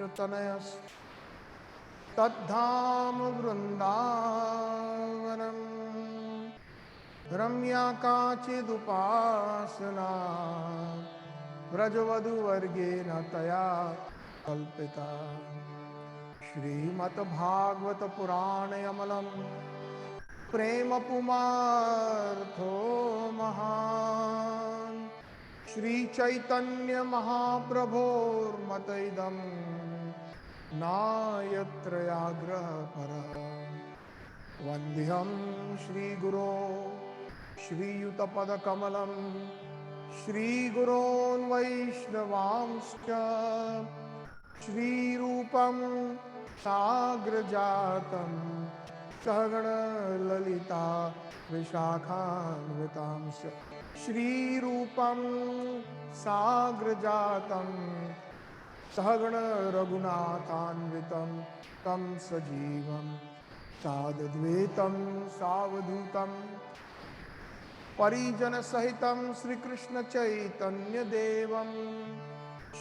Chaitanaya Tadham Vrindavanam Ramya Kachidupasana Vrajavadu Vargena Taya Kalpita Srimad Bhagavata Purana Yamalam Prema Pumartho Mahan Shri Chaitanya Mahaprabhur Mataidam Nayatrayagraha Para Vandhyam Shri Guru Shri Yutapada Kamalam Shri Gurun Vaishnavamscha Shri Rupam Sagrajatam Sahagana Lalita Vishakhanvitamscha Shri Rupam Sagrajatam Sahagana Raghunathanvitam Tam Sajivam Sadadvetam Savadhutam Parijana Sahitam Sri Krishna Chaitanya Devam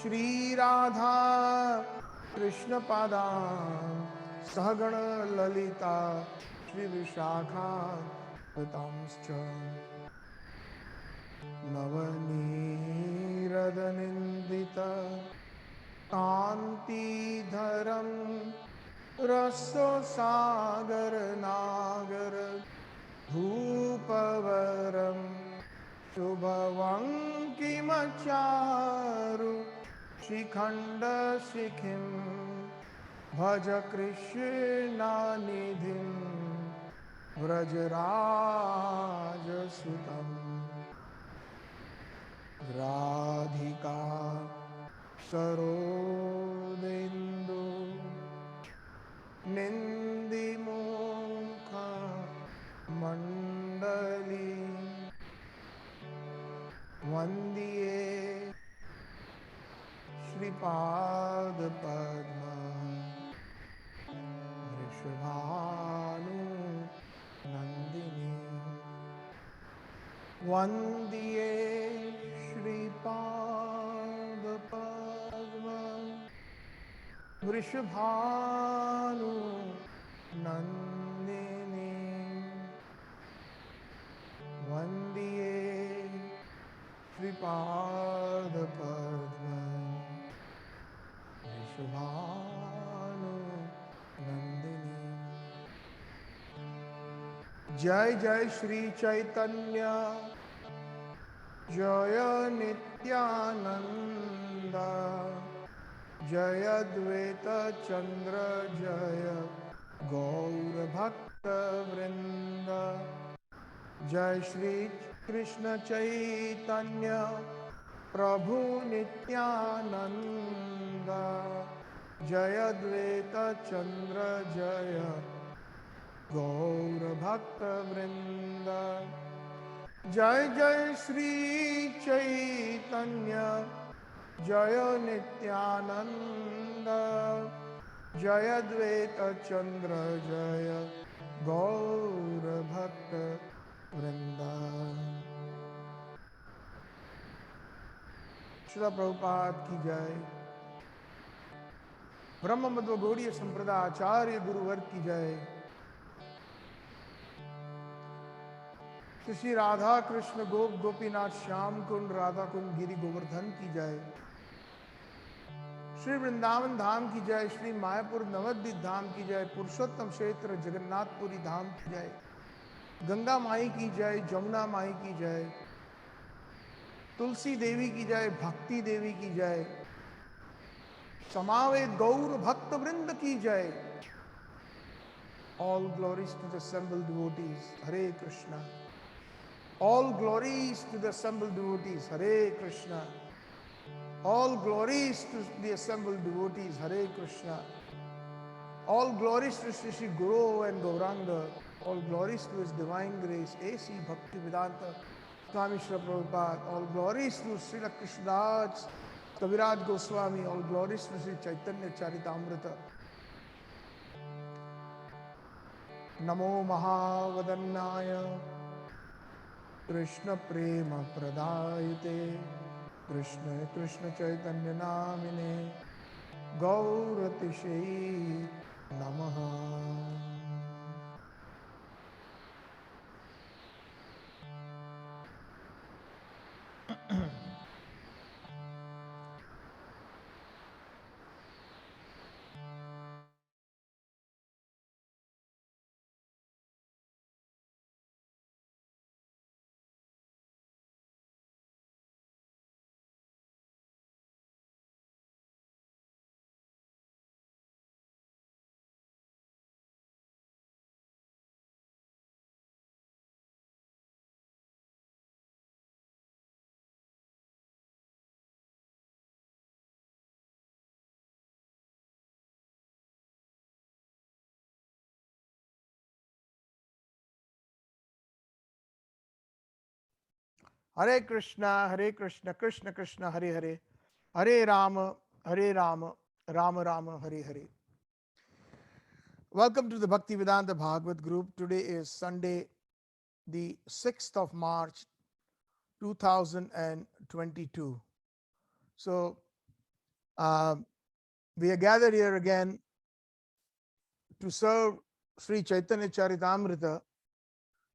Shri Radha Krishna Padam Sahagana Lalita Shri Vishakhanvitamscha Navaniradhanindita Kanti Dharam Raso Sagar Nagar Dhupavaram Shubhavankimacharu Shikhanda Shikhim Bhaja Krishna Nidhim Vrajaraja Sutam Radhika Sarodindu Nindimukha Mandali Vandiye Shripad Padma Vrishabhanu Nandini Vandiye Shripad Padma Vrishabhanu Nandini Vandiye Shripad Padma Vrishabhanu Nandini Jai Jai Shri Chaitanya Jaya Nityananda Jaya Dvaita Chandra Jaya Gaur Bhakta Vrinda Jai Shri Krishna Chaitanya Prabhu Nityananda Jaya Dvaita Chandra Jaya Gaur Bhakta Vrinda Jai Jai Shri Chaitanya Jaya Nityananda Jaya Dvaita Chandra Jaya Gaur Bhakta Vrinda Srila Prabhupada ki jai Brahma Madhva Gaudiya Sampradaya Acharya Guruvar ki jai Shri Radha Krishna Gop Gopinath Shyam Kund Radha Kund Giri Govardhan ki jai Shri Vrindavan Dham ki jai Shri Mayapur Navadvip Dham ki jai Purushottam Kshetra Jagannath Puri Dham ki jai Ganga Mai ki jai Jamuna Mai ki jai Tulsi Devi ki jai Bhakti Devi ki jai Samavet Gaur Bhakta Vrinda ki jai All glories to the assembled devotees Hare Krishna All glories to the assembled devotees, Hare Krishna. All glories to the assembled devotees, Hare Krishna. All glories to Sri Guru and Gauranga. All glories to His divine grace, A.C. Bhaktivedanta Swami Srila Prabhupada. All glories to Srila Krishnadas Kaviraj Goswami. All glories to Sri Chaitanya Charitamrita. Namo Mahavadanyaya Krishna Prema Pradayate Krishna Krishna Chaitanya Namine Gauratishay Namaha. Hare Krishna, Krishna Krishna, Hare Hare, Hare Rama, Rama Rama, Hare Hare. Welcome to the Bhaktivedanta Bhagavad group. Today is Sunday, the 6th of March, 2022. So, we are gathered here again to serve Sri Chaitanya Charitamrita,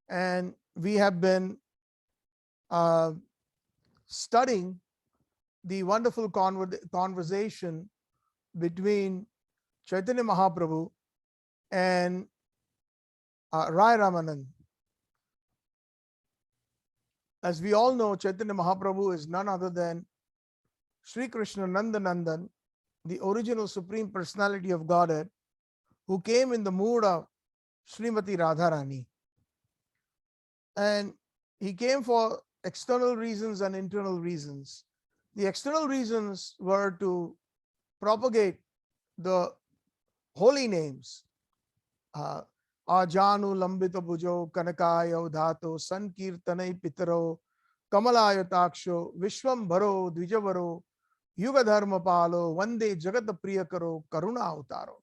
and we have been studying the wonderful conversation between Chaitanya Mahaprabhu and Rayaramananda. As we all know, Chaitanya Mahaprabhu is none other than Sri Krishna Nandanandan, the original Supreme Personality of Godhead, who came in the mood of Srimati Radharani. And he came for external reasons and internal reasons. The external reasons were to propagate the holy names. Ajanu Lambita Bhujo, Kanakaya Udhato, Sankirtanai Pitaro, Kamalaya Vishwam Bharo, Dvijavaro, Yuga Dharma Palo, Vande Jagata Priyakaro, Karuna Avtaro.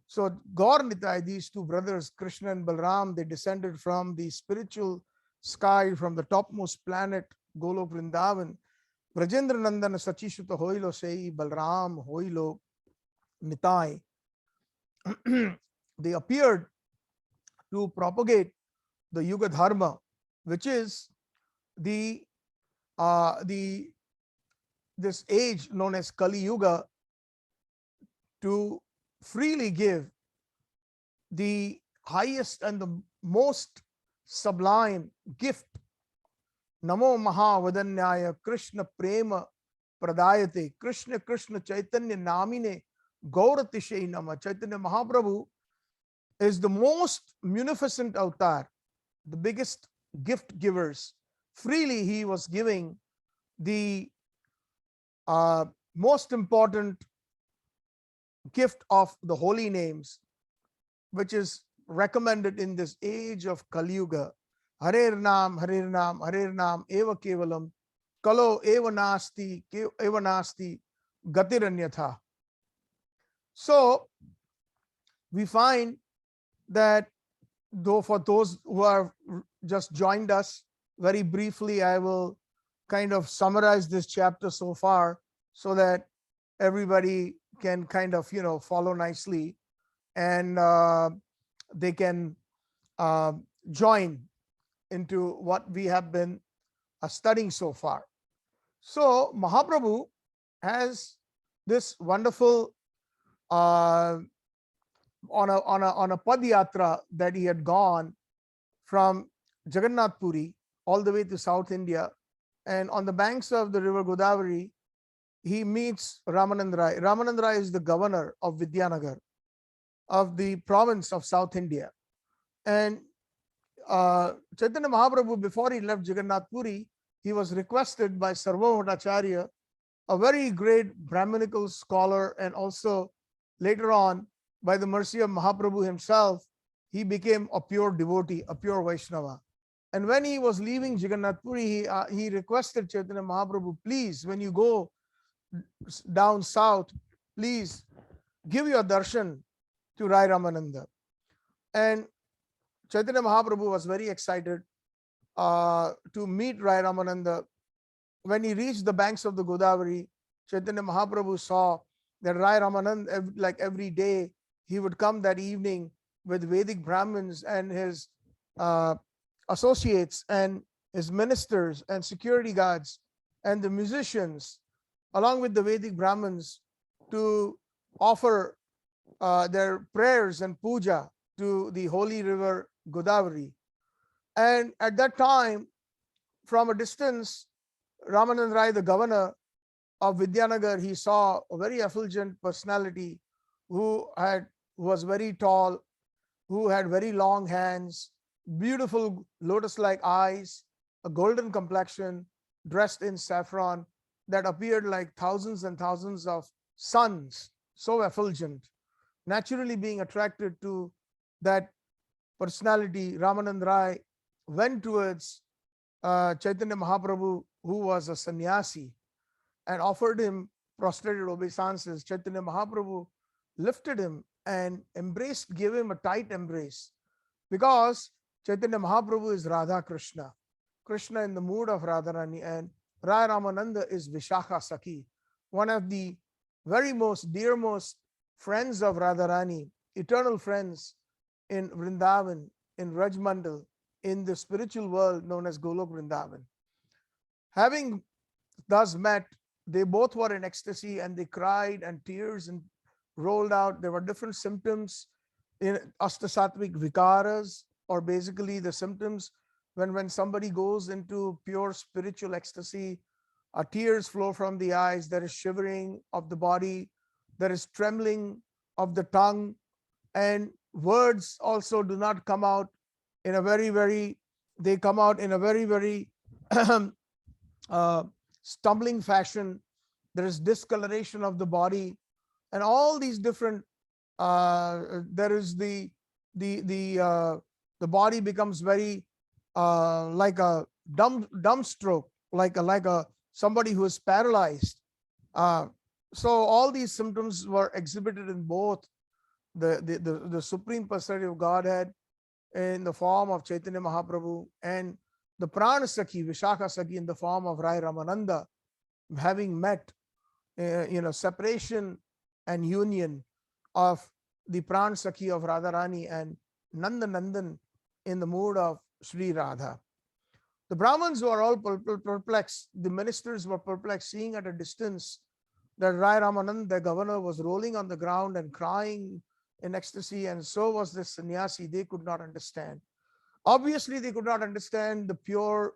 So Gaur Nitai, these two brothers, Krishna and Balram, they descended from the spiritual sky, from the topmost planet, Golok Vrindavan. Brajendra Nandana Sachishuta Hoilo Sei, Balram Hoilo Nitai. They appeared to propagate the Yuga Dharma, which is this age known as Kali Yuga, to freely give the highest and the most sublime gift. Namo Mahavadanyaya Krishna Prema Pradayate, Krishna Krishna Chaitanya Namine Gauratishay Nama. Chaitanya Mahaprabhu is the most munificent avatar, the biggest gift givers. Freely he was giving the most important gift of the holy names, which is recommended in this age of Kali Yuga. Harer Nam, Harer Nam, Harer Nam, Eva Kevalam, Kalo Eva Nasti, Gatiranyatha. So we find that, though for those who have just joined us, very briefly, I will kind of summarize this chapter so far so that everybody can kind of, follow nicely, and they can join into what we have been studying so far. So Mahaprabhu has this wonderful on a Padyatra that he had gone from Jagannath Puri all the way to South India, and on the banks of the river Godavari, he meets Ramanand Rai. Ramanand Rai is the governor of Vidyanagar, of the province of South India. And Chaitanya Mahaprabhu, before he left Jagannath Puri, he was requested by Sarvabhaumacharya, a very great Brahminical scholar, and also later on, by the mercy of Mahaprabhu himself, he became a pure devotee, a pure Vaishnava. And when he was leaving Jagannath Puri, he requested Chaitanya Mahaprabhu, please, when you go down south, please give your darshan to Rai Ramananda. And Chaitanya Mahaprabhu was very excited to meet Rai Ramananda. When he reached the banks of the Godavari, Chaitanya Mahaprabhu saw that Rayaramananda, like every day, he would come that evening with Vedic Brahmins and his uh, associates and his ministers and security guards and the musicians, along with the Vedic Brahmins, to offer their prayers and puja to the holy river Godavari. And at that time, from a distance, Ramanand Rai, the governor of Vidyanagar, he saw a very effulgent personality who was very tall, who had very long hands, beautiful lotus-like eyes, a golden complexion, dressed in saffron, that appeared like thousands and thousands of suns, so effulgent. Naturally being attracted to that personality, Ramanand Rai went towards Chaitanya Mahaprabhu, who was a sannyasi, and offered him prostrated obeisances. Chaitanya Mahaprabhu lifted him and embraced, gave him a tight embrace, because Chaitanya Mahaprabhu is Radha Krishna, Krishna in the mood of Radharani, and Rayaramananda is Vishakha Sakhi, one of the very most dearmost friends of Radharani, eternal friends in Vrindavan, in Rajmandal, in the spiritual world known as Golok Vrindavan. Having thus met, they both were in ecstasy and they cried and tears and rolled out. There were different symptoms in Astasattvic Vikaras, or basically the symptoms when somebody goes into pure spiritual ecstasy. Tears flow from the eyes, there is shivering of the body, there is trembling of the tongue, and words also do not come out in a they come out in a very stumbling fashion. There is discoloration of the body, and all these different there is the body becomes very like a dumb stroke, like a somebody who is paralyzed. So all these symptoms were exhibited in both the Supreme Personality of Godhead in the form of Chaitanya Mahaprabhu, and the Prana Sakhi, Vishakha Sakhi, in the form of Rayaramananda, having met separation and union of the Pran Sakhi of Radharani and Nanda Nandan in the mood of Sri Radha. The Brahmins were all perplexed. The ministers were perplexed, seeing at a distance that Rayaramananda, the governor, was rolling on the ground and crying in ecstasy, and so was this sannyasi. They could not understand. Obviously, they could not understand the pure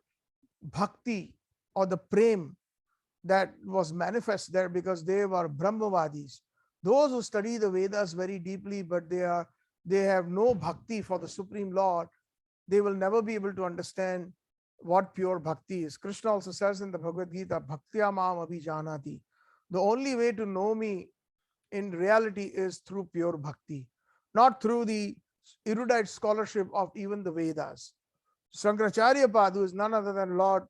bhakti or the prem that was manifest there, because they were Brahmavadis, those who study the Vedas very deeply, but they have no bhakti for the Supreme Lord. They will never be able to understand what pure bhakti is. Krishna also says in the Bhagavad Gita, Bhaktya Mam Abhijanati. The only way to know me in reality is through pure bhakti, not through the erudite scholarship of even the Vedas. Shankaracharya Pad, who is none other than Lord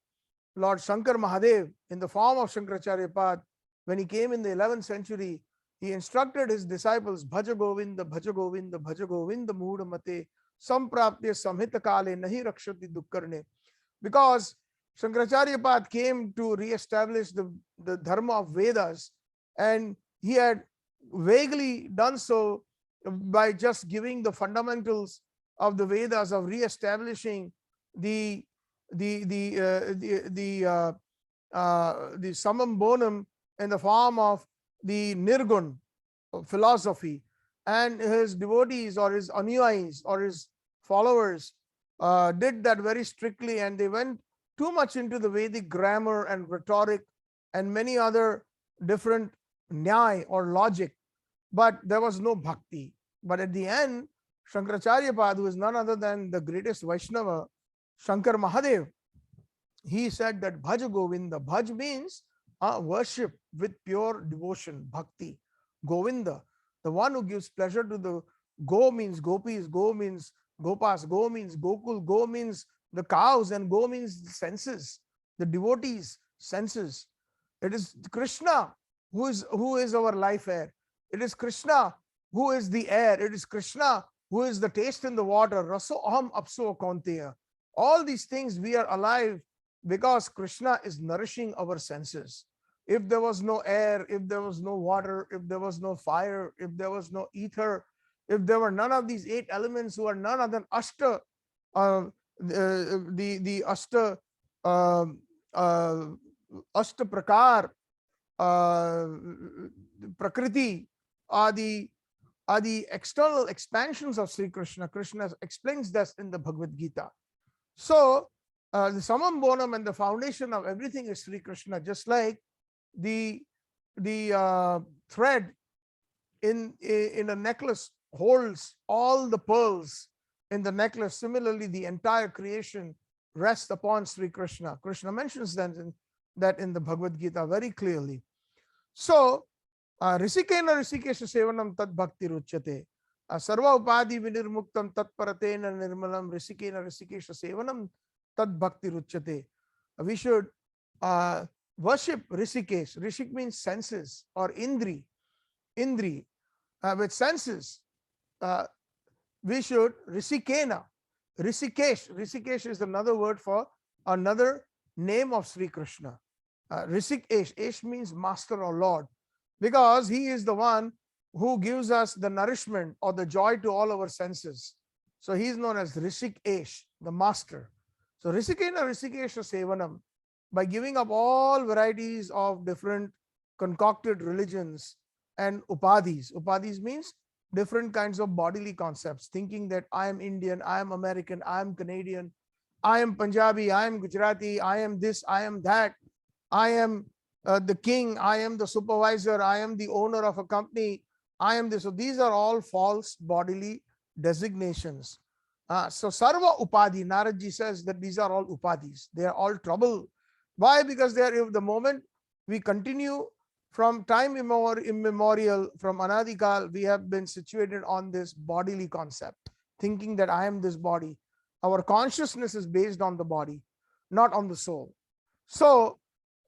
Shankar Mahadev, in the form of Shankaracharya Pad, when he came in the 11th century, he instructed his disciples, Bhaja Govinda, Bhaja Govinda, Bhaja Govinda Mood Mate, Sampraptya Samhita Kale Nahi Rakshati Dukkarne. Because Shankaracharya Pad came to re-establish the dharma of Vedas, and he had vaguely done so by just giving the fundamentals of the Vedas, of re-establishing the summum bonum in the form of the Nirgun philosophy, and his devotees or his anuyais or his followers did that very strictly, and they went too much into the Vedic grammar and rhetoric and many other different nyay or logic, but there was no bhakti. But at the end, Shankaracharya Pad, who is none other than the greatest Vaishnava, Shankar Mahadev, he said that Bhaj Govinda. Bhaj means worship with pure devotion, bhakti. Govinda, the one who gives pleasure to the Go means gopis, Go means gopas, Go means Gokul, Go means the cows, and Go means the senses, the devotees' senses. It is Krishna who is our life air. It is Krishna who is the air. It is Krishna who is the taste in the water. Raso aham apso kaunteya. All these things, we are alive because Krishna is nourishing our senses. If there was no air, if there was no water, if there was no fire, if there was no ether, if there were none of these 8 elements who are none other than Ashta, the Ashta, um, uh, Ashta Prakar, Prakriti, are the external expansions of Sri Krishna. Krishna explains this in the Bhagavad Gita. So the summum bonum and the foundation of everything is Sri Krishna, just like the thread in a necklace holds all the pearls in the necklace. Similarly, the entire creation rests upon Sri Krishna. Krishna mentions that in the Bhagavad Gita very clearly. So Risikena Risikesha Sevanam Tat Bhakti Ruchyate. Sarva Upadi Vinirmuktam Tat Paratena Nirmalam Risikena Risikesha Sevanam Tat Bhakti Ruchyate. We should worship Rishikesh. Rishik means senses or Indri. Indri, with senses. We should Risikena. Rishikesh. Rishikesh is another word for another name of Sri Krishna. Rishikesh. Esh means master or lord, because he is the one who gives us the nourishment or the joy to all our senses. So he is known as Rishikesh, the master. So Risikena Risikesha Sevanam, by giving up all varieties of different concocted religions and upadhis. Upadhis means different kinds of bodily concepts, thinking that I am Indian, I am American, I am Canadian, I am Punjabi, I am Gujarati, I am this, I am that, I am the king, I am the supervisor, I am the owner of a company, I am this. So these are all false bodily designations. So Sarva Upadhi, Naradji says that these are all Upadhis. They are all trouble. Why? Because they are, the moment we continue from time immemorial, from Anadikal, we have been situated on this bodily concept, thinking that I am this body. Our consciousness is based on the body, not on the soul. So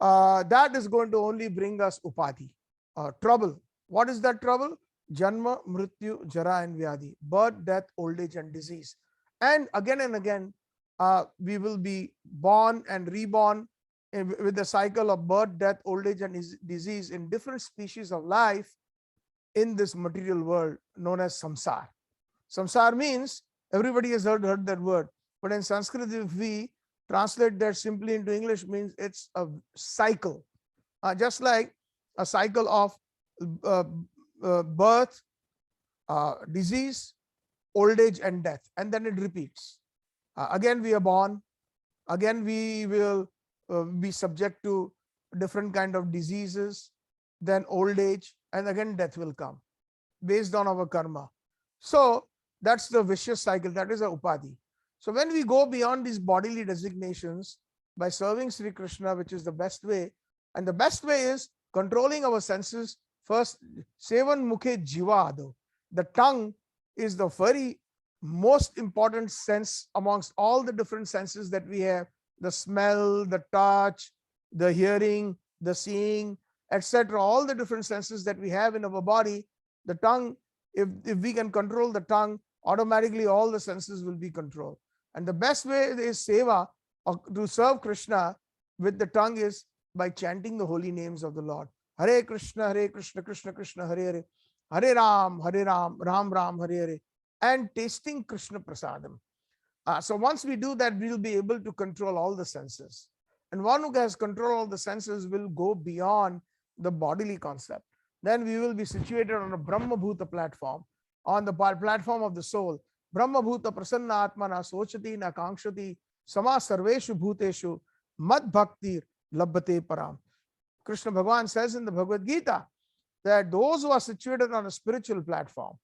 that is going to only bring us Upadhi, trouble. What is that trouble? Janma, Mrityu, Jara and Vyadhi, birth, death, old age and disease. And again, we will be born and reborn with the cycle of birth, death, old age and disease in different species of life in this material world known as samsar. Samsar means, everybody has heard that word, but in Sanskrit, if we translate that simply into English, means it's a cycle, just like a cycle of birth, disease, old age and death, and then it repeats. Again we are born, again we will be subject to different kind of diseases, then old age, and again death will come based on our karma. So that's the vicious cycle, that is a upadhi. So when we go beyond these bodily designations by serving Sri Krishna, which is the best way, and the best way is controlling our senses. First, Sevan Mukhe Jivado. The tongue is the very most important sense amongst all the different senses that we have. The smell, the touch, the hearing, the seeing, etc. All the different senses that we have in our body, the tongue, if we can control the tongue, automatically all the senses will be controlled. And the best way is seva, or to serve Krishna with the tongue, is by chanting the holy names of the Lord. Hare Krishna, Krishna Krishna, Hare Hare, Hare Ram, Ram Ram, Hare Hare, and tasting Krishna Prasadam. So once we do that, we will be able to control all the senses. And one who has control of the senses will go beyond the bodily concept. Then we will be situated on a Brahma Bhuta platform, on the platform of the soul. Brahma Bhuta Prasanna Atmana Sochati Na Kankshati Sama Sarveshu Bhuteshu Mad Bhaktir Labbate Param. Krishna Bhagavan says in the Bhagavad Gita that those who are situated on a spiritual platform,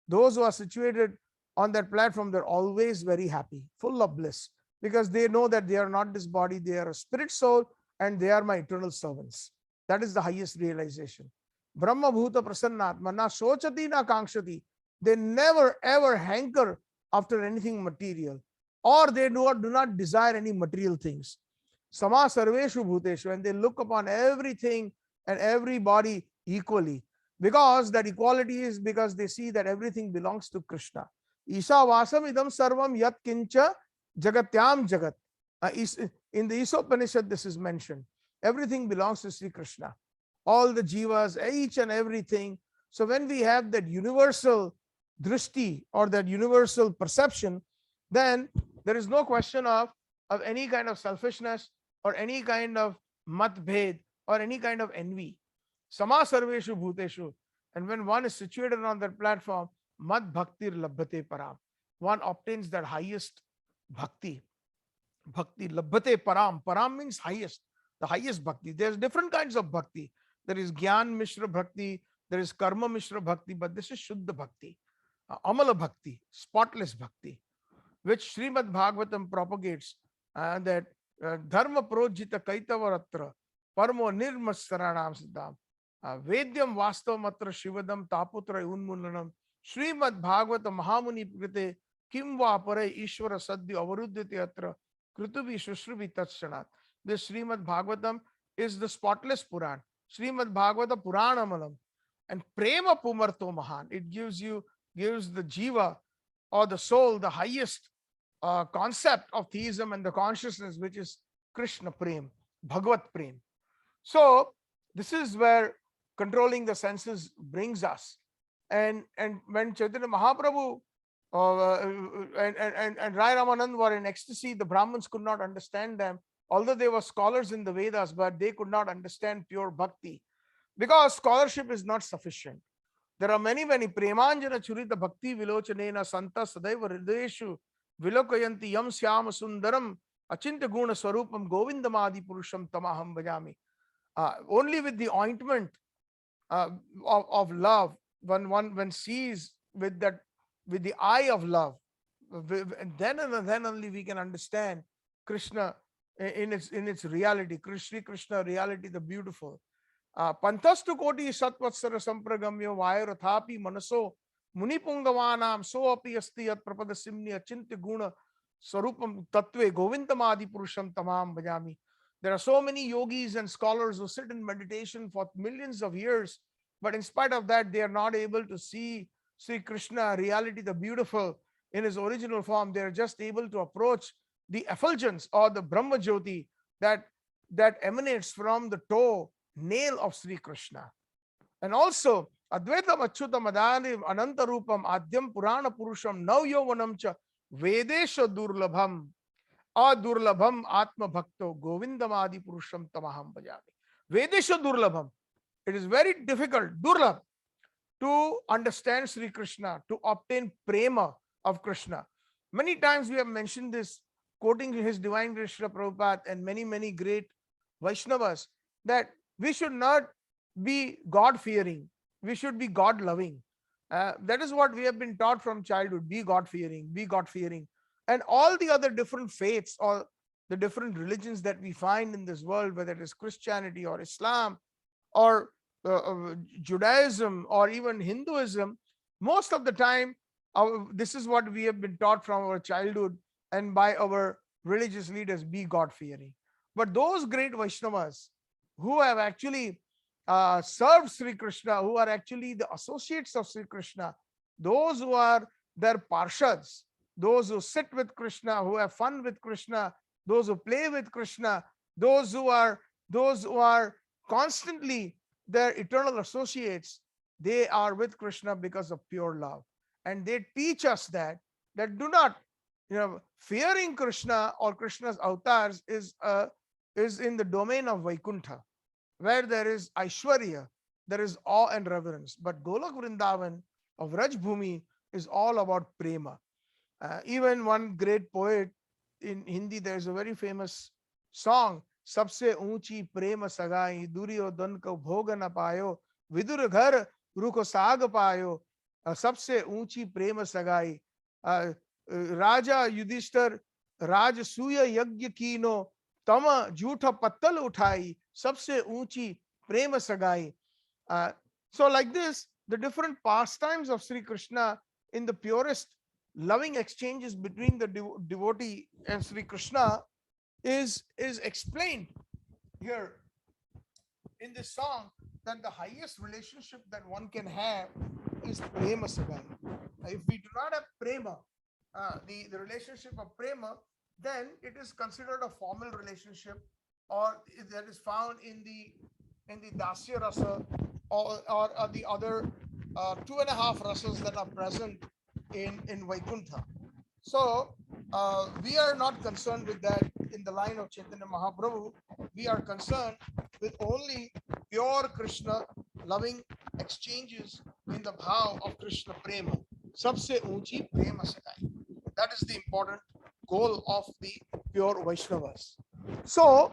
those who are situated on that platform, they're always very happy, full of bliss, because they know that they are not this body, they are a spirit soul, and they are my eternal servants. That is the highest realization. Brahma Bhuta Prasannatma na sochati na kankshati. They never ever hanker after anything material, or they do not desire any material things. Sama Sarveshu Bhuteshu, and they look upon everything and everybody equally, because that equality is because they see that everything belongs to Krishna. Isha Vasam Idam Sarvam Yat Kincha Jagatyam Jagat. In the Isopanishad, this is mentioned. Everything belongs to Sri Krishna. all the jivas, each and everything. So when we have that universal drishti or that universal perception, then there is no question of any kind of selfishness or any kind of matbhed or any kind of envy. Sama sarveshu bhuteshu. And when one is situated on that platform, mad bhaktir labhate param. One obtains that highest bhakti. Bhakti labhate param. Param means highest, the highest bhakti. There's different kinds of bhakti. There is Gyan Mishra Bhakti, there is Karma Mishra Bhakti, but this is Shuddha Bhakti, Amala Bhakti, spotless Bhakti, which Srimad Bhagavatam propagates, that Dharma Projita Kaitavaratra, Parmo Nirmasaranam Siddham, Vedyam Vastavamatra Shivadam Taputra Unmunanam, Srimad Bhagavata Mahamuni Prite, Kimva Pare Ishvara Sadhya Avaruddhati Atra, Kritubi Shushrubi Tatshanat. This Srimad Bhagavatam is the spotless Puran. Srimad Bhagavata Puranamalam. And Prema Pumarto Mahan. It gives the jiva or the soul the highest concept of theism and the consciousness, which is Krishna Prem, Bhagavat Prem. So this is where controlling the senses brings us. And when Chaitanya Mahaprabhu and Rayaramananda were in ecstasy, the Brahmins could not understand them, although they were scholars in the Vedas, but they could not understand pure bhakti because scholarship is not sufficient. There are many premanjana churita bhakti vilochanena santa sadaiva hridayeshu vilokayanti yam syama sundaram achinta guna swarupam govindamadi purusham tamaham bhajami. Only with the ointment of love, when sees with the eye of love, and then only we can understand Krishna in its reality, Krishna reality, the beautiful. Pantastu koti satvatsara sampragamyo vayarathapi manaso munipungavanam so api asti yat prapadasimni achintya guna swarupam tatve govindamadi purusham tamam bhajami. There are so many yogis and scholars who sit in meditation for millions of years, but in spite of that, they are not able to see Sri Krishna reality, the beautiful, in his original form. They are just able to approach the effulgence or the Brahma Jyoti that emanates from the toe nail of Sri Krishna. And also Advaitam Achyutam Adani Ananta Rupam Adyam Purana Purusham Nav Yovanam Cha Vedesha Durlabham Adurlabham Atma Bhakto Govindamadi Purusham Tamaham Bhajami. Vedesha Durlabham. It is very difficult, Durlabh, to understand Sri Krishna, to obtain prema of Krishna. Many times we have mentioned this, quoting His Divine Grace Srila Prabhupada and many great Vaishnavas, that we should not be God-fearing. We should be God-loving. That is what we have been taught from childhood. Be God-fearing, be God-fearing. And all the other different faiths or the different religions that we find in this world, whether it is Christianity or Islam or Judaism or even Hinduism, most of the time, this is what we have been taught from our childhood and by our religious leaders: be God-fearing. But those great Vaishnavas who have actually served Sri Krishna, who are actually the associates of Sri Krishna, those who are their parshads, those who sit with Krishna, who have fun with Krishna, those who play with Krishna, those who are constantly their eternal associates, they are with Krishna because of pure love. And they teach us that do not, fearing Krishna or Krishna's avatars is in the domain of Vaikuntha, where there is Aishwarya, there is awe and reverence. But Golok Vrindavan of Rajbhumi is all about prema. Even one great poet in Hindi, there is a very famous song, Sabse Unchi Prema Sagai, Duryodhan ko bhoga na payo, Vidur ghar ruko saag payo, Sabse Unchi Prema Sagai, Raja Yudhishthir Raj Suya Yagya Kino, Tama Jhutha Pattal Uthai, Sabse Unchi Prema Sagai. So like this, the different pastimes of Sri Krishna in the purest loving exchanges between the devotee and Sri Krishna is explained here in this song, that the highest relationship that one can have is prema sagai. If we do not have prema, the relationship of prema, then it is considered a formal relationship, or that is found in the in the Dasya Rasa, or the other 2.5 rasas that are present in Vaikuntha. So we are not concerned with that in the line of Chaitanya Mahaprabhu. We are concerned with only pure Krishna loving exchanges in the bhav of Krishna prema. Sabse unchi prema sakai. That is the important goal of the pure Vaishnavas. So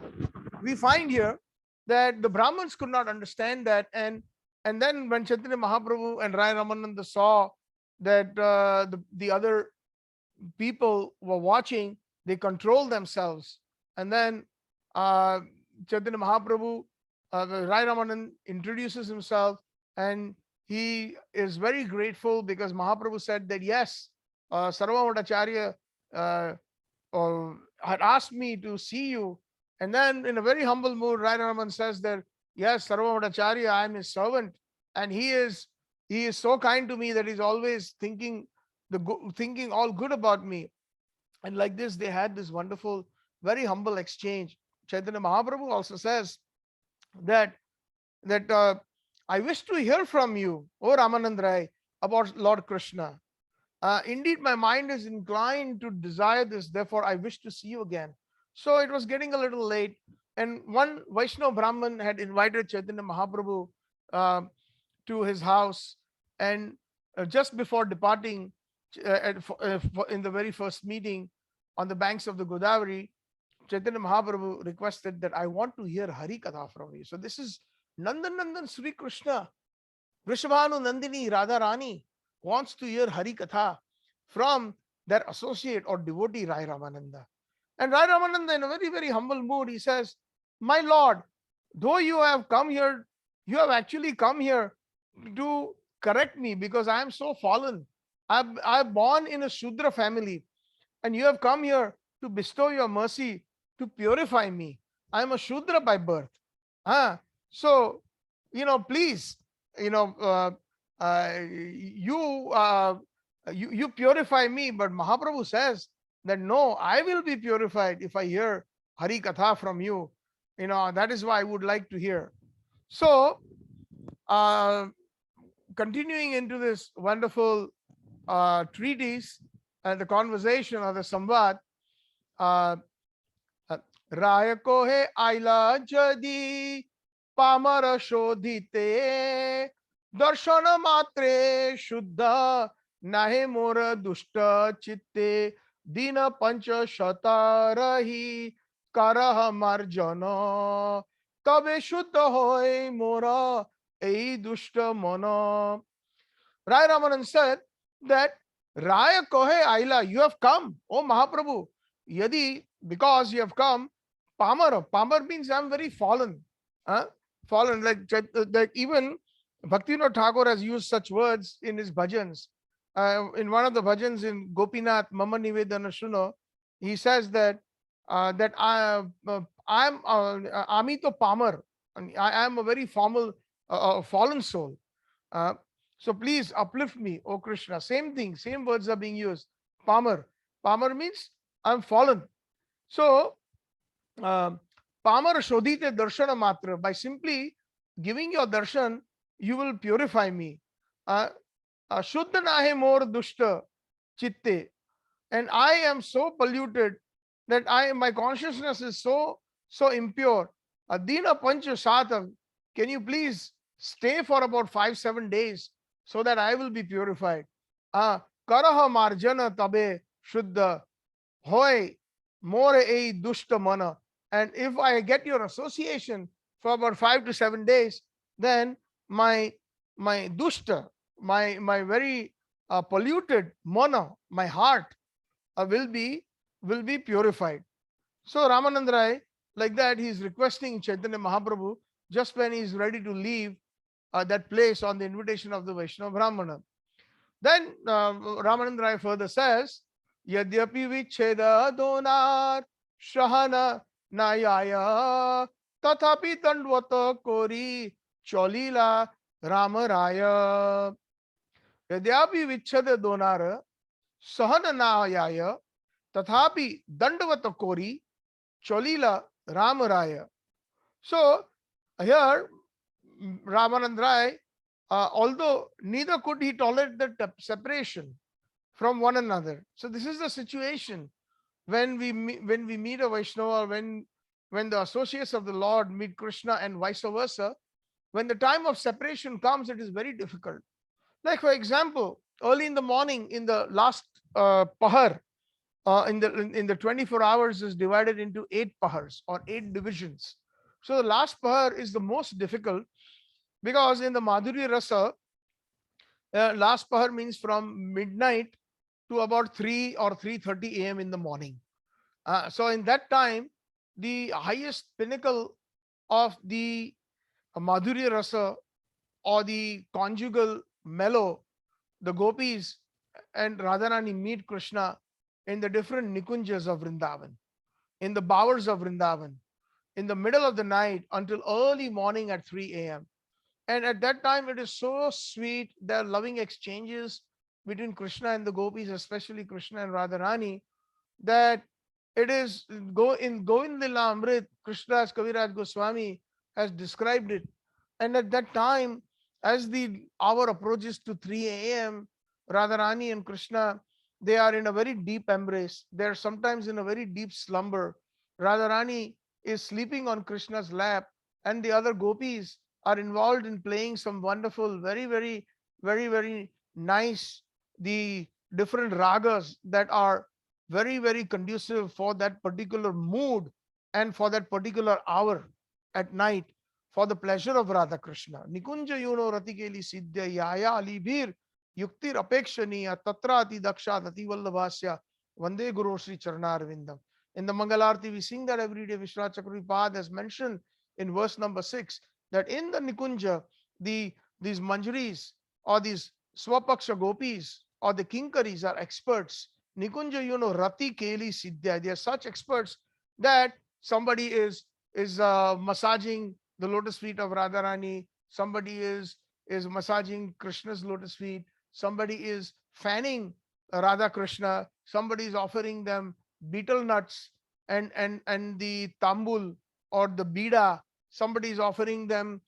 we find here that the Brahmins could not understand that, and then when Chaitanya Mahaprabhu and Rayaramananda saw that the other people were watching, they controlled themselves. And then Chaitanya Mahaprabhu, Rai Ramanan introduces himself, and he is very grateful because Mahaprabhu said that yes, Sarva Atma had asked me to see you. And then in a very humble mood, Rai Raman says that yes, Sarva Atma, I am his servant, and he is so kind to me that he's always thinking all good about me. And like this, they had this wonderful, very humble exchange. Chaitanya Mahaprabhu also says that I wish to hear from you, O Ramanand Rai, about Lord Krishna. Indeed, my mind is inclined to desire this, therefore I wish to see you again. So it was getting a little late, and one Vaishnava Brahman had invited Chaitanya Mahaprabhu to his house, and just before departing, in the very first meeting on the banks of the Godavari, Chaitanya Mahaprabhu requested that I want to hear Hari Katha from you. So this is Nandan Sri Krishna, Vrishabhanu Nandini Radharani wants to hear Hari Katha from their associate or devotee Rai Ramananda. And Rai Ramananda, in a very, very humble mood, he says, my Lord, though you have come here, you have actually come here to correct me because I am so fallen. I'm born in a Shudra family, and you have come here to bestow your mercy to purify me. I am a Shudra by birth. So, please, you purify me. But Mahaprabhu says that no, I will be purified if I hear Hari Katha from you. That is why I would like to hear. So, continuing into this wonderful treatise and the conversation or the samvad, Raya ko he aila jadi pamara shodhite darshana matre shuddha nahe mora dushta chitte dina pancha shatarahi karah marjana tabe shuddha hoy mora ei dushta mana. Rai Ramanan said that Raya Kohe Aila, you have come, O Mahaprabhu. Yadi, because you have come, Pamar. Pamar means I'm very fallen. Fallen, like even Bhaktivinoda Thakur has used such words in his bhajans. In one of the bhajans in Gopinath, Mama Nivedana Shuno, he says that I'm Amito Pamar. I am a very fallen soul. So please uplift me, O Krishna. Same thing, same words are being used. Pamar. Pamar means I'm fallen. So, Pamar Shodhite Darshana Matra. By simply giving your darshan, you will purify me. Shuddha nahe mor dushta chitte. And I am so polluted that my consciousness is so impure. Adina Pancha Satam. Can you please stay for about 5-7 days so that I will be purified? Karaha marjana tabe shuddha hoy more ei dushta mana. And if I get your association for about 5 to 7 days, then my dushta, my very polluted mana, my heart will be purified. So Ramanand Rai, like that, he is requesting Chaitanya Mahaprabhu just when he is ready to leave that place on the invitation of the Vaishnava Brahmana. Then Ramanand Rai further says, Yadyapi vicheda donar shahana nayaya tathapi dandvata kori cholila ramaraya. Yadyapi vicheda donar sahana nayaya tathapi dandvata kori cholila ramaraya. So here Ramanand Rai, although neither could he tolerate the separation from one another. So this is the situation when when we meet a Vaishnava, when the associates of the Lord meet Krishna and vice versa. When the time of separation comes, it is very difficult. Like for example, early in the morning, in the last pahar, in the 24 hours is divided into 8 pahars or 8 divisions. So the last pahar is the most difficult because in the Madhurya Rasa, last pahar means from midnight to about 3 or 3:30 a.m. in the morning. So in that time, the highest pinnacle of the Madhurya Rasa or the conjugal mellow, the gopis and Radharani meet Krishna in the different nikunjas of Vrindavan, in the bowers of Vrindavan, in the middle of the night until early morning at 3 a.m. And at that time, it is so sweet. There are loving exchanges between Krishna and the gopis, especially Krishna and Radharani, that it is go in Govind Lila Amrit, Krishna's Kaviraj Goswami has described it. And at that time, as the hour approaches to 3 a.m., Radharani and Krishna, they are in a very deep embrace. They are sometimes in a very deep slumber. Radharani is sleeping on Krishna's lap, and the other gopis are involved in playing some wonderful, very nice, the different ragas that are very conducive for that particular mood and for that particular hour at night for the pleasure of Radha Krishna. Nikunja yuno ratikeli siddhya yaya alibhir yuktir apekshaniya tatrati dakshatati vallabhasya vande guru Sri Charnarvindam. In the Mangalarti, we sing that every day. Vishwanath Chakravarti has mentioned in verse number 6 that in the Nikunja, these manjaris or these swapaksha gopis or the kinkaris are experts. Nikunja, Rati Keli Siddhya. They are such experts that somebody is massaging the lotus feet of Radharani. Somebody is massaging Krishna's lotus feet. Somebody is fanning Radha Krishna. Somebody is offering them betel nuts and the tambul or the bida. Somebody is offering them,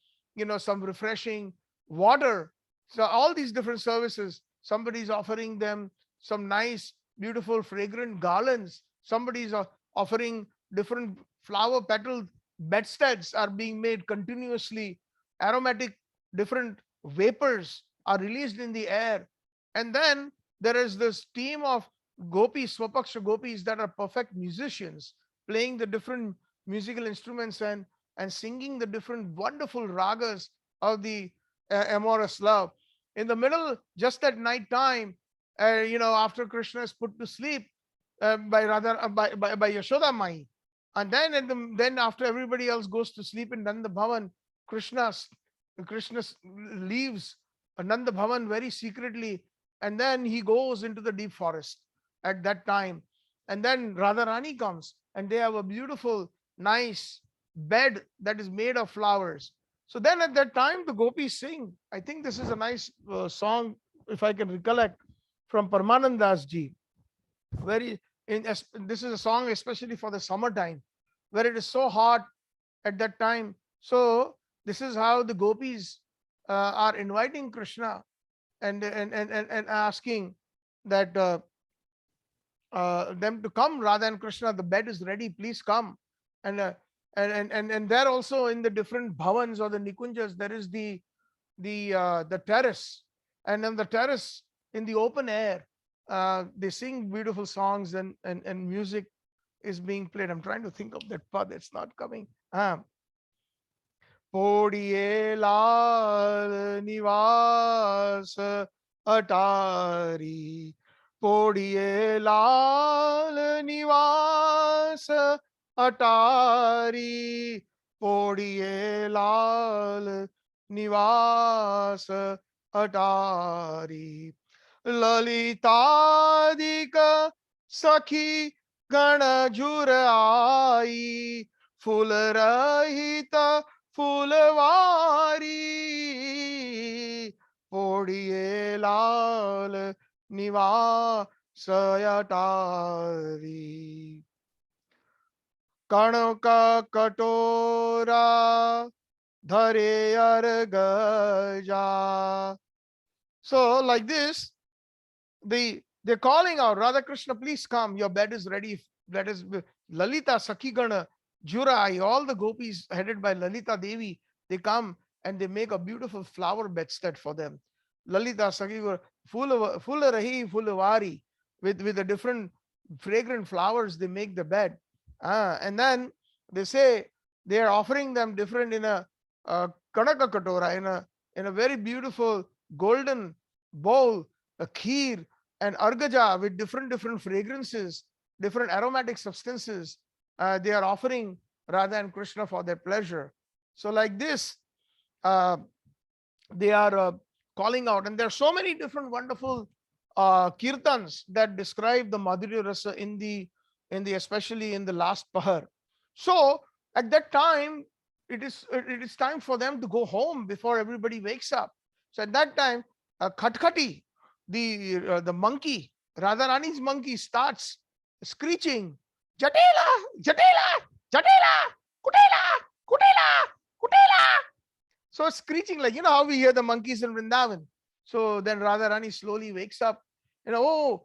some refreshing water. So all these different services. Somebody is offering them some nice beautiful fragrant garlands. Somebody is offering different flower petaled bedsteads are being made continuously. Aromatic different vapors are released in the air. And then there is this team of gopis, swapaksha gopis, that are perfect musicians, playing the different musical instruments and singing the different wonderful ragas of the amorous love. In the middle, just at night time, after Krishna is put to sleep by Radha by Yashoda Mai, and then after everybody else goes to sleep in Nanda Bhavan, Krishna leaves Nanda Bhavan very secretly, and then he goes into the deep forest at that time, and then Radharani comes, and they have a beautiful, nice bed that is made of flowers. So then at that time, the gopis sing. I think this is a nice song, if I can recollect, from Paramanandas ji. Very this is a song especially for the summertime, where it is so hot at that time. So this is how the gopis are inviting Krishna and asking that them to come. Radha and Krishna, the bed is ready, please come. And there also in the different bhavans or the nikunjas, there is the terrace, and on the terrace in the open air, they sing beautiful songs and music is being played. I'm trying to think of that part. It's not coming. Podiye lal nivas atari, Podiye lal nivas atari, Podiye lal nivas atari, ललितादिक सखी गण झुर आई, फूल रहित फूलवारी, पोड़िए लाल निवास अटारी, कणक कटोरा dhare argaja. So like this, they're calling out, Radha Krishna, please come, your bed is ready. That is Lalita, Sakhigana, Jurai, all the gopis headed by Lalita Devi, they come and they make a beautiful flower bedstead for them. Lalita, Sakhigana, full rahi, full vari, with the different fragrant flowers, they make the bed. And then they say they are offering them different in a Kanaka Katora, in a very beautiful golden bowl, a kheer, and argaja with different fragrances, different aromatic substances. They are offering Radha and Krishna for their pleasure. So like this, they are calling out, and there are so many different wonderful kirtans that describe the Madhurya Rasa in the especially in the last pahar. So at that time, it is time for them to go home before everybody wakes up. So at that time, Khatkati, the monkey, Radharani's monkey, starts screeching, Jatela, Jatela, Jatela, Kutela, Kutela, Kutela. So screeching, like, how we hear the monkeys in Vrindavan. So then Radharani slowly wakes up. Saying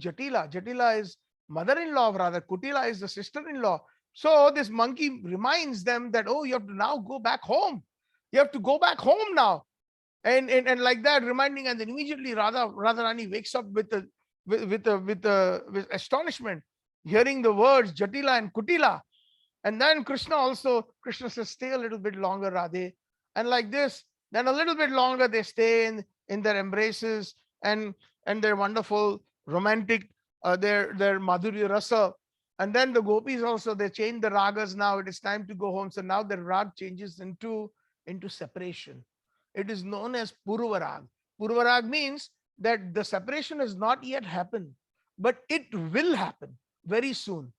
Jatila. Jatila is mother-in-law of Radha. Kutila is the sister-in-law. So this monkey reminds them that, you have to now go back home. You have to go back home now. And like that, reminding, and then immediately Radharani wakes up with astonishment, hearing the words Jatila and Kutila. And then Krishna says, stay a little bit longer, Radhe. And like this, then a little bit longer they stay in their embraces and their wonderful romantic, their Madhurya Rasa. And then the gopis also, they change the ragas now. It is time to go home. So now the rag changes into separation. It is known as Purvarag. Purvarag means that the separation has not yet happened, but it will happen very soon.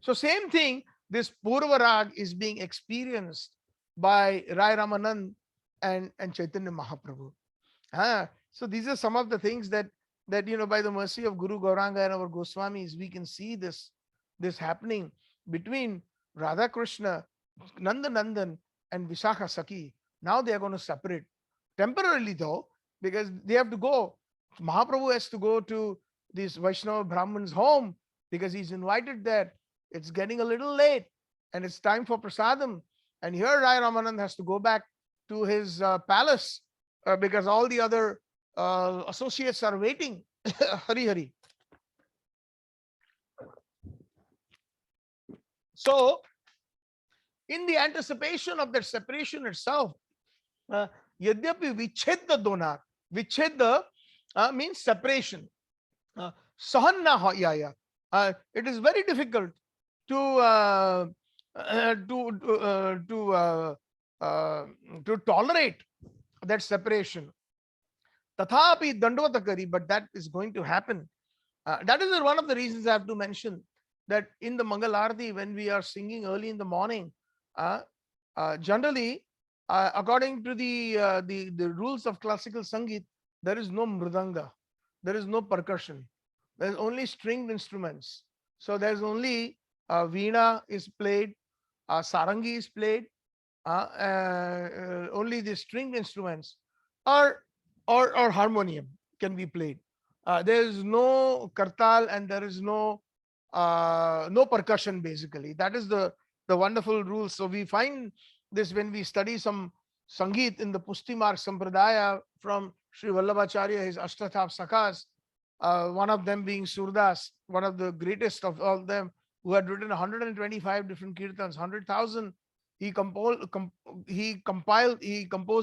So same thing, this Purvarag is being experienced by Rayaramananda and Chaitanya Mahaprabhu. So these are some of the things that by the mercy of Guru Gauranga and our Goswamis, we can see this happening between Radha Krishna, Nanda Nandan, and Vishakha Sakhi. Now they are going to separate temporarily, though, because they have to go. Mahaprabhu has to go to this Vaishnava Brahman's home because he's invited there. It's getting a little late and it's time for prasadam. And here Rayaramananda has to go back to his palace because all the other associates are waiting. Hari Hari. So, in the anticipation of that separation itself, Yadyapi Vichedda Donar. Vichedda means separation. Sahanna Hayaya. It is very difficult to tolerate that separation. Tathapi Dandavatakari, but that is going to happen. That is one of the reasons I have to mention that in the Mangal Arati, when we are singing early in the morning, generally, according to the rules of classical Sangeet, there is no mridanga, there is no percussion, there is only stringed instruments. So there is only veena is played, sarangi is played, only the stringed instruments or harmonium can be played. There is no kartal and there is no percussion, basically. That is the wonderful rule. So we find this when we study some Sangeet in the Pustimarg Sampradaya from Sri Vallabhacharya, his Ashtatap Sakas, one of them being Surdas, one of the greatest of all them, who had written 125 different kirtans, 100,000 he composed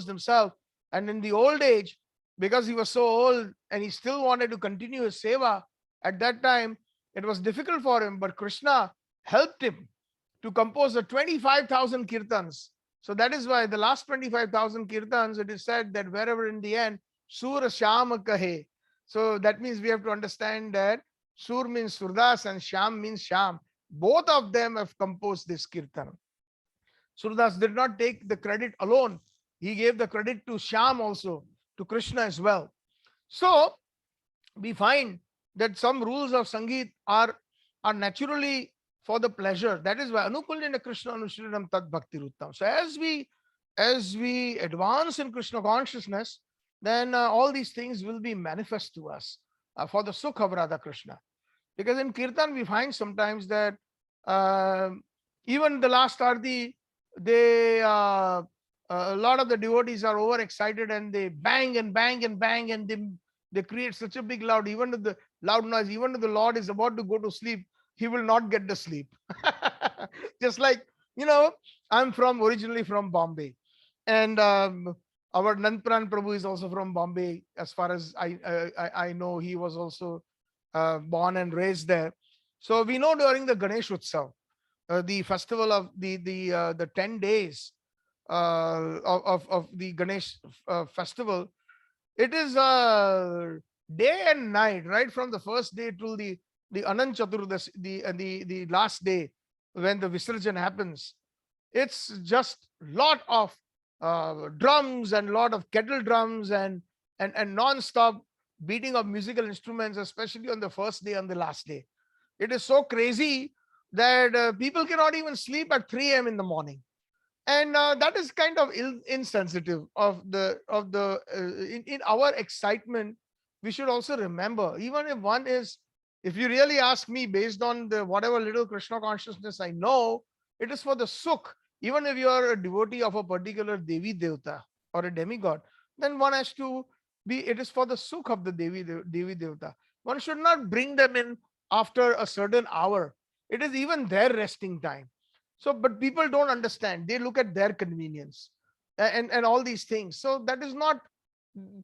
himself. And in the old age, because he was so old and he still wanted to continue his seva, at that time it was difficult for him, but Krishna helped him to compose the 25,000 kirtans. So that is why the last 25,000 kirtans, it is said that wherever in the end, Sur Shyam Kahe. So that means we have to understand that Sur means Surdas and Shyam means Shyam. Both of them have composed this kirtan. Surdas did not take the credit alone. He gave the credit to Shyam also, to Krishna as well. So we find that some rules of Sangeet are naturally for the pleasure. That is why Anukulyana Krishna Anushritam Tad Bhakti Ruttam. So as we advance in Krishna consciousness, then all these things will be manifest to us for the sukha of Radha Krishna. Because in Kirtan we find sometimes that uh, even the last arti, they a lot of the devotees are overexcited and they bang and bang and bang, and they create such a big loud, even if the loud noise, even if the Lord is about to go to sleep, he will not get the sleep. Just like, I'm from originally from Bombay, and our Nandpran Prabhu is also from Bombay. As far as I know, he was also born and raised there. So we know during the Ganesh Utsav, the festival of the 10 days of the Ganesh festival, it is day and night, right from the first day till the Anant Chaturdas, the last day when the Visarjan happens. It's just lot of drums and lot of kettle drums and non-stop beating of musical instruments, especially on the first day and the last day. It is so crazy that people cannot even sleep at 3 a.m. in the morning, and that is kind of insensitive in our excitement. We should also remember, even if one is, if you really ask me, based on the whatever little Krishna consciousness I know, it is for the sukh. Even if you are a devotee of a particular Devi Devta or a demigod, then one has to be, it is for the sukh of the Devi Devta. One should not bring them in after a certain hour. It is even their resting time. So, but people don't understand. They look at their convenience and all these things. So that is not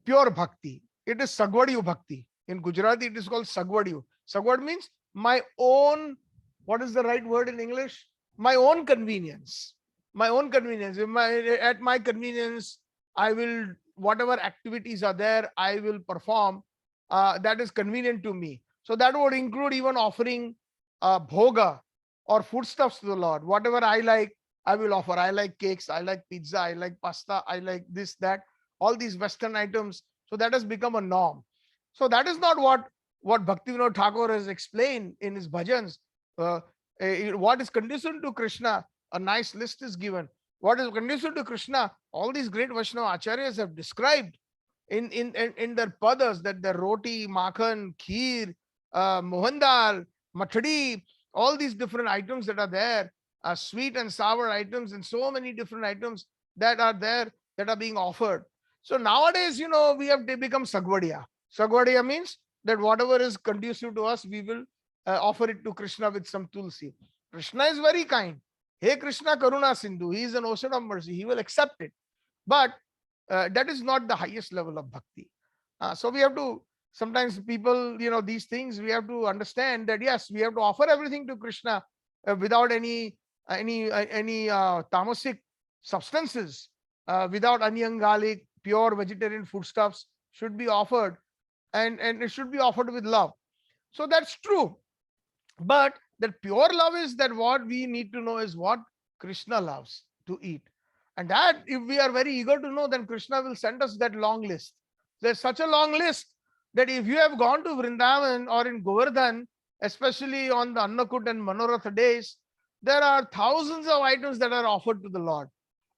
pure bhakti. It is Sagvadiyu bhakti. In Gujarati, it is called Sagvadiyu. Sagvad means my own, what is the right word in English? My own convenience. My own convenience. At my convenience, I will, whatever activities are there, I will perform. That is convenient to me. So that would include even offering bhoga or foodstuffs to the Lord. Whatever I like, I will offer. I like cakes, I like pizza, I like pasta, I like this, that, all these Western items. So that has become a norm. So that is not what Bhaktivinoda Thakur has explained in his bhajans. What is conducive to Krishna, a nice list is given. What is conducive to Krishna, all these great Vaishnava acharyas have described in their padas, that the roti, makhan, kheer, mohandal, mathadi, all these different items that are there, sweet and sour items, and so many different items that are there that are being offered. So nowadays, we have become Sagvadiya. Sagvadiya means that whatever is conducive to us, we will offer it to Krishna with some tulsi. Krishna is very kind. Hey Krishna Karuna Sindhu, he is an ocean of mercy. He will accept it. But that is not the highest level of bhakti. So we have to, sometimes people, these things, we have to understand that yes, we have to offer everything to Krishna without any tamasic substances, without onion, garlic, pure vegetarian foodstuffs should be offered, and it should be offered with love. So that's true. But that pure love is that what we need to know is what Krishna loves to eat. And that, if we are very eager to know, then Krishna will send us that long list. There's such a long list that if you have gone to Vrindavan or in Govardhan, especially on the Annakut and Manoratha days, there are thousands of items that are offered to the Lord,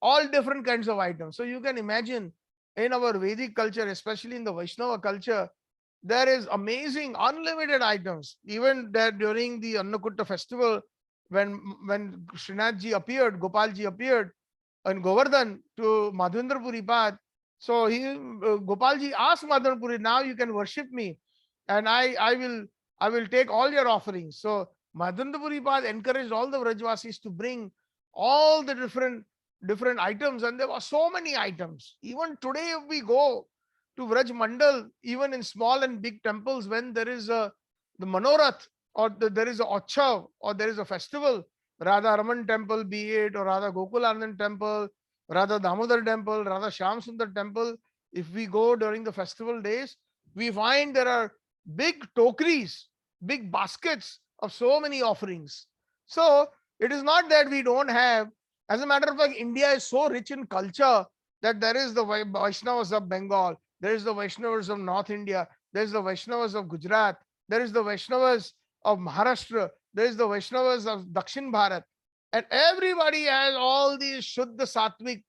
all different kinds of items. So you can imagine, in our Vedic culture, especially in the Vaishnava culture, there is amazing, unlimited items. Even there during the Annakutta festival, when Srinathji appeared, Gopalji appeared in Govardhan to Madhavendra Puri Pad. So Gopalji asked Madhavendra Puri, now you can worship me, and I will take all your offerings. So Madhavendra Puri Pad encouraged all the Vrajvasis to bring all the different items, and there were so many items. Even today, if we go to Vraj Mandal, even in small and big temples, when there is the Manorath, or there is a Otsav, or there is a festival, Radharaman temple be it, or Radha Gokulanand temple, Radha Damodar temple, Radha Shyam Sundar temple, if we go during the festival days, we find there are big tokris, big baskets of so many offerings. So it is not that we don't have. As a matter of fact, India is so rich in culture that there is the Vaishnavas of Bengal, there is the Vaishnavas of North India, there is the Vaishnavas of Gujarat, there is the Vaishnavas of Maharashtra, there is the Vaishnavas of Dakshin Bharat, and everybody has all these Shuddha Sattvic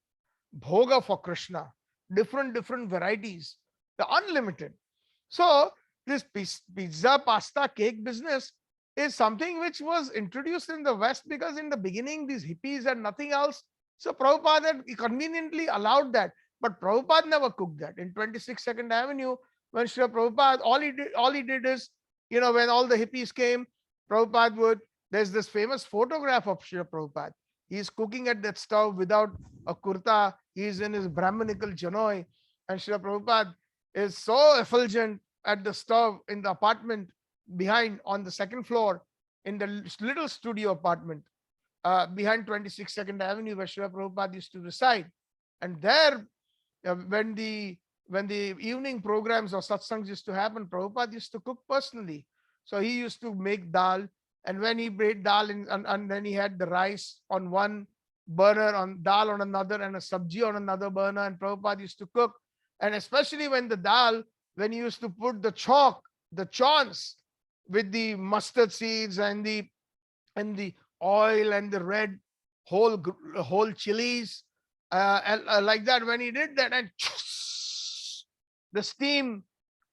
bhoga for Krishna, different varieties, the unlimited. So this pizza, pasta, cake business is something which was introduced in the West because in the beginning these hippies had nothing else. So Prabhupada had conveniently allowed that. But Prabhupada never cooked that. In 26 Second Avenue, when Srila Prabhupada, all he did is, when all the hippies came, Prabhupada would, there's this famous photograph of Srila Prabhupada. He's cooking at that stove without a kurta. He's in his Brahmanical janoi. And Srila Prabhupada is so effulgent at the stove in the apartment behind on the second floor in the little studio apartment behind 26 Second Avenue where Srila Prabhupada used to reside. And there, when the evening programs or satsangs used to happen, Prabhupada used to cook personally. So he used to make dal, and when he made dal and then he had the rice on one burner, on dal on another, and a sabji on another burner, and Prabhupada used to cook. And especially when the dal, when he used to put the chalk, the chawns with the mustard seeds and the oil and the red whole chilies, like that, when he did that, and the steam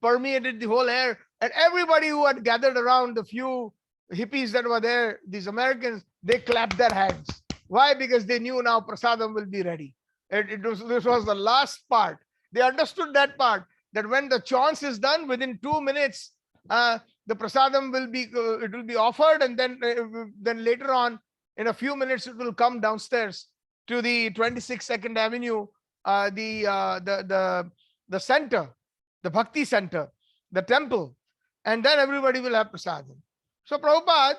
permeated the whole air, and everybody who had gathered around, the few hippies that were there, these Americans, they clapped their hands. Why? Because they knew now prasadam will be ready. This was the last part. They understood that part, that when the chance is done, within 2 minutes, the prasadam will be offered, and then later on, in a few minutes, it will come downstairs to the 26 Second Avenue, the center, the Bhakti Center, the temple, and then everybody will have prasadam. So Prabhupada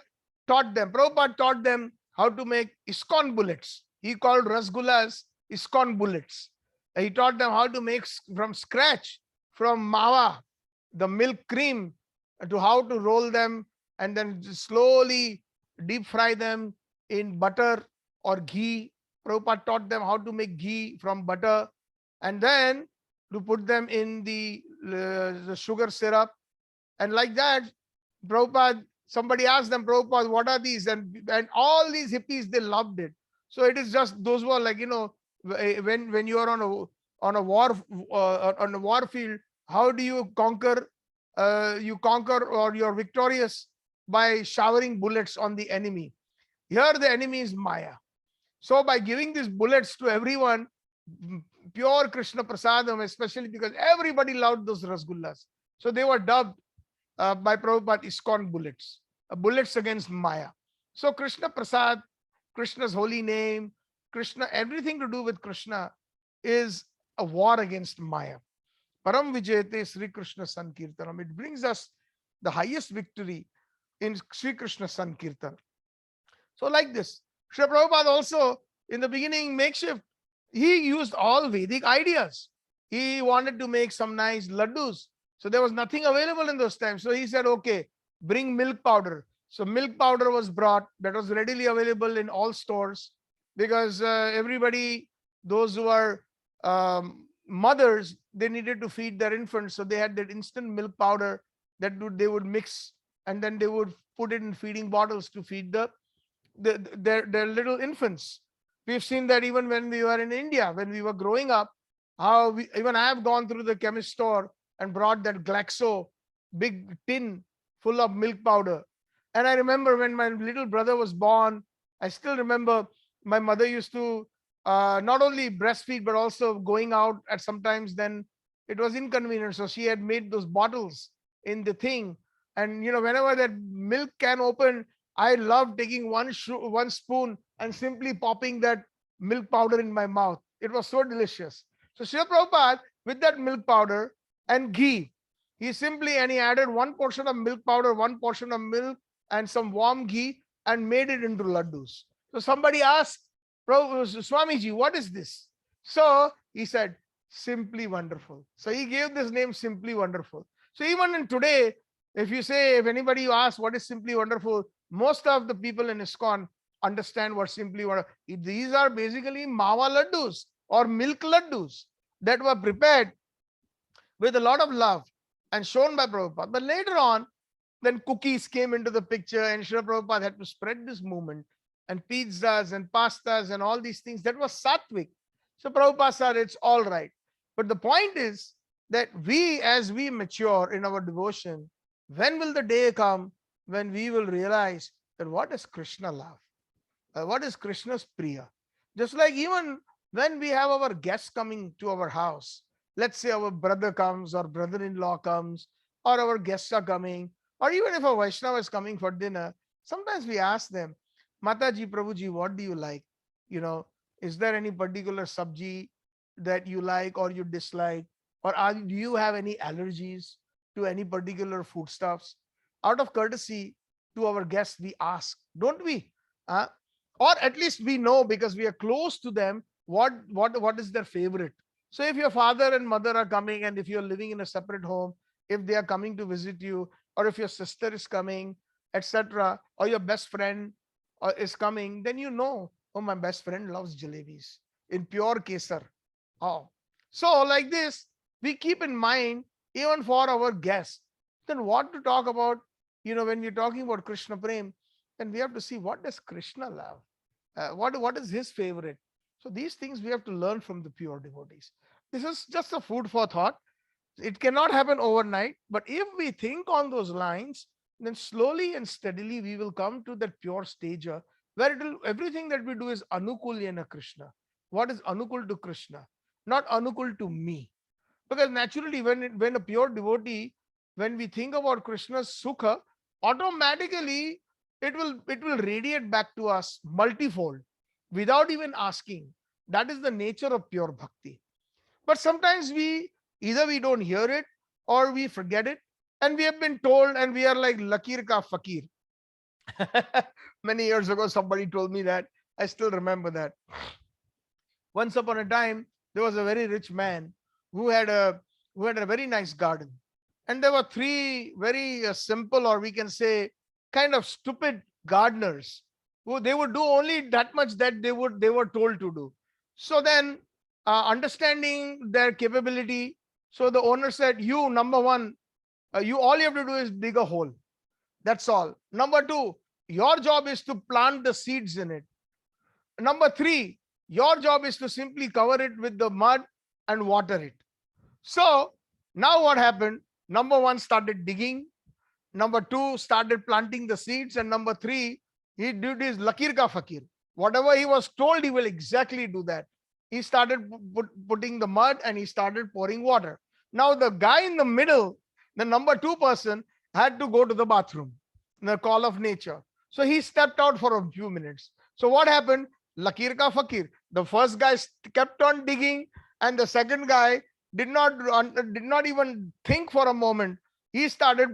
taught them how to make ISKCON bullets. He called rasgullas ISKCON bullets. He taught them how to make from scratch, from mawa, the milk cream, to how to roll them and then slowly deep fry them in butter or ghee. Prabhupada taught them how to make ghee from butter, and then to put them in the sugar syrup. And like that, Prabhupada, somebody asked them, Prabhupada, what are these? And all these hippies, they loved it. So it is just, those were like, when you are on a war field, how do you conquer? You conquer, or you're victorious by showering bullets on the enemy. Here the enemy is Maya. So by giving these bullets to everyone, pure Krishna prasadam, especially because everybody loved those rasgullas. So they were dubbed by Prabhupada ISKCON bullets, bullets against Maya. So Krishna Prasad, Krishna's holy name, Krishna, everything to do with Krishna is a war against Maya. Param Vijayate Sri Krishna Sankirtanam. It brings us the highest victory in Sri Krishna Sankirtan. So like this, Srila Prabhupada also in the beginning makeshift, he used all Vedic ideas. He wanted to make some nice laddus. So there was nothing available in those times. So he said, okay, bring milk powder. So milk powder was brought, that was readily available in all stores, because everybody, those who are mothers, they needed to feed their infants. So they had that instant milk powder that they would mix, and then they would put it in feeding bottles to feed their little infants. We've seen that even when we were in India, when we were growing up, even I have gone through the chemist store and brought that Glaxo big tin full of milk powder. And I remember when my little brother was born, I still remember my mother used to not only breastfeed, but also going out at sometimes, then it was inconvenient. So she had made those bottles in the thing. And, whenever that milk can open, I love taking one spoon and simply popping that milk powder in my mouth. It was so delicious. So Srila Prabhupada, with that milk powder and ghee, he added 1 portion of milk powder, 1 portion of milk, and some warm ghee, and made it into laddus. So somebody asked, Swamiji, what is this? So he said, simply wonderful. So he gave this name, Simply Wonderful. So even in today, if anybody asks what is Simply Wonderful, most of the people in ISKCON understand what Simply Wonderful. These are basically mawa laddus or milk laddus that were prepared with a lot of love and shown by Prabhupada. But later on, Then cookies came into the picture, and Srila Prabhupada had to spread this movement, and pizzas and pastas and all these things. That was sattvic. So Prabhupada said it's all right. But the point is that we, as we mature in our devotion, when will the day come when we will realize that what is Krishna love? What is Krishna's Priya? Just like even when we have our guests coming to our house, let's say our brother comes or brother-in-law comes, or our guests are coming, or even if a Vaishnava is coming for dinner, sometimes we ask them, Mataji, Prabhuji, what do you like? You know, is there any particular sabji that you like or you dislike? Or do you have any allergies to any particular foodstuffs? Out of courtesy to our guests, we ask, don't we? Uh, or at least we know, because we are close to them, what is their favorite. So if your father and mother are coming, and if you're living in a separate home, if they are coming to visit you, or if your sister is coming, etc., or your best friend is coming, then you know, oh, my best friend loves jalebis in pure kesar. Oh, so like this, we keep in mind even for our guests. Then what to talk about? When we're talking about Krishna Prem, then we have to see, what does Krishna love? What is his favorite? So these things we have to learn from the pure devotees. This is just a food for thought. It cannot happen overnight, but if we think on those lines, then slowly and steadily we will come to that pure stage where everything that we do is anukulyena Krishna. What is anukul to Krishna? Not anukul to me. Because naturally, when a pure devotee, when we think about Krishna's sukha, automatically it will radiate back to us multifold without even asking. That is the nature of pure bhakti. But sometimes we don't hear it or we forget it, and we have been told, and we are like lakir ka fakir. Many years ago, somebody told me that. I still remember that. Once upon a time, there was a very rich man who had a very nice garden, and there were three very simple, or we can say kind of stupid gardeners who they would do only that much that they were told to do. So then, understanding their capability, so the owner said, "You, number one, you all you have to do is dig a hole. That's all. Number two, your job is to plant the seeds in it. Number three, your job is to simply cover it with the mud and water it." So now what happened? Number one started digging. Number two started planting the seeds. And number three, he did his lakir ka fakir. Whatever he was told, he will exactly do that. He started putting the mud and he started pouring water. Now the guy in the middle, the number two person, had to go to the bathroom, the call of nature. So he stepped out for a few minutes. So what happened? Lakir ka fakir. The first guy kept on digging, and the second guy did not even think for a moment. He started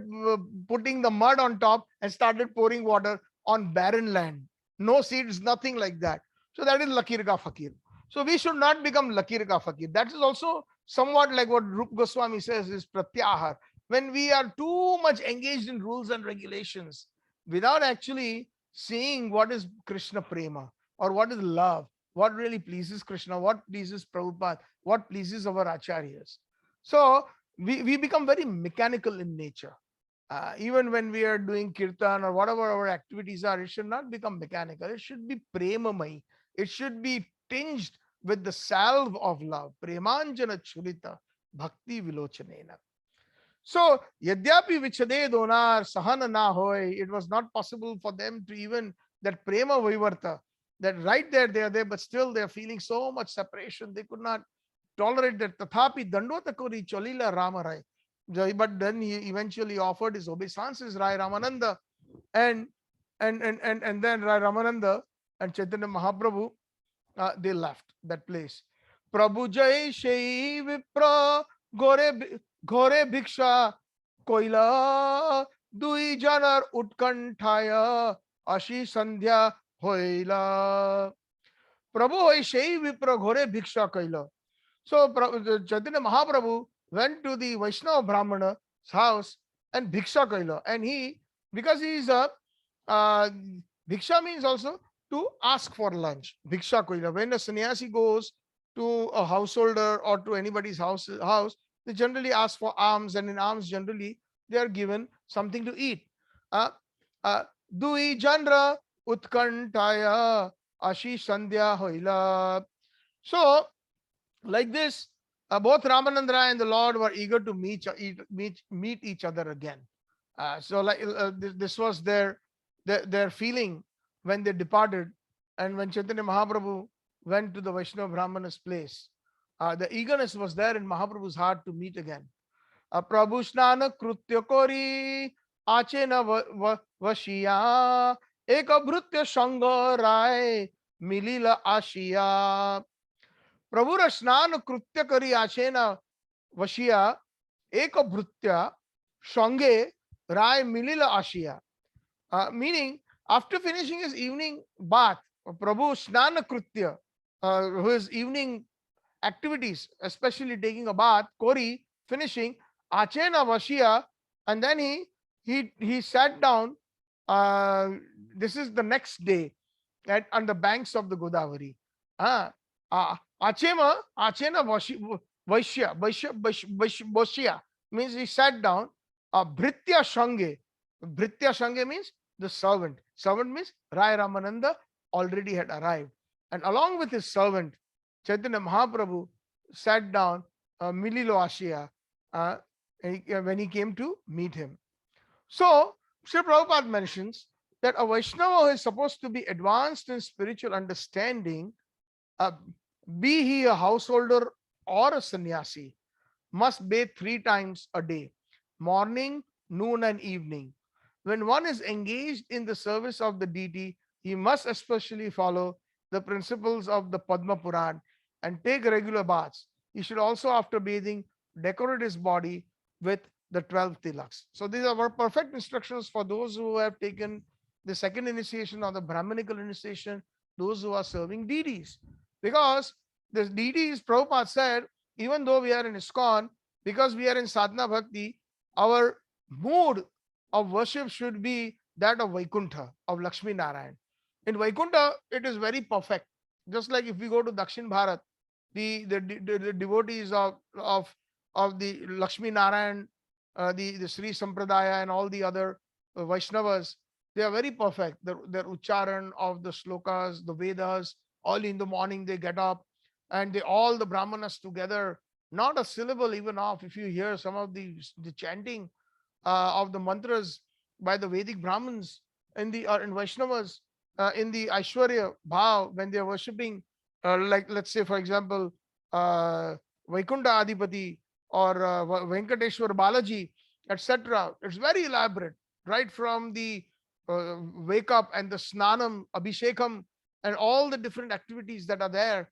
putting the mud on top and started pouring water on barren land. No seeds, nothing like that. So that is lakir ka fakir. So we should not become lakir ka fakir. That is also somewhat like what Rup Goswami says is pratyahar. When we are too much engaged in rules and regulations without actually seeing what is Krishna prema, or what is love, what really pleases Krishna, what pleases Prabhupada, what pleases our acharyas. So we become very mechanical in nature. Even when we are doing kirtan or whatever our activities are, it should not become mechanical. It should be premamai. It should be tinged with the salve of love. Premanjana churita bhakti vilochanena. So, yadyapi vichade donar sahana na hoy, it was not possible for them to even that prema vivarta, that right there they are there, but still they are feeling so much separation. They could not tolerate that. Tathapi dandota kori cholila Ramarai. But then he eventually offered his obeisances, Rai Ramananda, and then Rai Ramananda and Chaitanya Mahaprabhu, they left that place. Prabhu Jai Shai Vipra Gore Gore Bhiksha Koila Dui Janar Utkanthaya Ashi Sandhya Hoila. Prabhu Shai Vipra Gore Bhiksha Koila. So Chaitanya Mahaprabhu went to the Vaishnava Brahmana's house and Bhiksha Kaila. And because he is a Bhiksha means also to ask for lunch. Bhiksha Kaila. When a sannyasi goes to a householder or to anybody's house, they generally ask for alms, and in alms generally they are given something to eat. Uh, Dui Chandra Utkantaya Ashi Sandhya Hoila. So, like this, both Ramanandra and the Lord were eager to meet each other again. This was their feeling when they departed, and when Chaitanya Mahaprabhu went to the Vaishnava Brahmana's place. The eagerness was there in Mahaprabhu's heart to meet again. Prabhu Snana Krutya Kori Achena Vashiya Ekabhrutya Shanga Rai Milila Ashiya. प्रभुर स्नान कृत्य करी आशेन वशिया एक भृत्या संगे राय मिलिल Asia. Meaning, after finishing his evening bath, Prabhu Snana Krutya, his evening activities, especially taking a bath, Kori, finishing, Achena Vashia, and then he sat down. This is the next day on the banks of the Godavari. Achena Vaishya means he sat down. Bhritya Shange. Bhritya Shange means the servant. Servant means Rayaramananda already had arrived. And along with his servant, Chaitanya Mahaprabhu sat down Mililo Ashiya when he came to meet him. So, Sri Prabhupada mentions that a Vaishnava who is supposed to be advanced in spiritual understanding, be he a householder or a sannyasi, must bathe 3 times a day, morning, noon, and evening. When one is engaged in the service of the deity, he must especially follow the principles of the Padma Puran and take regular baths. He should also, after bathing, decorate his body with the 12 tilaks. So these are perfect instructions for those who have taken the second initiation or the Brahminical initiation, those who are serving deities. Because the deities, Prabhupada said, even though we are in ISKCON, because we are in sadhana bhakti, our mood of worship should be that of Vaikuntha, of Lakshmi Narayan. In Vaikuntha, it is very perfect. Just like if we go to Dakshin Bharat, the devotees of the Lakshmi Narayan, the Sri Sampradaya, and all the other Vaishnavas, they are very perfect. Their Ucharan of the slokas, the Vedas, all in the morning they get up and all the Brahmanas together, not a syllable even off. If you hear some of the chanting of the mantras by the Vedic Brahmins in Vaishnavas in the Aishwarya Bhav when they are worshipping, like let's say for example, Vaikuntha Adipati or Venkateshwar Balaji, etc. It's very elaborate, right from the wake up and the snanam, abhishekam, and all the different activities that are there.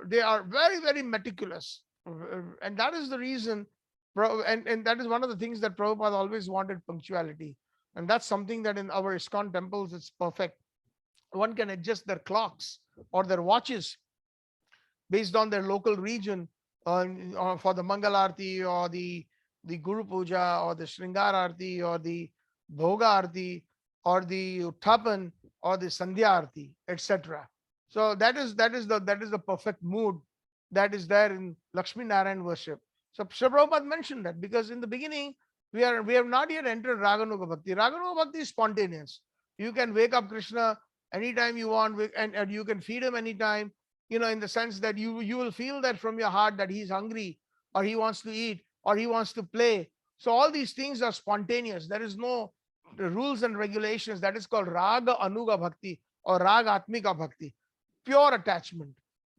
They are very, very meticulous. And that is the reason, and that is one of the things that Prabhupada always wanted, punctuality. And that's something that in our ISKCON temples, it's perfect. One can adjust their clocks or their watches based on their local region for the Mangalarti or the Guru Puja or the Shringar Arti or the Bhoga Arti or the Utthapan or the Sandhya Arti, etc. So that is the perfect mood that is there in Lakshmi Narayan worship. So Sri Prabhupada mentioned that because in the beginning we have not yet entered Raganuga Bhakti. Raganuga Bhakti is spontaneous. You can wake up Krishna anytime you want, and you can feed him anytime, in the sense that you will feel that from your heart that he's hungry or he wants to eat or he wants to play. So all these things are spontaneous. There is no rules and regulations. That is called Raga Anuga Bhakti or Raga Atmika Bhakti, pure attachment.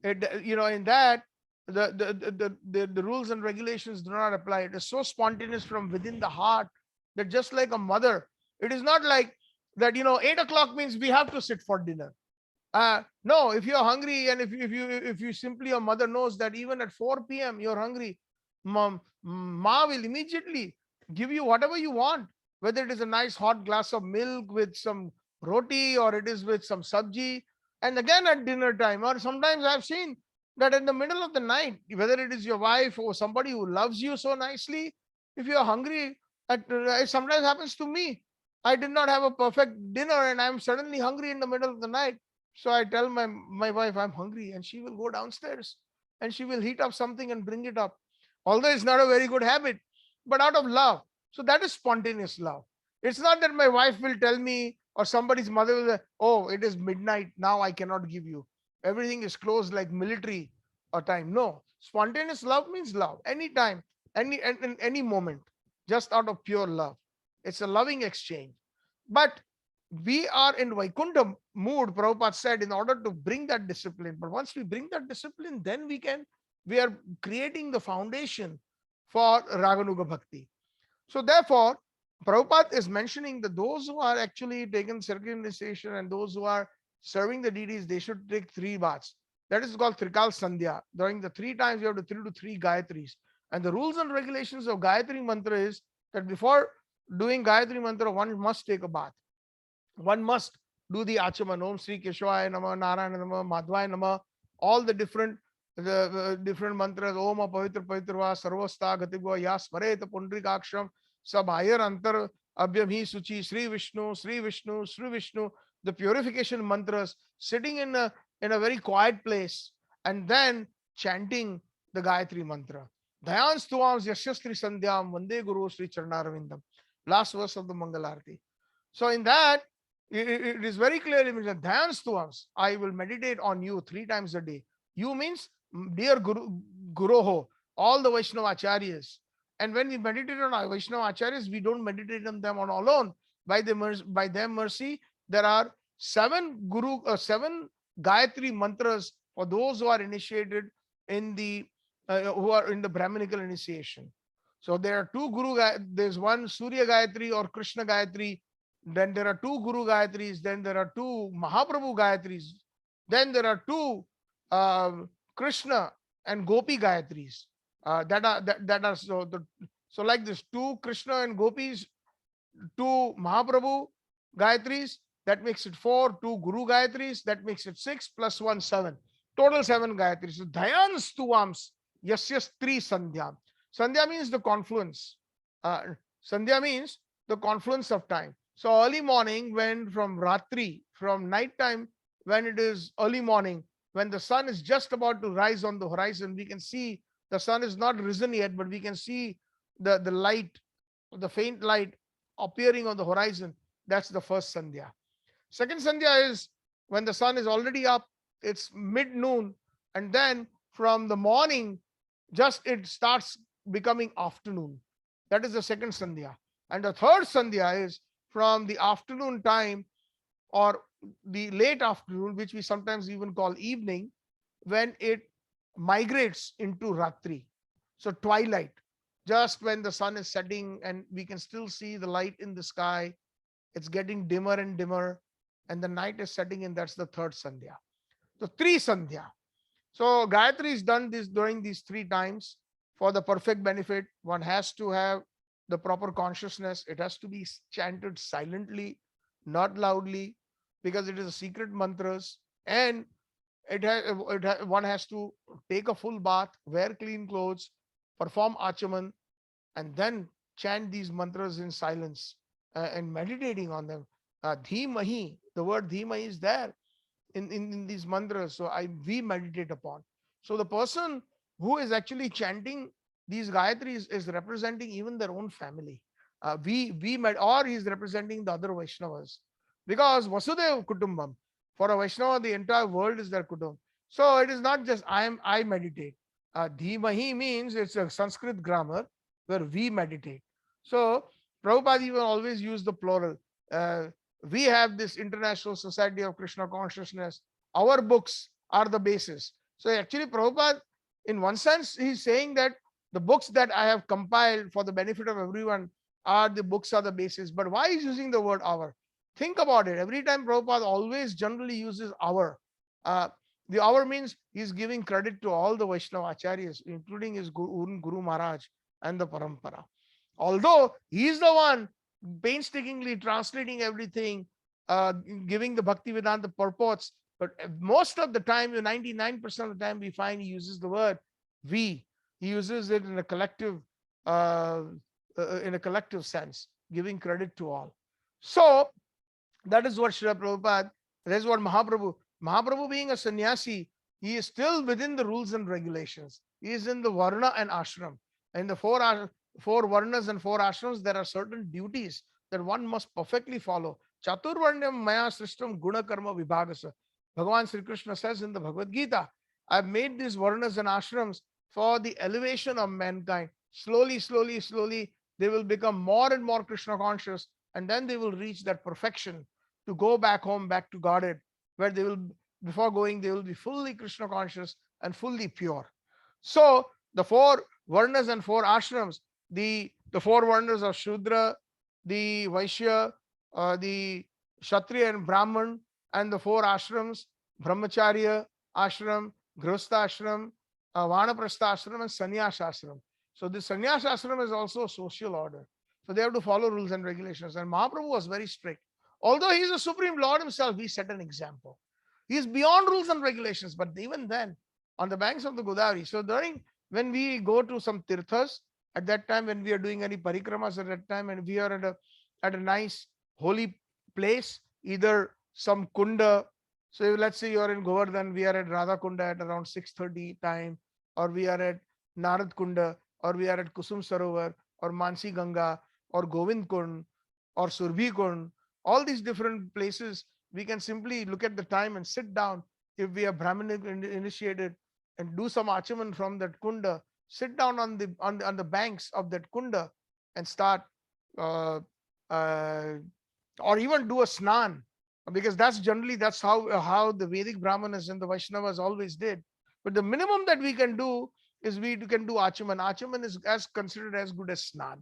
In that the rules and regulations do not apply. It is so spontaneous from within the heart that just like a mother, it is not like that 8 o'clock means we have to sit for dinner. No, if you're hungry and if you simply, your mother knows that even at 4 p.m. you're hungry, ma will immediately give you whatever you want, whether it is a nice hot glass of milk with some roti or it is with some sabji. And again at dinner time, or sometimes I've seen that in the middle of the night, whether it is your wife or somebody who loves you so nicely, if you're hungry, it sometimes happens to me. I did not have a perfect dinner and I'm suddenly hungry in the middle of the night. So I tell my wife I'm hungry, and she will go downstairs and she will heat up something and bring it up. Although it's not a very good habit, but out of love. So that is spontaneous love. It's not that my wife will tell me or somebody's mother will say, oh, it is midnight, now I cannot give you. Everything is closed like military or time. No. Spontaneous love means love. Anytime, any moment, just out of pure love. It's a loving exchange. But we are in Vaikuntha mood, Prabhupada said, in order to bring that discipline. But once we bring that discipline, then we are creating the foundation for Raganuga Bhakti. So therefore, Prabhupada is mentioning that those who are actually taken circular initiation and those who are serving the deities, they should take 3 baths. That is called Trikal Sandhya. During the 3 times, you have to 3 Gayatris. And the rules and regulations of Gayatri Mantra is that before doing Gayatri Mantra, one must take a bath. One must do the Achaman, Om Sri Keshwaya Nama, Narayana Nama, Madhvaya Nama, all the different mantras, Om Pavitra Pavitrva, Sarvasta Gatigva, Ya Smareta Pundrikaksham, Sab Higher Antar Abhyamhi Suchi, Sri Vishnu, Sri Vishnu, Sri Vishnu, the purification mantras, sitting in a very quiet place and then chanting the Gayatri Mantra. Dhayan Stuams Yashastri Sandhyam Vande Guru Sri Charnaravindam. Last verse of the Mangalarti. So in that, it is very clear, it means that Dhayan Stuams, I will meditate on you 3 times a day. You means dear Guruho, all the Vaishnava Acharyas. And when we meditate on our Vaishnava Acharyas, we don't meditate on them on alone. By their mercy, there are 7 Gayatri mantras for those who are initiated in the who are in the Brahminical initiation. So there are 2 there's one Surya Gayatri or Krishna Gayatri. Then there are 2 Guru Gayatris. Then there are 2 Mahaprabhu Gayatris. Then there are 2 Krishna and Gopi Gayatris. That are so like this, 2 Krishna and Gopis, 2 Mahaprabhu Gayatris, that makes it 4, 2 Guru Gayatris, that makes it 6, plus 1, 7. Total 7 Gayatris. So Dhayan Stuvams Yasyas 3 Sandhyam. Sandhya means the confluence. Sandhya means the confluence of time. So early morning, when from Ratri, from night time, when it is early morning, when the sun is just about to rise on the horizon, we can see the sun is not risen yet, but we can see the light, the faint light appearing on the horizon. That's the first Sandhya. Second Sandhya is when the sun is already up, it's mid-noon, and then from the morning, just it starts becoming afternoon. That is the second Sandhya. And the third Sandhya is from the afternoon time or the late afternoon, which we sometimes even call evening, when it migrates into Ratri. So twilight, just when the sun is setting and we can still see the light in the sky, it's getting dimmer and dimmer, and the night is setting in. That's the third Sandhya. So 3 Sandhya. So Gayatri is done this during these 3 times for the perfect benefit. One has to have the proper consciousness. It has to be chanted silently, not loudly, because it is a secret mantras. And one has to take a full bath, wear clean clothes, perform achaman, and then chant these mantras in silence and meditating on them. Dhimahi, the word dhimahi is there in these mantras. So we meditate upon. So the person who is actually chanting these Gayatris is representing even their own family. Or he is representing the other Vaishnavas. Because Vasudev Kutumbam, for a Vaishnava, the entire world is their Kutum. So it is not just I meditate. Dhimahi means it's a Sanskrit grammar where we meditate. So Prabhupada even always use the plural. We have this International Society of Krishna Consciousness. Our books are the basis. So actually Prabhupada, in one sense, he's saying that the books that I have compiled for the benefit of everyone are the basis. But why is using the word our? Think about it. Every time Prabhupada always generally uses our. The our means he's giving credit to all the Vaishnava Acharyas, including his Guru Maharaj and the Parampara. Although he is the one painstakingly translating everything, giving the Bhakti Vedanta purports, but most of the time, 99% of the time, we find he uses the word we. He uses it in a collective sense, giving credit to all. So that is what Srila Prabhupada, that is what Mahaprabhu being a sannyasi, he is still within the rules and regulations. He is in the Varna and Ashram. In the four Varnas and 4 Ashrams, there are certain duties that one must perfectly follow. Chaturvarnyam maya srishtam guna karma vibhagasa. Bhagavan Sri Krishna says in the Bhagavad Gita, I've made these varnas and ashrams for the elevation of mankind. Slowly, slowly, slowly, they will become more and more Krishna conscious, and then they will reach that perfection to go back home, back to Godhead, where they will, before going, they will be fully Krishna conscious and fully pure. So the four varnas and four ashrams, the four varnas of Shudra, the Vaishya, the Kshatriya and Brahman, and the four ashrams, Brahmacharya ashram, Grihastha ashram, Vanaprastha ashram, and Sannyas ashram. So the Sannyas ashram is also a social order. So they have to follow rules and regulations. And Mahaprabhu was very strict. Although he is a Supreme Lord himself, he set an example. He is beyond rules and regulations, but even then, on the banks of the Godavari. So when we go to some tirthas, at that time when we are doing any parikramas at that time, and we are at a nice holy place, either some kunda. So let's say you are in Govardhan, we are at Radha Kunda at around 6:30 time, or we are at Narad Kunda, or we are at Kusum Sarovar, or Mansi Ganga, or Govind Kund, or Surbhi Kund. All these different places, we can simply look at the time and sit down. If we are Brahminic initiated, and do some achaman from that kunda, sit down on the banks of that kunda and start or even do a snan, because that's how the Vedic Brahmanas and the Vaishnavas always did. But the minimum that we can do is we can do achaman. Achaman is as considered as good as snan.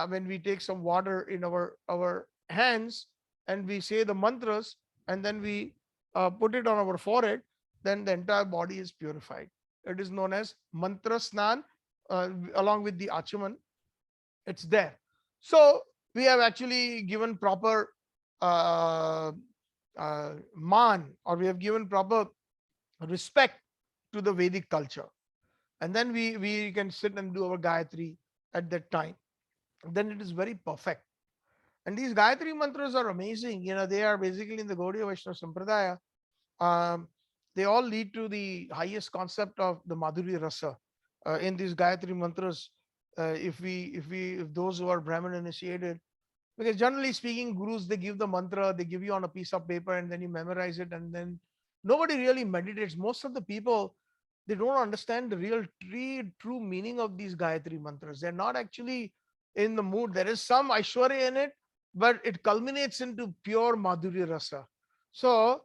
When we take some water in our hands and we say the mantras, and then we put it on our forehead, then the entire body is purified. It is known as mantra snan, along with the achaman. It's there. So we have actually given proper man, or we have given proper respect to the Vedic culture. And then we can sit and do our Gayatri at that time. Then it is very perfect. And these Gayatri mantras are amazing. They are basically in the Gaudiya Vaishnava Sampradaya. They all lead to the highest concept of the Madhurya Rasa in these Gayatri mantras. If those who are Brahmin initiated, because generally speaking, gurus, they give the mantra, they give you on a piece of paper, and then you memorize it, and then nobody really meditates. Most of the people, they don't understand the real true meaning of these Gayatri mantras. They're not actually in the mood. There is some Aishwarya in it, but it culminates into pure Madhurya Rasa. So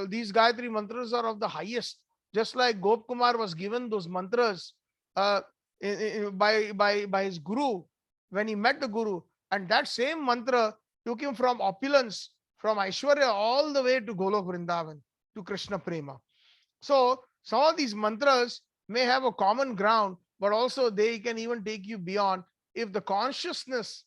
these Gayatri mantras are of the highest. Just like Gop Kumar was given those mantras by his guru when he met the guru, and that same mantra took him from opulence, from Aishwarya, all the way to Golok Vrindavan, to Krishna Prema. So some of these mantras may have a common ground, but also they can even take you beyond if the consciousness,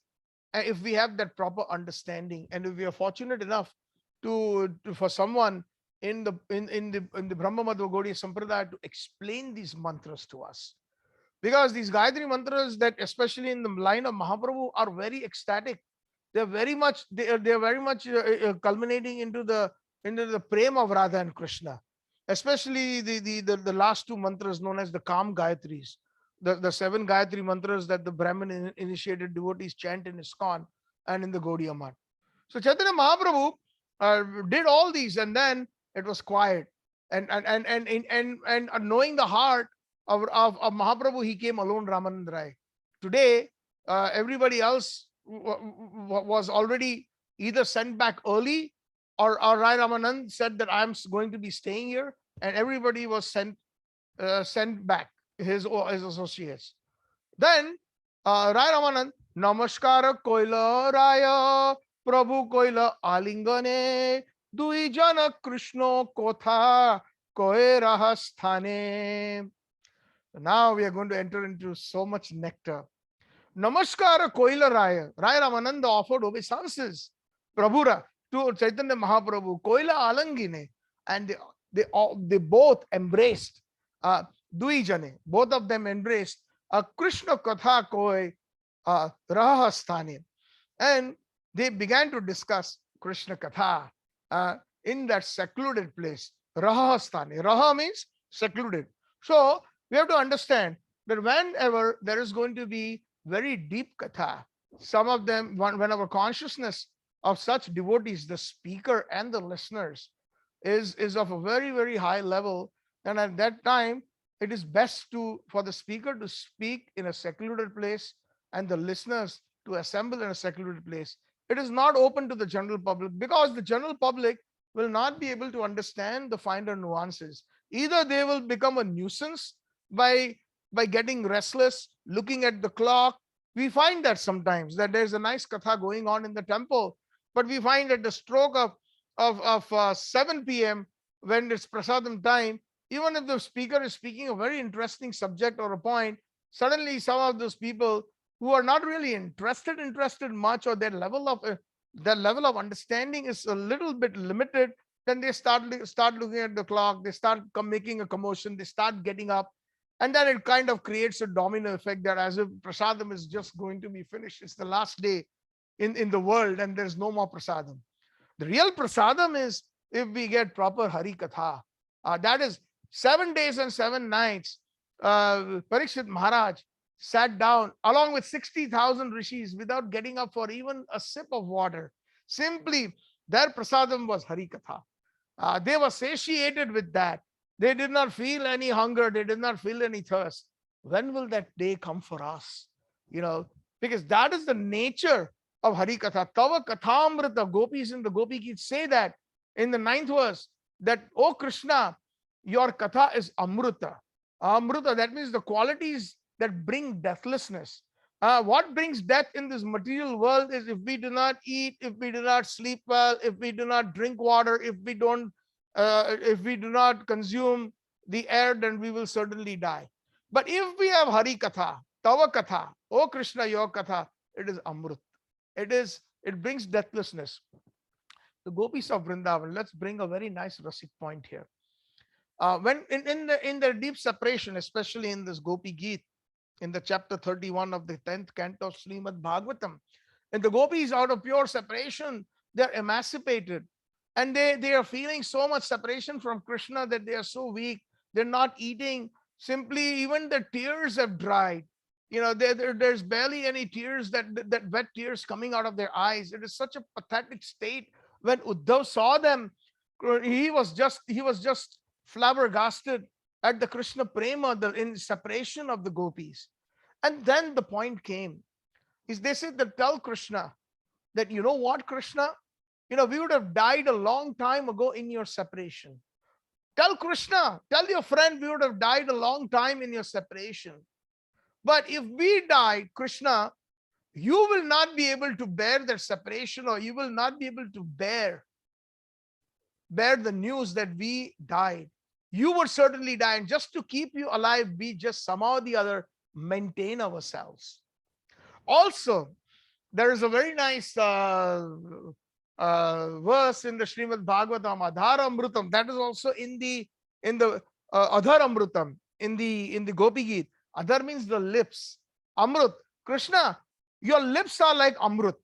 if we have that proper understanding, and if we are fortunate enough to for someone in the Brahma Madhva Gaudiya Sampradaya to explain these mantras to us. Because these Gayatri mantras, that especially in the line of Mahaprabhu, are very ecstatic. They're very much culminating into the prem of Radha and Krishna. Especially the last two mantras known as the Kam Gayatris, the 7 Gayatri mantras that the Brahmin initiated devotees chant in ISKCON and in the Gaudiya Math. So Chaitanya Mahaprabhu did all these, and then it was quiet. And knowing the heart of Mahaprabhu, he came alone, Ramanand Rai. Today, everybody else was already either sent back early, or Rai Ramanand said that I'm going to be staying here, and everybody was sent back, his associates. Then Rai Ramanand, Namaskara Koila Raya Prabhu Koila Alingane Dui Jana Krishna Kotha Koe Rahasthane. Now we are going to enter into so much nectar. Namaskara Koila Raya. Rai Ramananda offered obeisances, Prabhura, to Chaitanya Mahaprabhu, Koila Alangine, and they both embraced, Duijane, both of them embraced Krishna Katha Koi Rahasthane. And they began to discuss Krishna Katha in that secluded place, Rahasthane. Raha means secluded. So we have to understand that whenever there is going to be very deep katha, some of them, when our consciousness of such devotees, the speaker and the listeners, is of a very, very high level, and at that time it is best for the speaker to speak in a secluded place and the listeners to assemble in a secluded place. It is not open to the general public, because the general public will not be able to understand the finer nuances. Either they will become a nuisance by getting restless, looking at the clock. We find that sometimes that there's a nice katha going on in the temple, but we find at the stroke of 7 p.m., when it's prasadam time, even if the speaker is speaking a very interesting subject or a point, suddenly some of those people who are not really interested much, or their level of understanding is a little bit limited, then they start looking at the clock, they start making a commotion, they start getting up, and then it kind of creates a domino effect, that as if prasadam is just going to be finished, it's the last day in the world and there's no more prasadam. The real prasadam is if we get proper Hari Katha. That is 7 days and 7 nights. Parikshit Maharaj sat down along with 60,000 rishis without getting up for even a sip of water. Simply, their prasadam was Hari Katha. They were satiated with that. They did not feel any hunger. They did not feel any thirst. When will that day come for us? Because that is the nature of Hari Katha. Tava Kathamrita. Gopis in the Gopi Geet say that in the 9th verse, that, oh Krishna, your Katha is Amruta. Amruta, that means the qualities that bring deathlessness. What brings death in this material world is if we do not eat, if we do not sleep well, if we do not drink water, if we do not consume the air, then we will certainly die. But if we have Hari Katha, Tava Katha, oh Krishna, your Katha, it is Amrut. It brings deathlessness. The Gopis of Vrindavan, let's bring a very nice Rasik point here. When in the deep separation, especially in this Gopi Geet, in the chapter 31 of the 10th canto of Srimad Bhagavatam, and the Gopis, out of pure separation, they're emancipated, and they are feeling so much separation from Krishna that they are so weak. They're not eating. Simply, even the tears have dried. There's barely any tears, that wet tears coming out of their eyes. It is such a pathetic state. When Uddhav saw them, he was just flabbergasted at the Krishna prema, the in separation of the gopis. And then the point came, is they said that, tell Krishna that, you know what, Krishna, we would have died a long time ago in your separation. Tell Krishna, tell your friend, we would have died a long time in your separation. But if we die, Krishna, you will not be able to bear that separation, or you will not be able to bear the news that we died. You would certainly die. And just to keep you alive, we just somehow or the other maintain ourselves. Also, there is a very nice verse in the Srimad Bhagavatam, Radharaman. That is also in the Radharaman, in the Gopi Geet. Adhar means the lips. Amrut. Krishna, your lips are like Amrut.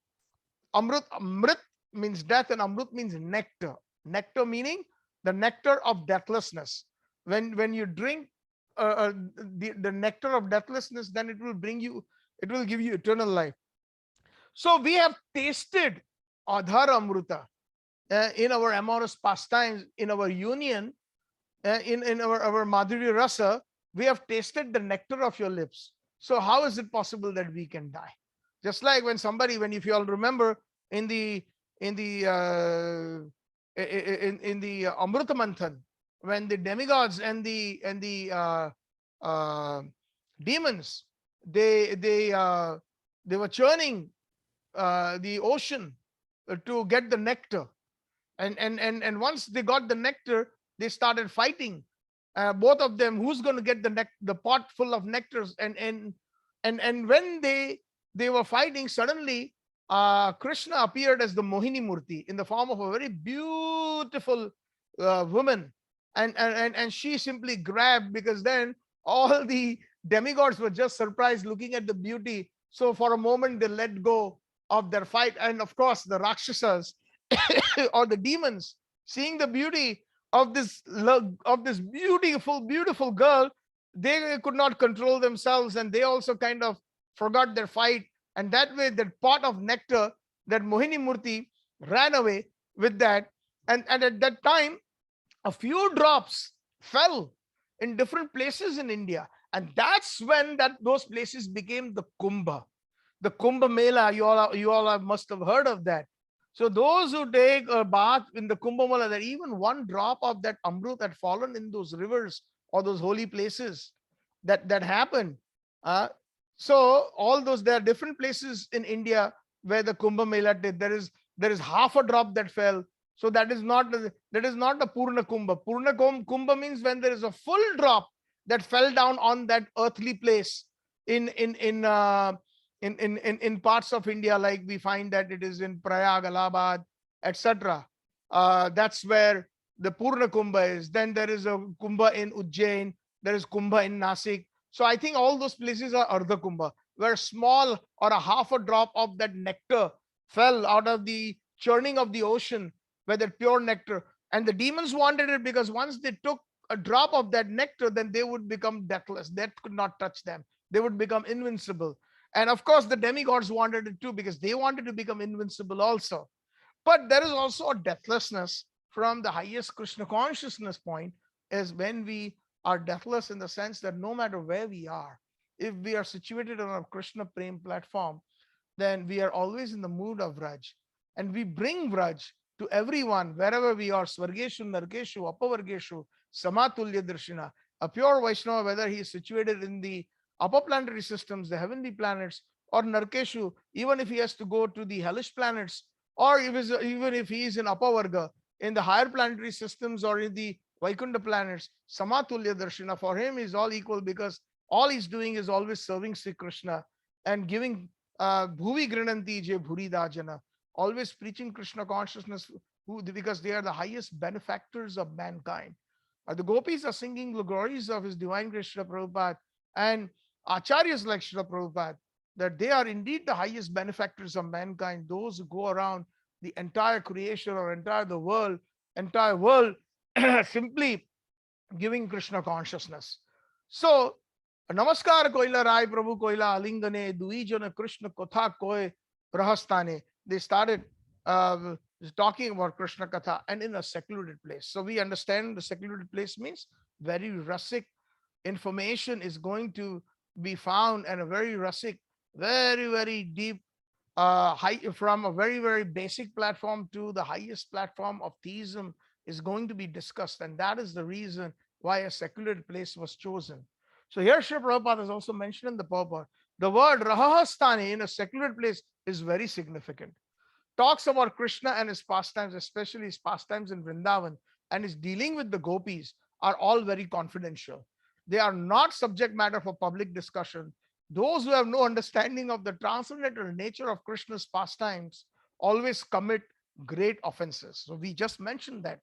Amrit means death, and Amrut means nectar. Nectar meaning the nectar of deathlessness. When you drink the nectar of deathlessness, then it will give you eternal life. So we have tasted Adhar Amruta in our amorous pastimes, in our union, in our Madhurya Rasa. We have tasted the nectar of your lips. So how is it possible that we can die? Just like when if you all remember, in the Amruta Manthan, when the demigods and the demons, they were churning the ocean to get the nectar, and once they got the nectar, they started fighting. Both of them, who's going to get the pot full of nectars, and when they were fighting, suddenly Krishna appeared as the Mohini Murti in the form of a very beautiful woman, and she simply grabbed, because then all the demigods were just surprised looking at the beauty. So for a moment they let go of their fight, and of course the Rakshasas or the demons, seeing the beauty of this beautiful girl, they could not control themselves, and they also kind of forgot their fight, And that way, that pot of nectar, that Mohini Murti ran away with that. And at that time, a few drops fell in different places in India. And that's when those places became the Kumbh. The Kumbh Mela, you all must have heard of that. So those who take a bath in the Kumbh Mela, that even one drop of that Amrut had fallen in those rivers or those holy places, that happened. Uh, so all those, there are different places in India where the Kumbh Mela did. There is half a drop that fell. So that is not the Purna Kumbha. Kumbha means when there is a full drop that fell down on that earthly place in parts of India, like we find that it is in Prayag, Allahabad, etc. That's where the Purna Kumbha is. Then there is a Kumbha in Ujjain, there is Kumbha in Nasik. So I think all those places are Ardha Kumbha, where small or a half a drop of that nectar fell out of the churning of the ocean, where that pure nectar. And the demons wanted it because once they took a drop of that nectar, then they would become deathless. Death could not touch them. They would become invincible. And of course, the demigods wanted it too, because they wanted to become invincible also. But there is also a deathlessness from the highest Krishna consciousness point, is when we are deathless in the sense that no matter where we are, if we are situated on a Krishna Prem platform, then we are always in the mood of Vraj. And we bring Vraj to everyone, wherever we are, Swargeshu, Narkeshu, Apavargeshu, Samatulya Darshina, a pure Vaishnava, whether he is situated in the upper planetary systems, the heavenly planets, or Narkeshu, even if he has to go to the hellish planets, or even if he is in Apavarga, in the higher planetary systems, or in the Vaikunta planets, Samatulya Darshana, for him is all equal, because all he's doing is always serving Sri Krishna and giving Bhuvi Grinanti Je Bhuri Dajana, always preaching Krishna consciousness, because they are the highest benefactors of mankind. The gopis are singing the glories of His Divine Grace Srila Prabhupada, and Acharyas like Srila Prabhupada, that they are indeed the highest benefactors of mankind, those who go around the entire creation or entire world simply giving Krishna consciousness. So, Namaskar Koila Rai Prabhu Koila Alingane Duijana Krishna Kotha Koi Rahastane. They started talking about Krishna Katha, and in a secluded place. So we understand the secluded place means very rasic information is going to be found, and a very rasic, very, very deep, high, from a very, very basic platform to the highest platform of theism is going to be discussed. And that is the reason why a secluded place was chosen. So here Srila Prabhupada has also mentioned in the purport, the word Rahastani in a secluded place is very significant. Talks about Krishna and his pastimes, especially his pastimes in Vrindavan, and his dealing with the gopis, are all very confidential. They are not subject matter for public discussion. Those who have no understanding of the transcendental nature of Krishna's pastimes always commit great offenses. So we just mentioned that.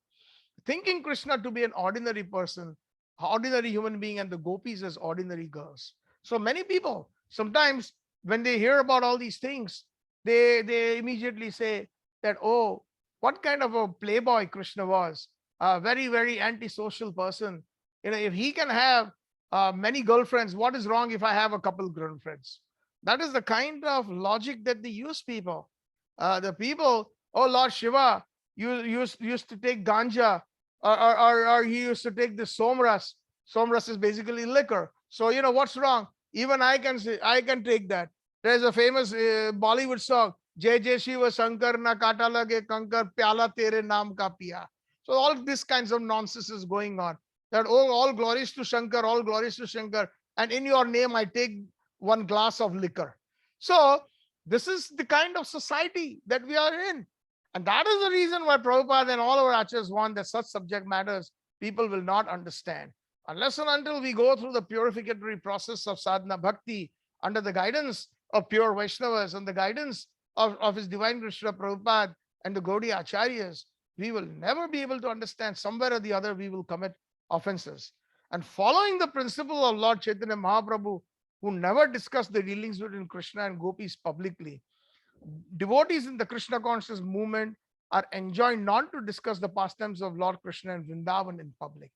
Thinking Krishna to be an ordinary person, ordinary human being, and the gopis as ordinary girls. So many people, sometimes when they hear about all these things, they immediately say that, oh, what kind of a playboy Krishna was, a very, very antisocial person. If he can have many girlfriends, what is wrong if I have a couple girlfriends? That is the kind of logic that they use, people. The people, oh, Lord Shiva, you used to take ganja, or he used to take this somras. Somras is basically liquor. So, what's wrong? Even I can say, I can take that. There's a famous Bollywood song, Jai Jai Shiva Shankar na kata lage kankar pyala tere naam ka piya. So all these kinds of nonsense is going on. That, oh, all glories to Shankar, all glories to Shankar, and in your name I take one glass of liquor. So this is the kind of society that we are in. And that is the reason why Prabhupada and all our acharyas want that such subject matters people will not understand. Unless and until we go through the purificatory process of sadhana bhakti under the guidance of pure Vaishnavas and the guidance of His Divine Krishna Prabhupada and the Gaudiya Acharyas, we will never be able to understand. Somewhere or the other, we will commit offenses. And following the principle of Lord Chaitanya Mahaprabhu, who never discussed the dealings between Krishna and gopis publicly, devotees in the Krishna conscious movement are enjoined not to discuss the pastimes of Lord Krishna and Vrindavan in public.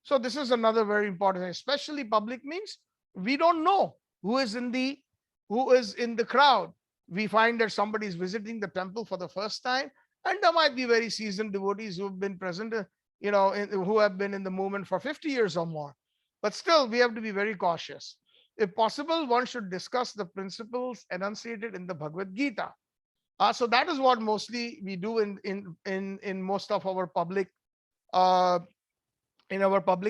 So this is another very important thing. Especially public means we don't know who is in the crowd. we find that somebody is visiting the temple for the first time, and there might be very seasoned devotees who have been present, who have been in the movement for 50 years or more. But still, we have to be very cautious. If possible, one should discuss the principles enunciated in the Bhagavad Gita. So that is what mostly we do in most of our public uh,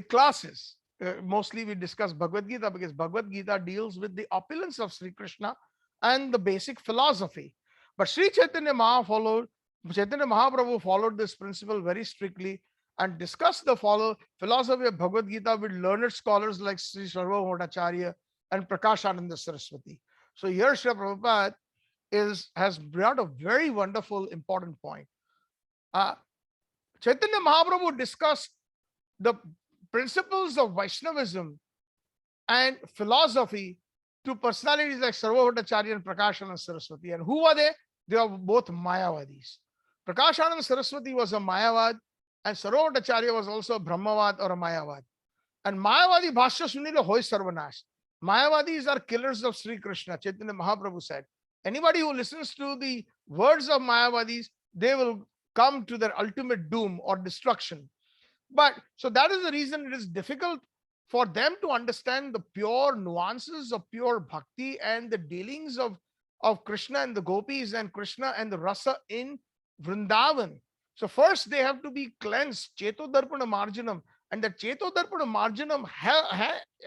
classes. Mostly we discuss Bhagavad Gita because Bhagavad Gita deals with the opulence of Sri Krishna and the basic philosophy. But Chaitanya Mahaprabhu followed this principle very strictly and discussed the philosophy of Bhagavad Gita with learned scholars like Sri Sarva Atma and Prakashananda Saraswati. So here Srila Prabhupada has brought a very wonderful, important point. Chaitanya Mahaprabhu discussed the principles of Vaishnavism and philosophy to personalities like Sarva Bhattacharya and Prakashananda Saraswati. And who are they? They are both Mayavadis. Prakashananda Saraswati was a Mayavad, and Sarva Bhattacharya was also a Brahmavad or a Mayavad. And Mayavadi Bhashya Sunila Hoy Sarvanash. Mayavadis are killers of Sri Krishna. Chaitanya Mahaprabhu said, anybody who listens to the words of Mayavadis, they will come to their ultimate doom or destruction. But so that is the reason it is difficult for them to understand the pure nuances of pure bhakti and the dealings of Krishna and the gopis and Krishna and the rasa in Vrindavan. So first they have to be cleansed, Cheto Darpana Marjanam. And the Cheto Darpana Marjanam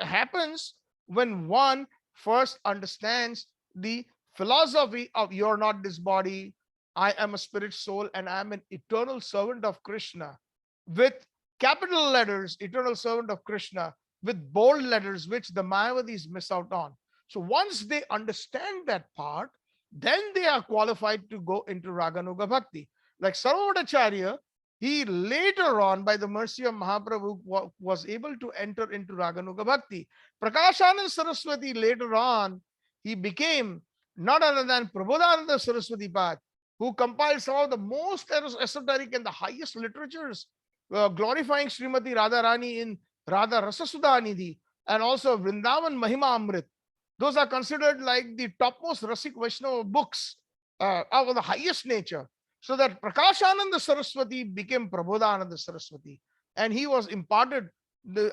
happens when one first understands the philosophy of you're not this body, I am a spirit soul, and I am an eternal servant of Krishna, with capital letters, eternal servant of Krishna, with bold letters, which the Mayavadis miss out on. So once they understand that part, then they are qualified to go into Raganuga Bhakti. Like Sarva Bhattacharya, he later on, by the mercy of Mahaprabhu, was able to enter into Raganuga Bhakti. Prakashananda Saraswati, later on, he became none other than Prabodhananda Saraswati Pad, who compiled some of the most esoteric and the highest literatures, glorifying Srimati Radharani in Radha Rasasudha Nidhi, and also Vrindavan Mahima Amrit. Those are considered like the topmost Rasik Vaishnava books of the highest nature. So that Prakashananda Saraswati became Prabodhananda Saraswati, and he was imparted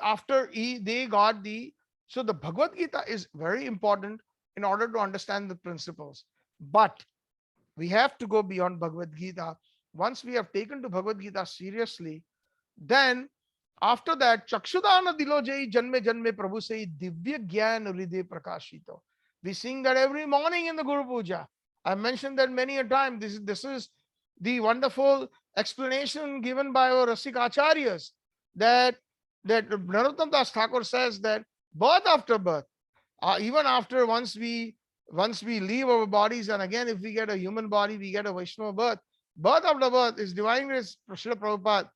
after they got the. So the Bhagavad Gita is very important in order to understand the principles. But we have to go beyond Bhagavad Gita. Once we have taken to Bhagavad Gita seriously, then after that, Chakshudana Dilojai Janme Janme Prabhu say Divya Gyan Hriday Prakashito. We sing that every morning in the Guru Puja. I mentioned that many a time. This is the wonderful explanation given by our Rasik Acharyas, that Narottam Das Thakur says that birth after birth, even after once we leave our bodies, and again if we get a human body, we get a Vaishnava birth. Birth after birth is divine grace. Srila Prabhupada,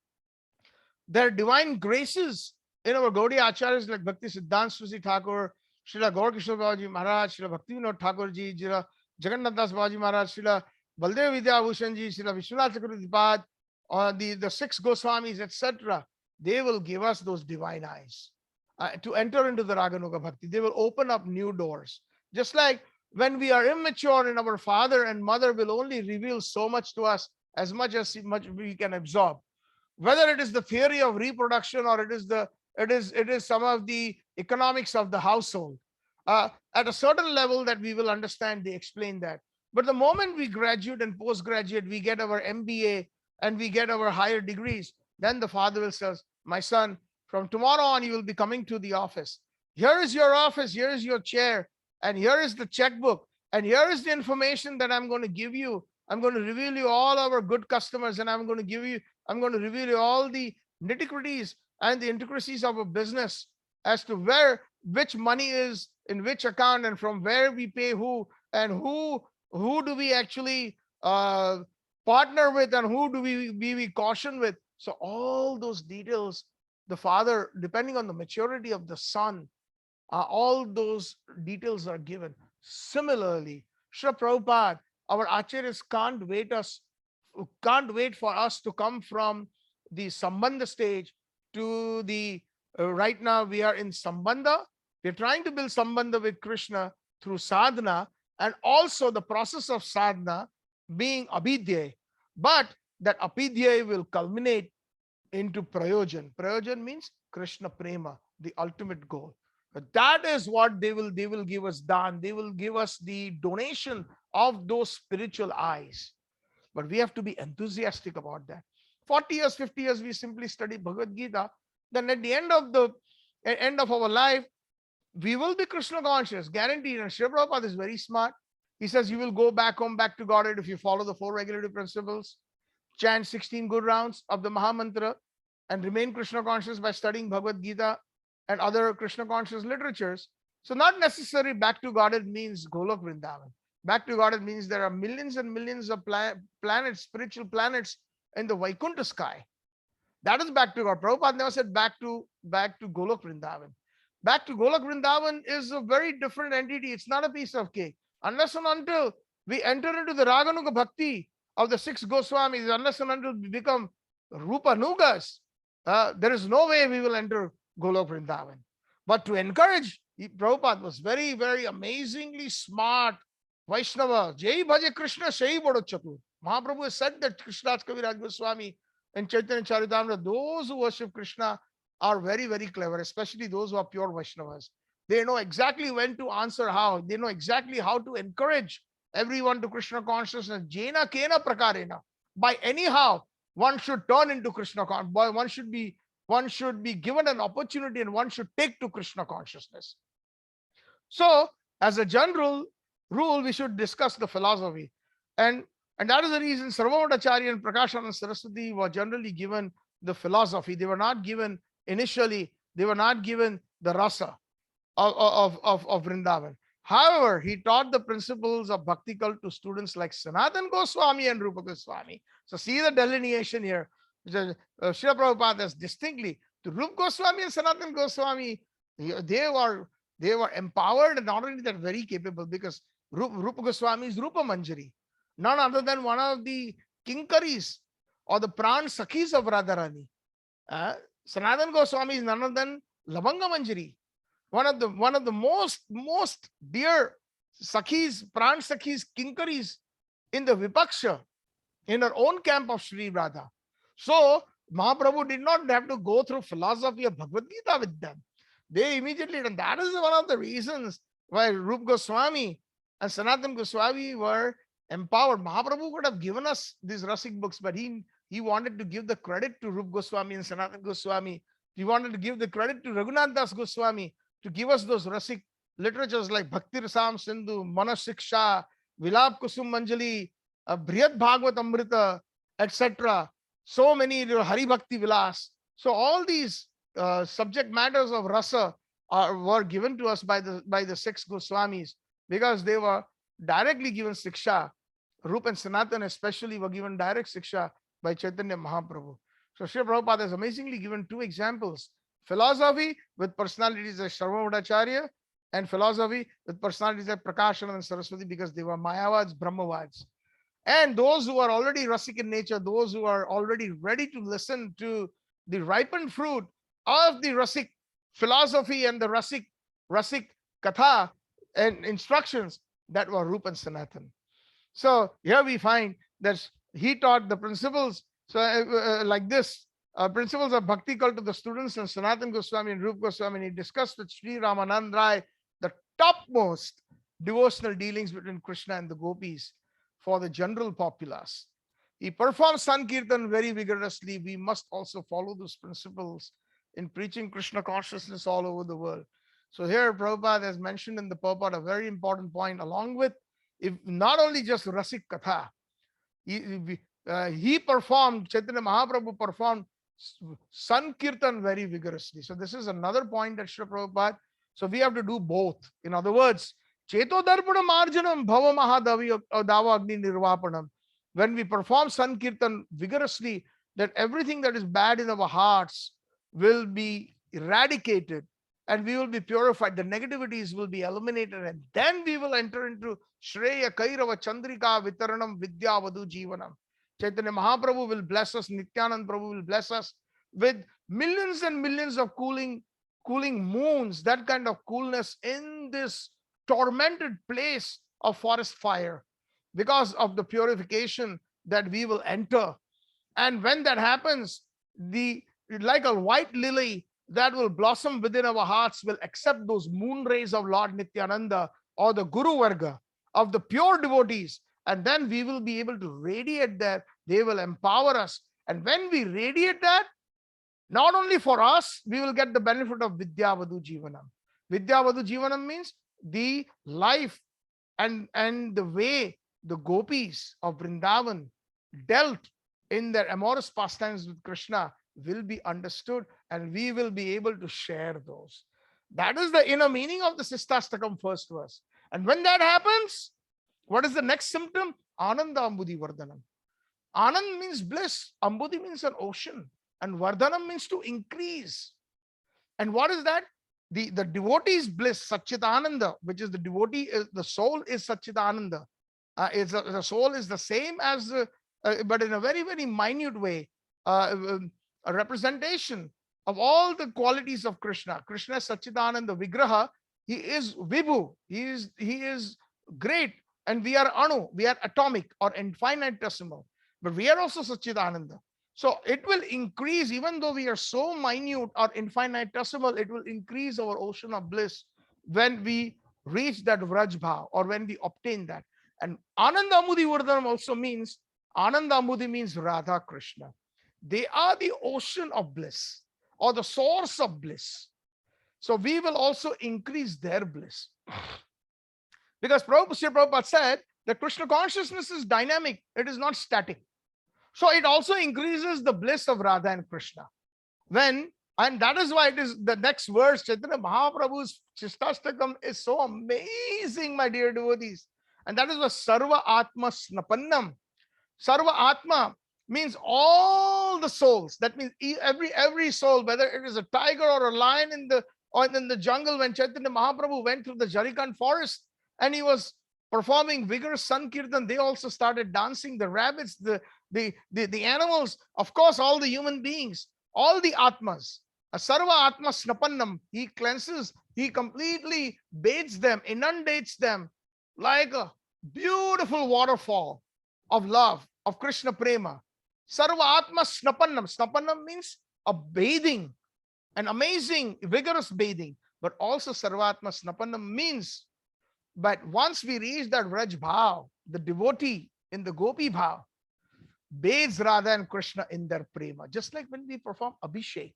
there are divine graces in our Gaudiya Acharyas like Bhakti Siddhanta Swasi Thakur, Srila Gaur Kishore Babaji Maharaj, Srila Bhakti Vinod Thakur ji, Srila Jagannath Das Babaji Maharaj, Srila Baldev Vidya Bhushan ji, Srila Vishwanath Chakravarti Pad, the six Goswamis, etc. They will give us those divine eyes to enter into the Raganuga Bhakti. They will open up new doors. Just like when we are immature, and our father and mother will only reveal so much to us, as much we can absorb. Whether it is the theory of reproduction or it is some of the economics of the household. At a certain level that we will understand, they explain that. But the moment we graduate and postgraduate, we get our MBA and we get our higher degrees, then the father will say, my son, from tomorrow on, you will be coming to the office. Here is your office, here is your chair, and here is the checkbook, and here is the information that I'm going to give you. I'm going to reveal you all our good customers, and I'm going to reveal you all the nitty-gritties and the intricacies of a business as to which money is in which account and from where we pay who, and who do we actually partner with, and who do we caution with. So all those details, the father, depending on the maturity of the son, all those details are given. Similarly, Srila Prabhupada, our acharyas can't wait for us to come from the Sambandha stage to the right now we are in Sambandha. We're trying to build Sambandha with Krishna through sadhana, and also the process of sadhana being abhidhyay, but that abhidhyay will culminate into prayojan. Prayojan means Krishna prema, the ultimate goal. But that is what they will give us dan. They will give us the donation of those spiritual eyes. But we have to be enthusiastic about that. 40 years, 50 years, we simply study Bhagavad Gita. Then at the end of our life, we will be Krishna conscious, guaranteed. And Srila Prabhupada is very smart. He says you will go back home, back to Godhead if you follow the 4 regulative principles, chant 16 good rounds of the Mahamantra, and remain Krishna conscious by studying Bhagavad Gita and other Krishna conscious literatures. So not necessarily back to Godhead means Golok Vrindavan. Back to Godhead means there are millions and millions of planets, spiritual planets in the Vaikuntha sky. That is back to God. Prabhupada never said back to Golok Vrindavan. Back to Golok Vrindavan is a very different entity. It's not a piece of cake. Unless and until we enter into the Raganuga Bhakti of the 6 Goswamis, unless and until we become Rupa Nugas, there is no way we will enter Golok Vrindavan. But to encourage, Prabhupada was very, very amazingly smart Vaishnava. Jai Bhaje Krishna Shai Bodo Chatur. Mahaprabhu has said that Krishna's Kaviraj Goswami and Chaitanya Charitamrita, those who worship Krishna are very, very clever, especially those who are pure Vaishnavas. They know exactly when to answer how. They know exactly how to encourage everyone to Krishna consciousness. Jena Kena Prakarena. By anyhow, one should turn into Krishna consciousness. One should be given an opportunity and one should take to Krishna consciousness. So, as a general rule, we should discuss the philosophy. And that is the reason Sarvamata and Prakashananda Saraswati were generally given the philosophy. They were not given initially, they were not given the rasa of Vrindavan. However, he taught the principles of bhakti cult to students like Sanatan Goswami and Rupa Goswami. So see the delineation here. Srila Prabhupada has distinctly to Rupa Goswami and Sanatan Goswami, they were empowered, and not only that, very capable, because Rupa Goswami is Rupa Manjari, none other than one of the Kinkaris or the Pran Sakhis of Radharani. Sanatan Goswami is none other than Lavanga Manjari, one of the most dear Sakhis, Pran Sakhis, Kinkaris in the Vipaksha, in her own camp of Sri Radha. So Mahaprabhu did not have to go through philosophy of Bhagavad Gita with them. They immediately, and that is one of the reasons why Rupa Goswami and Sanatan Goswami were empowered. Mahaprabhu could have given us these Rasik books, but he wanted to give the credit to Rupa Goswami and Sanatan Goswami. He wanted to give the credit to Raghunath Das Goswami to give us those Rasik literatures like Bhakti Rasam Sindhu, Manasiksha, Vilap Kusum Manjali, Brihad Bhagavad Amrita, etc. So many Hari Bhakti Vilas. So all these subject matters of rasa were given to us by the 6 Goswamis, because they were directly given siksha. Rupa and Sanatan especially were given direct siksha by Chaitanya Mahaprabhu. So Srila Prabhupada has amazingly given 2 examples: philosophy with personalities like Sarvamata and philosophy with personalities like Prakashananda and Saraswati, because they were Mayavads, Brahmavads. And those who are already Rasik in nature, those who are already ready to listen to the ripened fruit of the Rasik philosophy and the Rasik Katha and instructions, that were Rupa and Sanatan. So here we find that he taught the principles like this, principles of bhakti cult to the students, and Sanatan Goswami and Rupa Goswami. And he discussed with Sri Ramananda Rai the topmost devotional dealings between Krishna and the gopis for the general populace. He performed Sankirtan very vigorously. We must also follow those principles in preaching Krishna consciousness all over the world. So here Prabhupada has mentioned in the purport a very important point, along with, if not only just Rasik Katha, he performed, Chaitanya Mahaprabhu performed Sankirtan very vigorously. So this is another point that Srila Prabhupada, so we have to do both. In other words, Cheto Darpana Marjanam Bhava Mahadavi Dava Agni Nirvapanam. When we perform Sankirtan vigorously, that everything that is bad in our hearts will be eradicated and we will be purified. The negativities will be eliminated, and then we will enter into Shreya Kairava Chandrika Vitaranam Vidya Vadu Jivanam. Chaitanya Mahaprabhu will bless us, Nityanand Prabhu will bless us with millions and millions of cooling moons, that kind of coolness in this tormented place of forest fire, because of the purification that we will enter. And when that happens, the like a white lily that will blossom within our hearts will accept those moon rays of Lord Nityananda, or the Guru Varga of the pure devotees, and then we will be able to radiate there. They will empower us. And when we radiate that, not only for us, we will get the benefit of Vidyavadu Jivanam. Vidyavadu Jivanam means the life and the way the gopis of Vrindavan dealt in their amorous pastimes with Krishna will be understood, and we will be able to share those. That is the inner meaning of the Sistastakam first verse. And when that happens, what is the next symptom? Ananda Ambudhi Vardhanam. Anand means bliss, Ambudhi means an ocean, and Vardhanam means to increase. And what is that? The devotee's bliss, Satchitananda, which is the devotee, the soul is Satchitananda. The soul is the same as, but in a very, very minute way, a representation of all the qualities of Krishna. Krishna is Satchitananda Vigraha. He is Vibhu. He is great. And we are Anu. We are atomic or infinitesimal. But we are also Satchitananda. So it will increase, even though we are so minute or infinitesimal, it will increase our ocean of bliss when we reach that Vraj Bhav, or when we obtain that. And Ananda Amudhi Vardhanam also means, Ananda Amudhi means Radha Krishna. They are the ocean of bliss, or the source of bliss. So we will also increase their bliss. Because Prabhupada said that Krishna consciousness is dynamic, it is not static. So it also increases the bliss of Radha and Krishna. And that is why it is the next verse, Chaitanya Mahaprabhu's Sistastakam is so amazing, my dear devotees. And that is what Sarva Atma Snapannam. Sarva Atma means all the souls. That means every soul, whether it is a tiger or a lion in the jungle. When Chaitanya Mahaprabhu went through the Jarikan forest and he was performing vigorous Sankirtan, they also started dancing. The rabbits, the animals, of course, all the human beings, all the Atmas. A Sarva Atma Snapannam, he cleanses, he completely bathes them, inundates them like a beautiful waterfall of love, of Krishna Prema. Sarva Atma Snapannam. Snapannam means a bathing, an amazing, vigorous bathing. But also Sarva Atma Snapannam means, but once we reach that Vraj Bhav, the devotee in the Gopi Bhav bathes Radha and Krishna in their prema. Just like when we perform Abhishek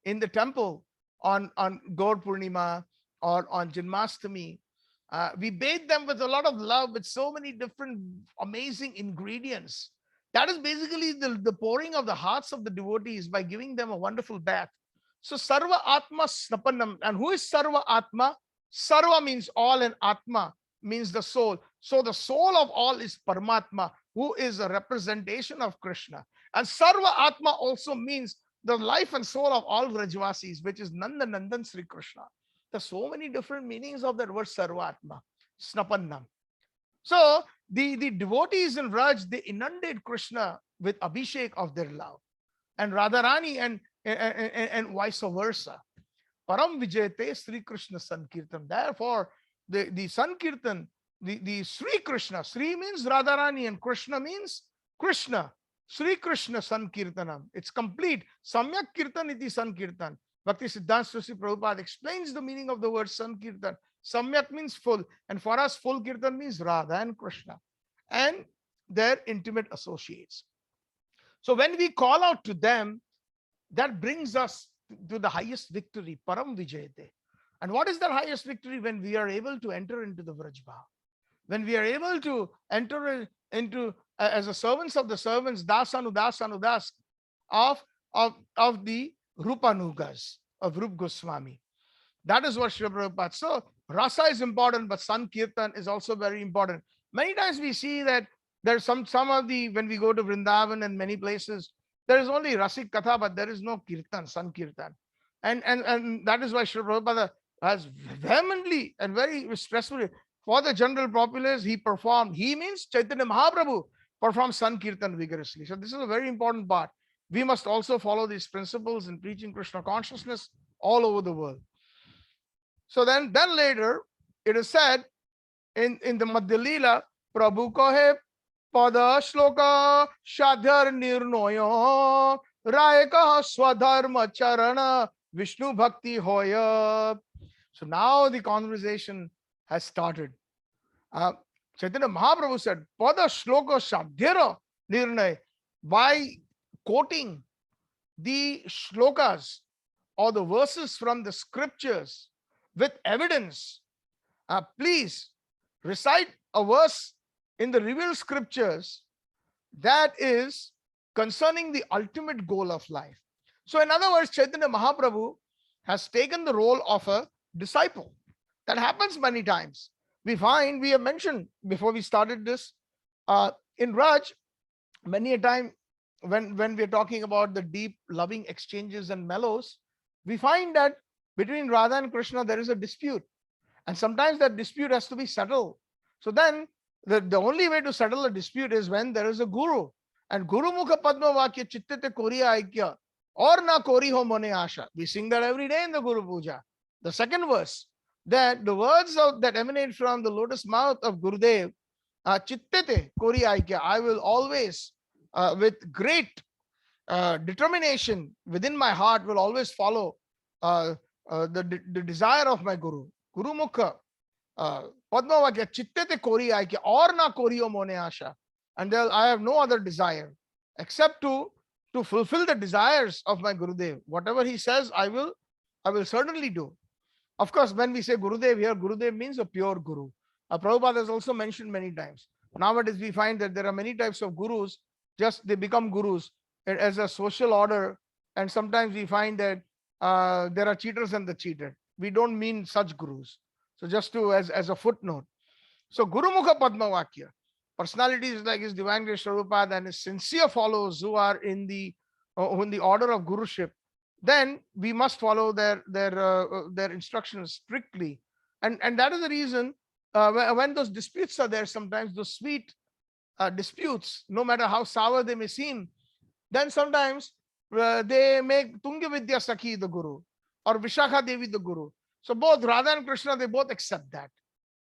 in the temple on Gaur Purnima or on Janmashtami, we bathe them with a lot of love, with so many different amazing ingredients. That is basically the pouring of the hearts of the devotees by giving them a wonderful bath. So Sarva Atma Snapannam. And who is Sarva Atma? Sarva means all, and Atma means the soul. So the soul of all is Paramatma, who is a representation of Krishna. And Sarva Atma also means the life and soul of all Vrajvasis, which is Nanda Nandan Sri Krishna. There's so many different meanings of that word Sarva Atma, Snapannam. So the devotees in Vraj, they inundate Krishna with Abhishek of their love, and Radharani and vice versa. Param Vijayate Sri Krishna Sankirtan. Therefore, the Sankirtan, the Sri Krishna, Sri means Radharani and Krishna means Krishna. Sri Krishna Sankirtanam. It's complete. Samyak Kirtan iti Sankirtan. Bhakti Siddhanta Saraswati Prabhupada explains the meaning of the word Sankirtan. Samyak means full. And for us, full Kirtan means Radha and Krishna and their intimate associates. So when we call out to them, that brings us to the highest victory, Param Vijayate. And what is that highest victory? When we are able to enter into the Vrajbhav. When we are able to enter into, as a servants of the servants, Dasanudas of the Rupanugas, of Rup Goswami. That is what Srila Prabhupada. So Rasa is important, but Sankirtan is also very important. Many times we see that there's some of the, when we go to Vrindavan and many places, there is only Rasik Katha, but there is no Kirtan, Sankirtan. And that is why Srila Prabhupada has vehemently and very stressfully, for the general populace, he performed. He means Chaitanya Mahaprabhu performed Sankirtan vigorously. So this is a very important part. We must also follow these principles in preaching Krishna consciousness all over the world. So then later, it is said in the Madhya Leela, Prabhu kahe pada shloka shadhar nirnoyo ray kaha swadharma charana Vishnu bhakti hoya. So now the conversation has started. Uh, Chaitanya Mahaprabhu said, pada shloka shadhyara nirnay, by quoting the shlokas or the verses from the scriptures with evidence. Please recite a verse in the revealed scriptures that is concerning the ultimate goal of life. So, in other words, Chaitanya Mahaprabhu has taken the role of a disciple. That happens many times. We have mentioned before we started this, in Raj, many a time when we're talking about the deep loving exchanges and mellows, we find that between Radha and Krishna there is a dispute, and sometimes that dispute has to be settled. So then the only way to settle a dispute is when there is a guru. And Guru Mukha Padma Vakya Chittite Koriya Aikya or na Kori Ho Mone Asha. We sing that every day in the Guru Puja. The second verse, that the words that emanate from the lotus mouth of Gurudev, Chittite Koriya Aikya, I will always, with great determination within my heart, will always follow the desire of my Guru. Guru Mukha Padma Vakya Chittete Kori Aikya or na Koriyo Mone Asha. And I have no other desire except to fulfill the desires of my Gurudev. Whatever he says, I will certainly do. Of course, when we say Gurudev here, Gurudev means a pure Guru. Prabhupada has also mentioned many times. Nowadays, we find that there are many types of gurus, just they become gurus as a social order. And sometimes we find that there are cheaters and the cheated. We don't mean such gurus. So just to as a footnote. So Guru Mukha Padma Vakya, personalities like His Divine Grace Prabhupada and his sincere followers who are in the order of guruship, then we must follow their instructions strictly. And that is the reason when those disputes are there, sometimes those sweet disputes, no matter how sour they may seem, then sometimes they make Tunga Vidya Sakhi the Guru or Vishakha Devi the Guru. So both Radha and Krishna, they both accept that.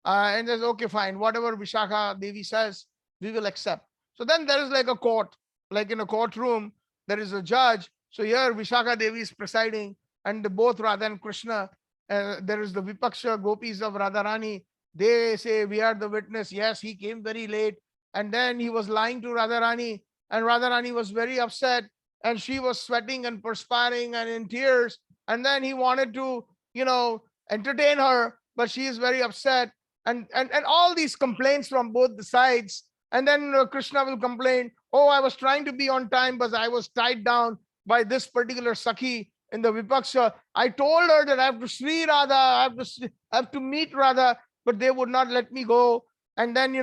And there's okay, fine, whatever Vishakha Devi says, we will accept. So then there is like a court, like in a courtroom, there is a judge. So here Vishakha Devi is presiding, and both Radha and Krishna, there is the Vipaksha gopis of Radharani. They say, we are the witness. Yes, he came very late. And then he was lying to Radharani, and Radharani was very upset, and she was sweating and perspiring and in tears. And then he wanted to, entertain her, but she is very upset. And all these complaints from both the sides. And then Krishna will complain, oh, I was trying to be on time, but I was tied down by this particular Sakhi in the Vipaksha. I told her that I have to Sri Radha, I have to meet Radha, but they would not let me go. And then,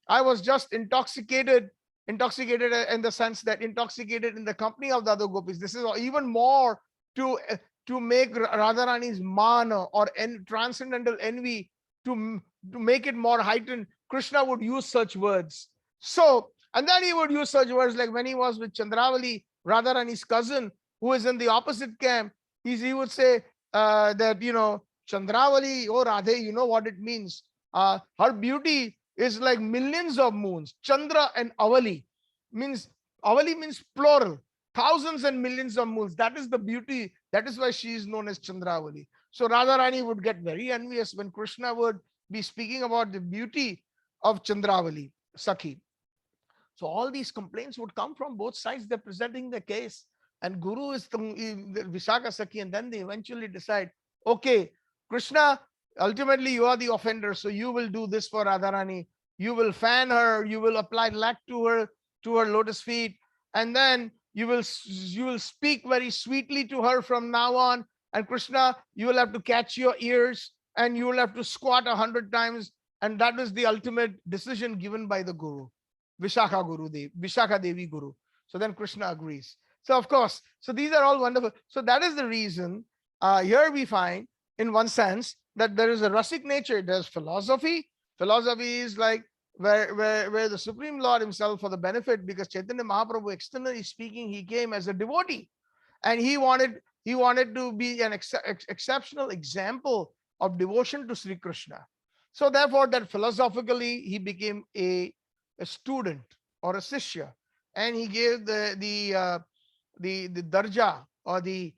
I was just intoxicated in the sense that intoxicated in the company of the other gopis. This is even more to make Radharani's mana or transcendental envy, to make it more heightened. Krishna would use such words. So, and then he would use such words like when he was with Chandravali, Radharani's cousin, who is in the opposite camp, he would say that, Chandravali, oh Radhe, you know what it means. Her beauty is like millions of moons. Chandra and Avali means plural. Thousands and millions of moons. That is the beauty. That is why she is known as Chandravali. So Radharani would get very envious when Krishna would be speaking about the beauty of Chandravali, Sakhi. So all these complaints would come from both sides. They're presenting the case. And Guru is the Vishakha Sakhi. And then they eventually decide, okay, Krishna, ultimately you are the offender. So you will do this for Radharani. You will fan her. You will apply lac to her lotus feet. And then you will speak very sweetly to her from now on. And Krishna, you will have to catch your ears and you will have to squat 100 times. And that was the ultimate decision given by the Guru, Vishakha Devi Guru. So then Krishna agrees. So of course, so these are all wonderful. So that is the reason here we find, in one sense, that there is a rasic nature. There's philosophy. Philosophy is like where the Supreme Lord himself, for the benefit, because Chaitanya Mahaprabhu, externally speaking, he came as a devotee, and he wanted to be an exceptional example of devotion to Sri Krishna. So therefore, that philosophically he became a student or a sishya, and he gave the darja or the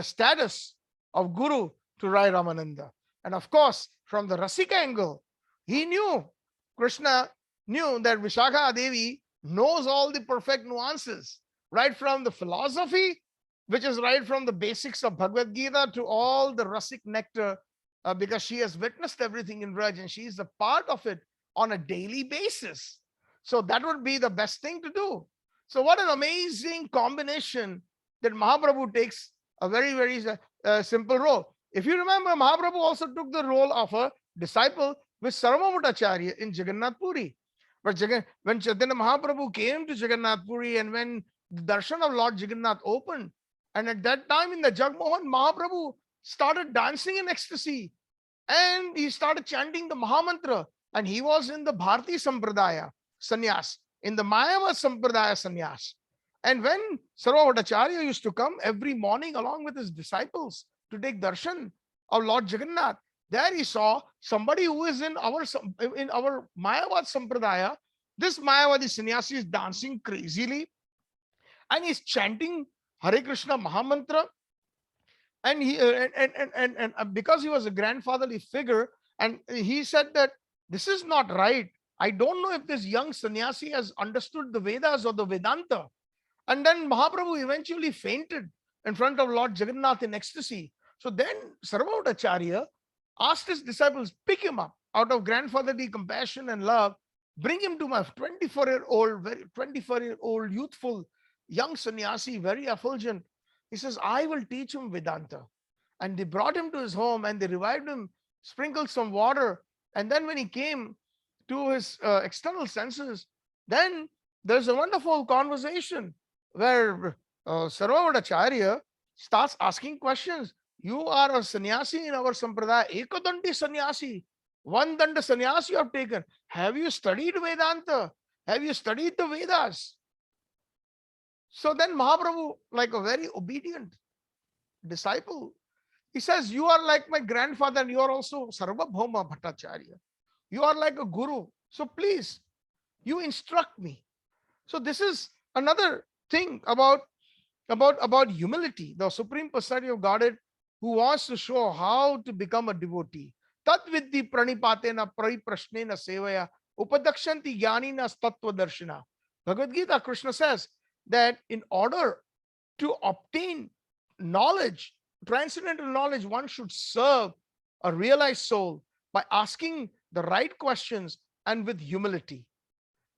status of guru to Rai Ramananda. And of course, from the Rasika angle, he knew, Krishna knew that Vishakha Devi knows all the perfect nuances, right from the philosophy, which is right from the basics of Bhagavad Gita, to all the Rasik nectar, because she has witnessed everything in Raj and she is a part of it on a daily basis. So that would be the best thing to do. So what an amazing combination that Mahaprabhu takes a very, very simple role. If you remember, Mahaprabhu also took the role of a disciple with Sarvamutacharya in Jagannath Puri. But when Chaitanya Mahaprabhu came to Jagannath Puri, and when the darshan of Lord Jagannath opened, and at that time in the Jagmohan, Mahaprabhu started dancing in ecstasy and he started chanting the Mahamantra, and he was in the Bharti Sampradaya sannyas, in the Mayava Sampradaya sannyas. And when Sarvabhattacharya used to come every morning along with his disciples to take darshan of Lord Jagannath, there he saw somebody who is in our Mayavad Sampradaya. This Mayavadi sannyasi is dancing crazily and he's chanting Hare Krishna Mahamantra. And he and because he was a grandfatherly figure, and he said that this is not right. I don't know if this young sannyasi has understood the Vedas or the Vedanta. And then Mahaprabhu eventually fainted in front of Lord Jagannath in ecstasy. So then Sarvabhattacharya asked his disciples, pick him up out of grandfatherly compassion and love, bring him to my 24-year-old youthful young sannyasi, very effulgent. He says, I will teach him Vedanta. And they brought him to his home and they revived him, sprinkled some water. And then when he came to his external senses, then there's a wonderful conversation where Sarvabhattacharya starts asking questions. You are a sannyasi in our sampradaya, Ekadandi sannyasi, one danda sannyasi you have taken. Have you studied Vedanta? Have you studied the Vedas? So then Mahaprabhu, like a very obedient disciple, he says, you are like my grandfather and you are also Sarvabhauma Bhattacharya. You are like a guru. So please, you instruct me. So this is another thing about humility, the Supreme Personality of Godhead, who wants to show how to become a devotee. Tat vidhi pranipatena pariprashnena sevaya upadakshanti jnanina tattva darshana. Bhagavad Gita, Krishna says that in order to obtain knowledge, transcendental knowledge, one should serve a realized soul by asking the right questions and with humility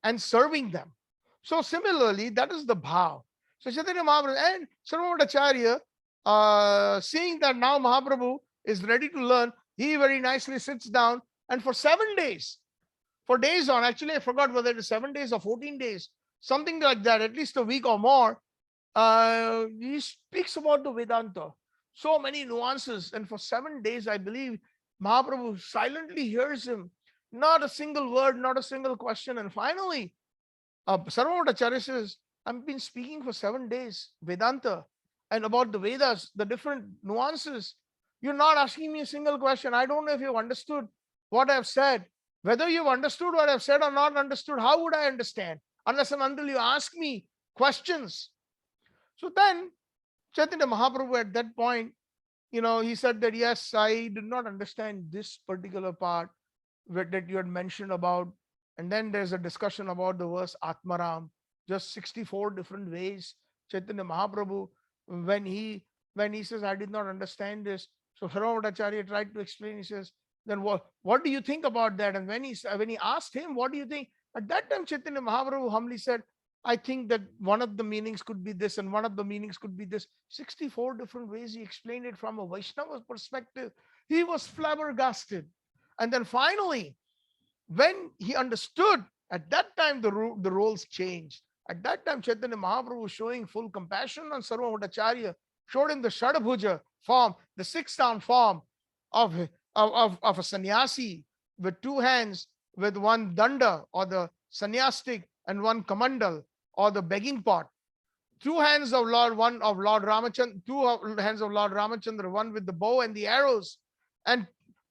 and serving them. So similarly, that is the bhav. So Chaitanya Mahaprabhu and Sarvabhattacharya, seeing that now Mahaprabhu is ready to learn, he very nicely sits down and for 7 days, for days on, actually I forgot whether it is 7 days or 14 days, something like that, at least a week or more, he speaks about the Vedanta. So many nuances. And for 7 days, I believe, Mahaprabhu silently hears him. Not a single word, not a single question. And finally, Sarvabhattacharya says, I've been speaking for 7 days, Vedanta, and about the Vedas, the different nuances. You're not asking me a single question. I don't know if you've understood what I've said. Whether you've understood what I've said or not understood, how would I understand? Unless and until you ask me questions. So then, Chaitanya Mahaprabhu at that point, he said that, yes, I did not understand this particular part that you had mentioned about. And then there's a discussion about the verse Atmaram, just 64 different ways. Chaitanya Mahaprabhu, when he says, I did not understand this. So Sarvabhattacharya tried to explain. He says, then what do you think about that? And when he asked him, what do you think? At that time, Chaitanya Mahaprabhu humbly said, I think that one of the meanings could be this and one of the meanings could be this. 64 different ways he explained it from a Vaishnava perspective. He was flabbergasted. And then finally, when he understood, at that time the roles changed. At that time, Chaitanya Mahaprabhu, showing full compassion on Sarvabhattacharya, showed him the Shadabhuja form, the 6-arm form of a sannyasi with 2 hands, with one danda or the sannyastic and one kamandal or the begging pot. 2 hands of Lord, one of Lord Ramachandra, 2 hands of Lord Ramachandra, one with the bow and the arrows, and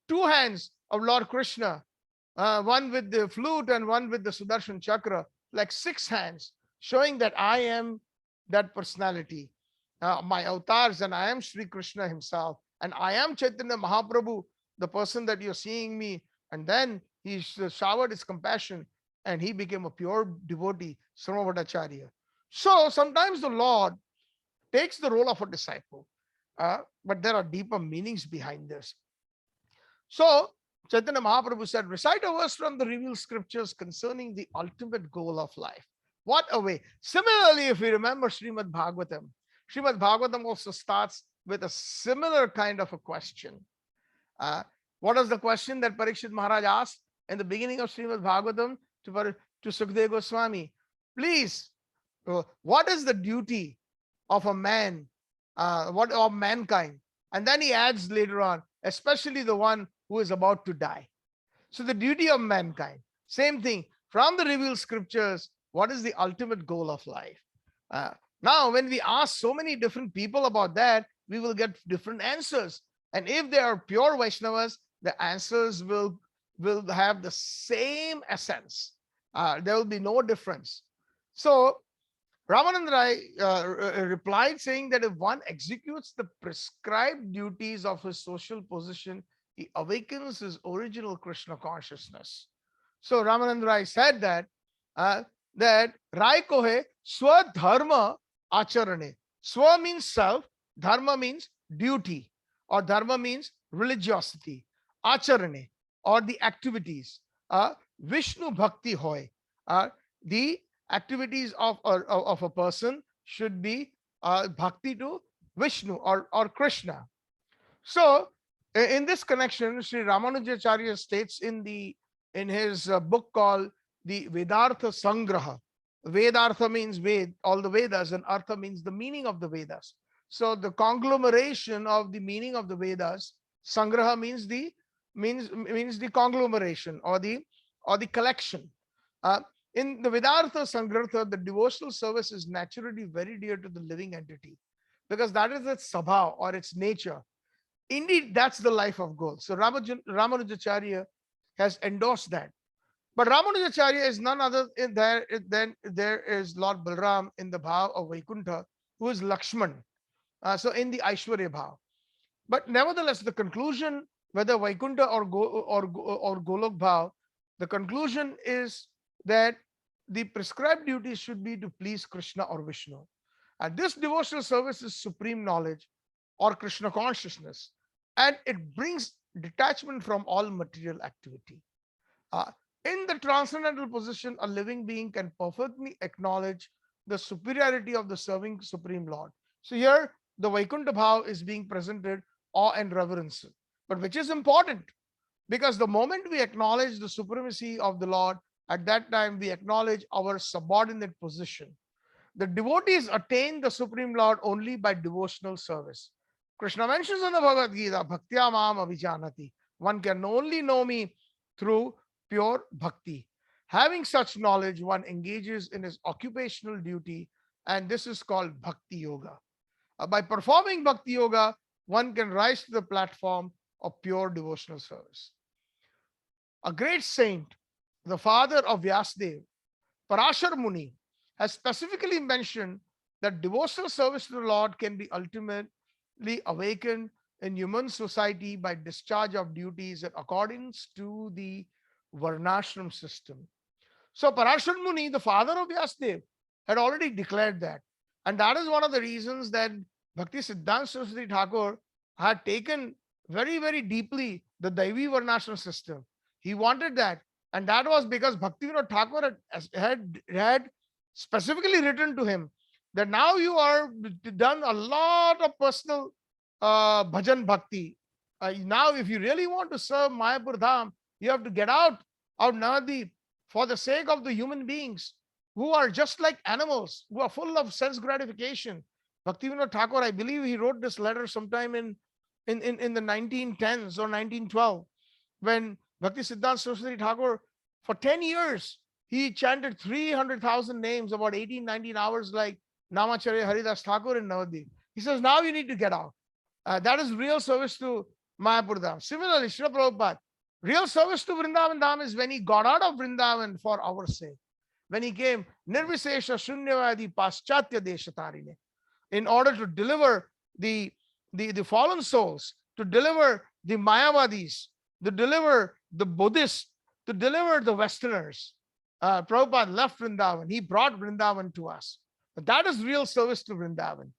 2 hands of Lord Krishna one with the flute and one with the Sudarshan Chakra, like 6 hands, showing that I am that personality, my avatars, and I am Sri Krishna himself, and I am Chaitanya Mahaprabhu, the person that you're seeing me. And then he showered his compassion and he became a pure devotee, Sarvabhatacharya. So sometimes the Lord takes the role of a disciple, but there are deeper meanings behind this. So Chaitanya Mahaprabhu said, recite a verse from the revealed scriptures concerning the ultimate goal of life. What a way. Similarly, if we remember Srimad Bhagavatam also starts with a similar kind of a question. What was the question that Parikshit Maharaj asked in the beginning of Srimad Bhagavatam to Sukadeva Goswami? Please, what is the duty of a man, what of mankind? And then he adds later on, especially the one who is about to die. So the duty of mankind, same thing. From the revealed scriptures, what is the ultimate goal of life? Now, when we ask so many different people about that, we will get different answers. And if they are pure Vaishnavas, the answers will have the same essence. There will be no difference. So Ramananda Rai replied saying that if one executes the prescribed duties of his social position, he awakens his original Krishna consciousness. So Ramananda Rai said that Rai kohe swadharma acharane. Swa means self, dharma means duty, or dharma means religiosity. Acharane, or the activities. Vishnu bhakti hoy. The activities of a person should be bhakti to Vishnu or Krishna. So in this connection, Sri Ramanujacharya states in his book called the Vedartha Sangraha. Vedartha means Ved, all the Vedas, and Artha means the meaning of the Vedas. So the conglomeration of the meaning of the Vedas, Sangraha means the conglomeration or the collection. In the Vedartha Sangrartha, the devotional service is naturally very dear to the living entity because that is its sabha or its nature. Indeed, that's the life of goal. So Ramanujacharya has endorsed that. But Ramanujacharya is none other than there is Lord Balram in the bhav of Vaikuntha, who is Lakshman. So in the Aishwarya bhav. But nevertheless, the conclusion, whether Vaikuntha or Golok bhav, the conclusion is that the prescribed duties should be to please Krishna or Vishnu. And this devotional service is supreme knowledge or Krishna consciousness, and it brings detachment from all material activity. In the transcendental position, a living being can perfectly acknowledge the superiority of the serving Supreme Lord. So here, the Vaikuntha bhav is being presented, awe and reverence, but which is important because the moment we acknowledge the supremacy of the Lord, at that time we acknowledge our subordinate position. The devotees attain the Supreme Lord only by devotional service. Krishna mentions in the Bhagavad Gita, Bhaktya Mam Avijanati. One can only know me through pure bhakti. Having such knowledge, one engages in his occupational duty, and this is called Bhakti Yoga. By performing Bhakti Yoga, one can rise to the platform of pure devotional service. A great saint, the father of Vyasdev, Parashar Muni, has specifically mentioned that devotional service to the Lord can be ultimately awakened in human society by discharge of duties in accordance to the Varnashram system. So Parashar Muni, the father of Vyasdev, had already declared that. And that is one of the reasons that Bhakti Siddhanta Saraswati Thakur had taken very, very deeply the Daivi Varnashram system. He wanted that. And that was because Bhaktivinoda Thakur had specifically written to him that now you are done a lot of personal bhajan bhakti. Now, if you really want to serve Mayapur Dham, you have to get out Navadip for the sake of the human beings who are just like animals, who are full of sense gratification. Bhaktivinoda Thakur, I believe he wrote this letter sometime in the 1910s or 1912, when Bhakti Siddhanta Saraswati Thakur, for 10 years, he chanted 300,000 names, about 18, 19 hours, like Namacharya Haridas Thakur in Navadip. He says, now you need to get out. That is real service to Mayapur Dham. Similarly, Srila Prabhupada, Real service to Vrindavan Dham is when he got out of Vrindavan for our sake. When he came, Nirvisesha Shunyavadi Paschatya Deshatarine, in order to deliver the fallen souls, to deliver the Mayavadis, to deliver the Buddhists, to deliver the Westerners. Prabhupada left Vrindavan. He brought Vrindavan to us. But that is real service to Vrindavan.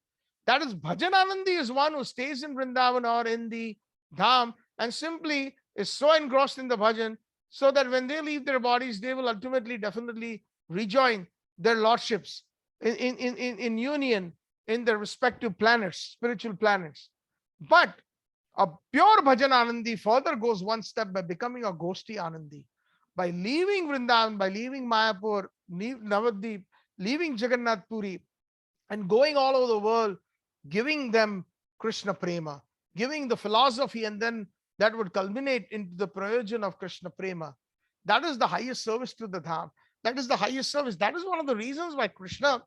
That is Bhajananandi is one who stays in Vrindavan or in the Dham and simply is so engrossed in the bhajan so that when they leave their bodies, they will ultimately definitely rejoin their lordships in union in their respective planets, spiritual planets. But a pure bhajan Anandi further goes one step by becoming a Goshti Anandi. By leaving Vrindavan, by leaving Mayapur, Navadvip, leaving Jagannath Puri, and going all over the world, giving them Krishna Prema, giving the philosophy, and then that would culminate into the prayojan of Krishna Prema. That is the highest service to the Dham. That is the highest service. That is one of the reasons why Krishna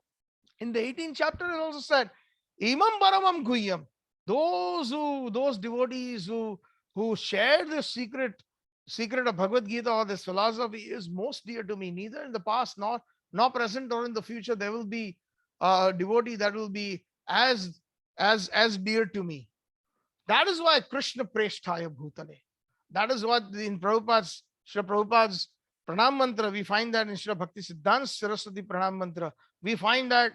in the 18th chapter has also said, Imam Paramam Guhyam. Those devotees who share the secret of Bhagavad Gita or this philosophy is most dear to me. Neither in the past nor present or in the future there will be a devotee that will be as dear to me. That is why Krishna Presthaya Bhutale. That is what in Prabhupada's Pranam Mantra, we find that in Srila Bhakti Siddhanta Saraswati Pranam Mantra. We find that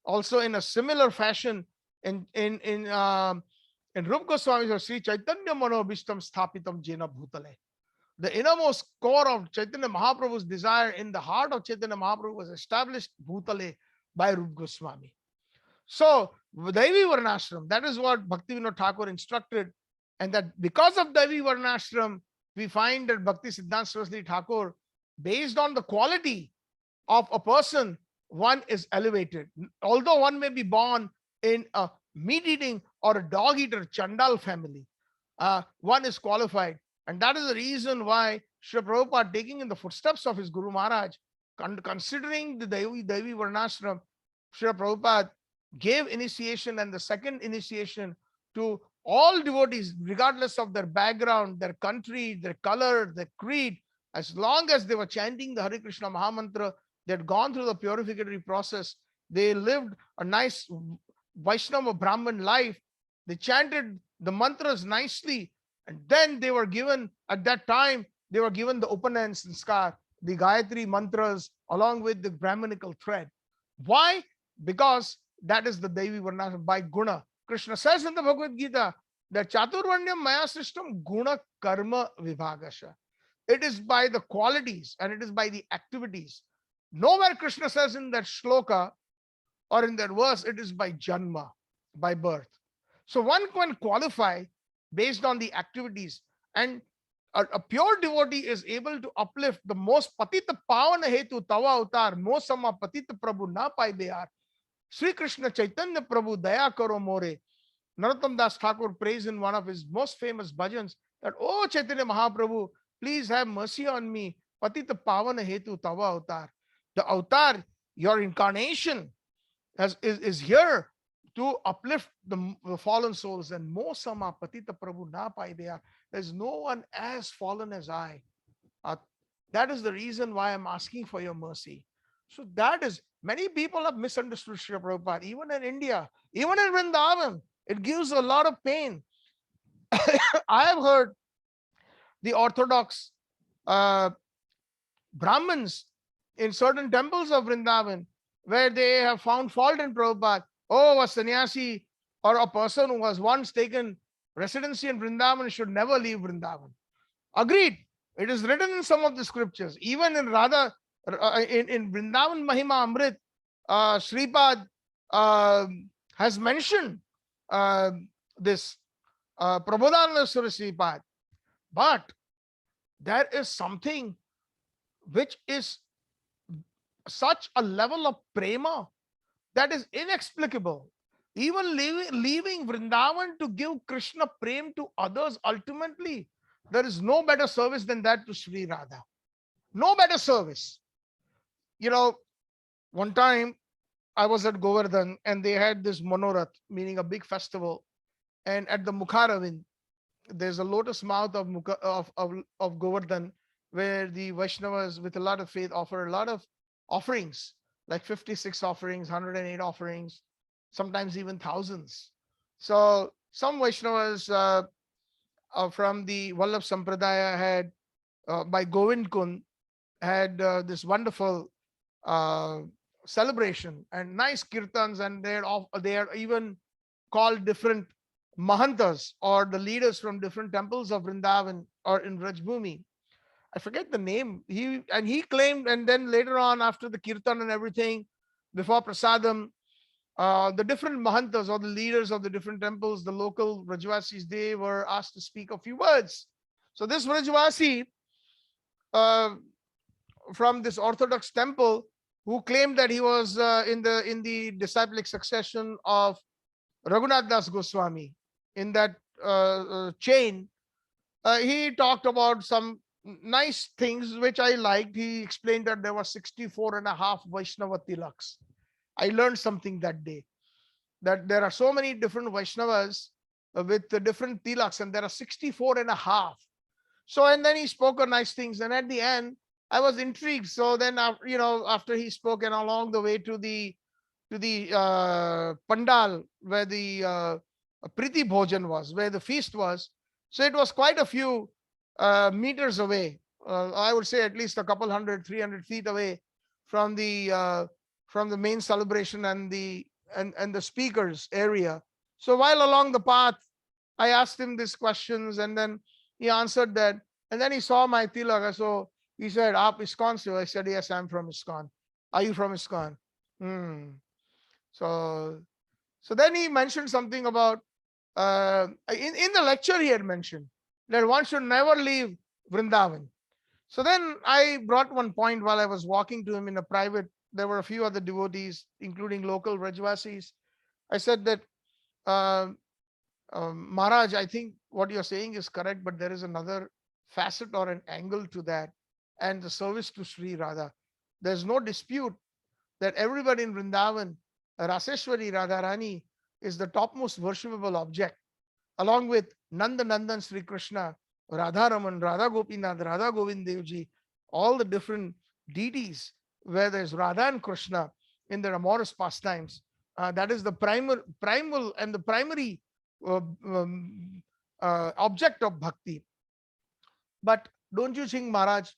also in a similar fashion in Rupa Goswami's or Sri Chaitanya Manobhishtam Sthapitam Jena Bhutale. The innermost core of Chaitanya Mahaprabhu's desire in the heart of Chaitanya Mahaprabhu was established Bhutale by Rupa Goswami. So, Devi Varnashram, that is what Bhaktivinoda Thakur instructed. And that because of Devi Varnashram, we find that Bhakti Siddhanta Saraswati Thakur, based on the quality of a person, one is elevated. Although one may be born in a meat-eating or a dog-eater Chandal family, one is qualified. And that is the reason why Srila Prabhupada, taking in the footsteps of his Guru Maharaj, considering the Devi Varnashram, Srila Prabhupada gave initiation and the second initiation to all devotees, regardless of their background, their country, their color, their creed. As long as they were chanting the Hare Krishna Mahamantra, they had gone through the purificatory process. They lived a nice Vaishnava Brahmin life. They chanted the mantras nicely. And then they were given, at that time, they were given the Upanayana Sanskar, the Gayatri Mantras, along with the Brahminical thread. Why? Because that is the Devi Varna by Guna. Krishna says in the Bhagavad Gita that Chaturvanyam Maya System Guna Karma Vibhagasha. It is by the qualities and it is by the activities. Nowhere Krishna says in that shloka or in that verse, it is by Janma, by birth. So one can qualify based on the activities, and a pure devotee is able to uplift the most patita pavana hetu tava avatar, most sama patita prabhu na pai bear. Sri Krishna Chaitanya Prabhu Daya Karo More. Narottam Das Thakur prays in one of his most famous bhajans that, oh Chaitanya Mahaprabhu, please have mercy on me. Patita Pavana Hetu Tava Avatar. The avatar, your incarnation, is here to uplift the fallen souls. And Mo Sama Patita Prabhu Na Pai Beya. There's no one as fallen as I. That is the reason why I'm asking for your mercy. So that is, many people have misunderstood Srila Prabhupada, even in India, even in Vrindavan. It gives a lot of pain. I have heard the Orthodox Brahmins in certain temples of Vrindavan where they have found fault in Prabhupada. Oh, a sannyasi or a person who was once taken residency in Vrindavan should never leave Vrindavan. Agreed. It is written in some of the scriptures. Even in in Vrindavan Mahima Amrit, Sripad has mentioned this Prabodhananda Sripad. But there is something which is such a level of prema that is inexplicable. Even leaving Vrindavan to give Krishna prem to others, ultimately, there is no better service than that to Sri Radha. No better service. You know, one time I was at Govardhan and they had this Monorath, meaning a big festival. And at the Mukharavind, there's a lotus mouth of of Govardhan, where the Vaishnavas with a lot of faith offer a lot of offerings, like 56 offerings, 108 offerings, sometimes even thousands. So some Vaishnavas from the Vallabh Sampradaya had, by Govind Kund, had this wonderful uh, celebration and nice kirtans, and they are even called different mahantas, or the leaders from different temples of Vrindavan or in Rajbhumi. I forget the name. He claimed, and then later on, after the kirtan and everything, before prasadam, the different mahantas or the leaders of the different temples, the local Rajvasis, they were asked to speak a few words. So this Rajvasi uh, from this Orthodox temple, who claimed that he was in the disciplic succession of Raghunath Das Goswami, in that chain, he talked about some nice things which I liked. He explained that there were 64 and a half Vaishnava tilaks. I learned something that day, that there are so many different Vaishnavas with the different tilaks, and there are 64 and a half. So, and then he spoke of nice things, and at the end, I was intrigued. So then, after he spoke, and along the way to the pandal where the Priti Bhojan was, where the feast was. So it was quite a few meters away. I would say at least a couple 300 feet away from the main celebration and the speakers area. So while along the path, I asked him these questions, and then he answered that. And then he saw my tilak. So he said, "Aap ISKCON se ho?" I said, "Yes, I'm from ISKCON." "Are you from ISKCON?" Hmm. So, then he mentioned something about in the lecture he had mentioned that one should never leave Vrindavan. So then I brought one point while I was walking to him in a private. There were a few other devotees, including local Rajvasis. I said that, uh, Maharaj, I think what you're saying is correct, but there is another facet or an angle to that, and the service to Sri Radha. There's no dispute that everybody in Vrindavan, Raseshwari Radharani, is the topmost worshipable object, along with Nanda Nandan Sri Krishna, Radharaman, Radha Gopinath, Radha Govind Devji, all the different deities where there's Radha and Krishna in their amorous pastimes. That is the primal and the primary uh, um, object of bhakti. But don't you think, Maharaj,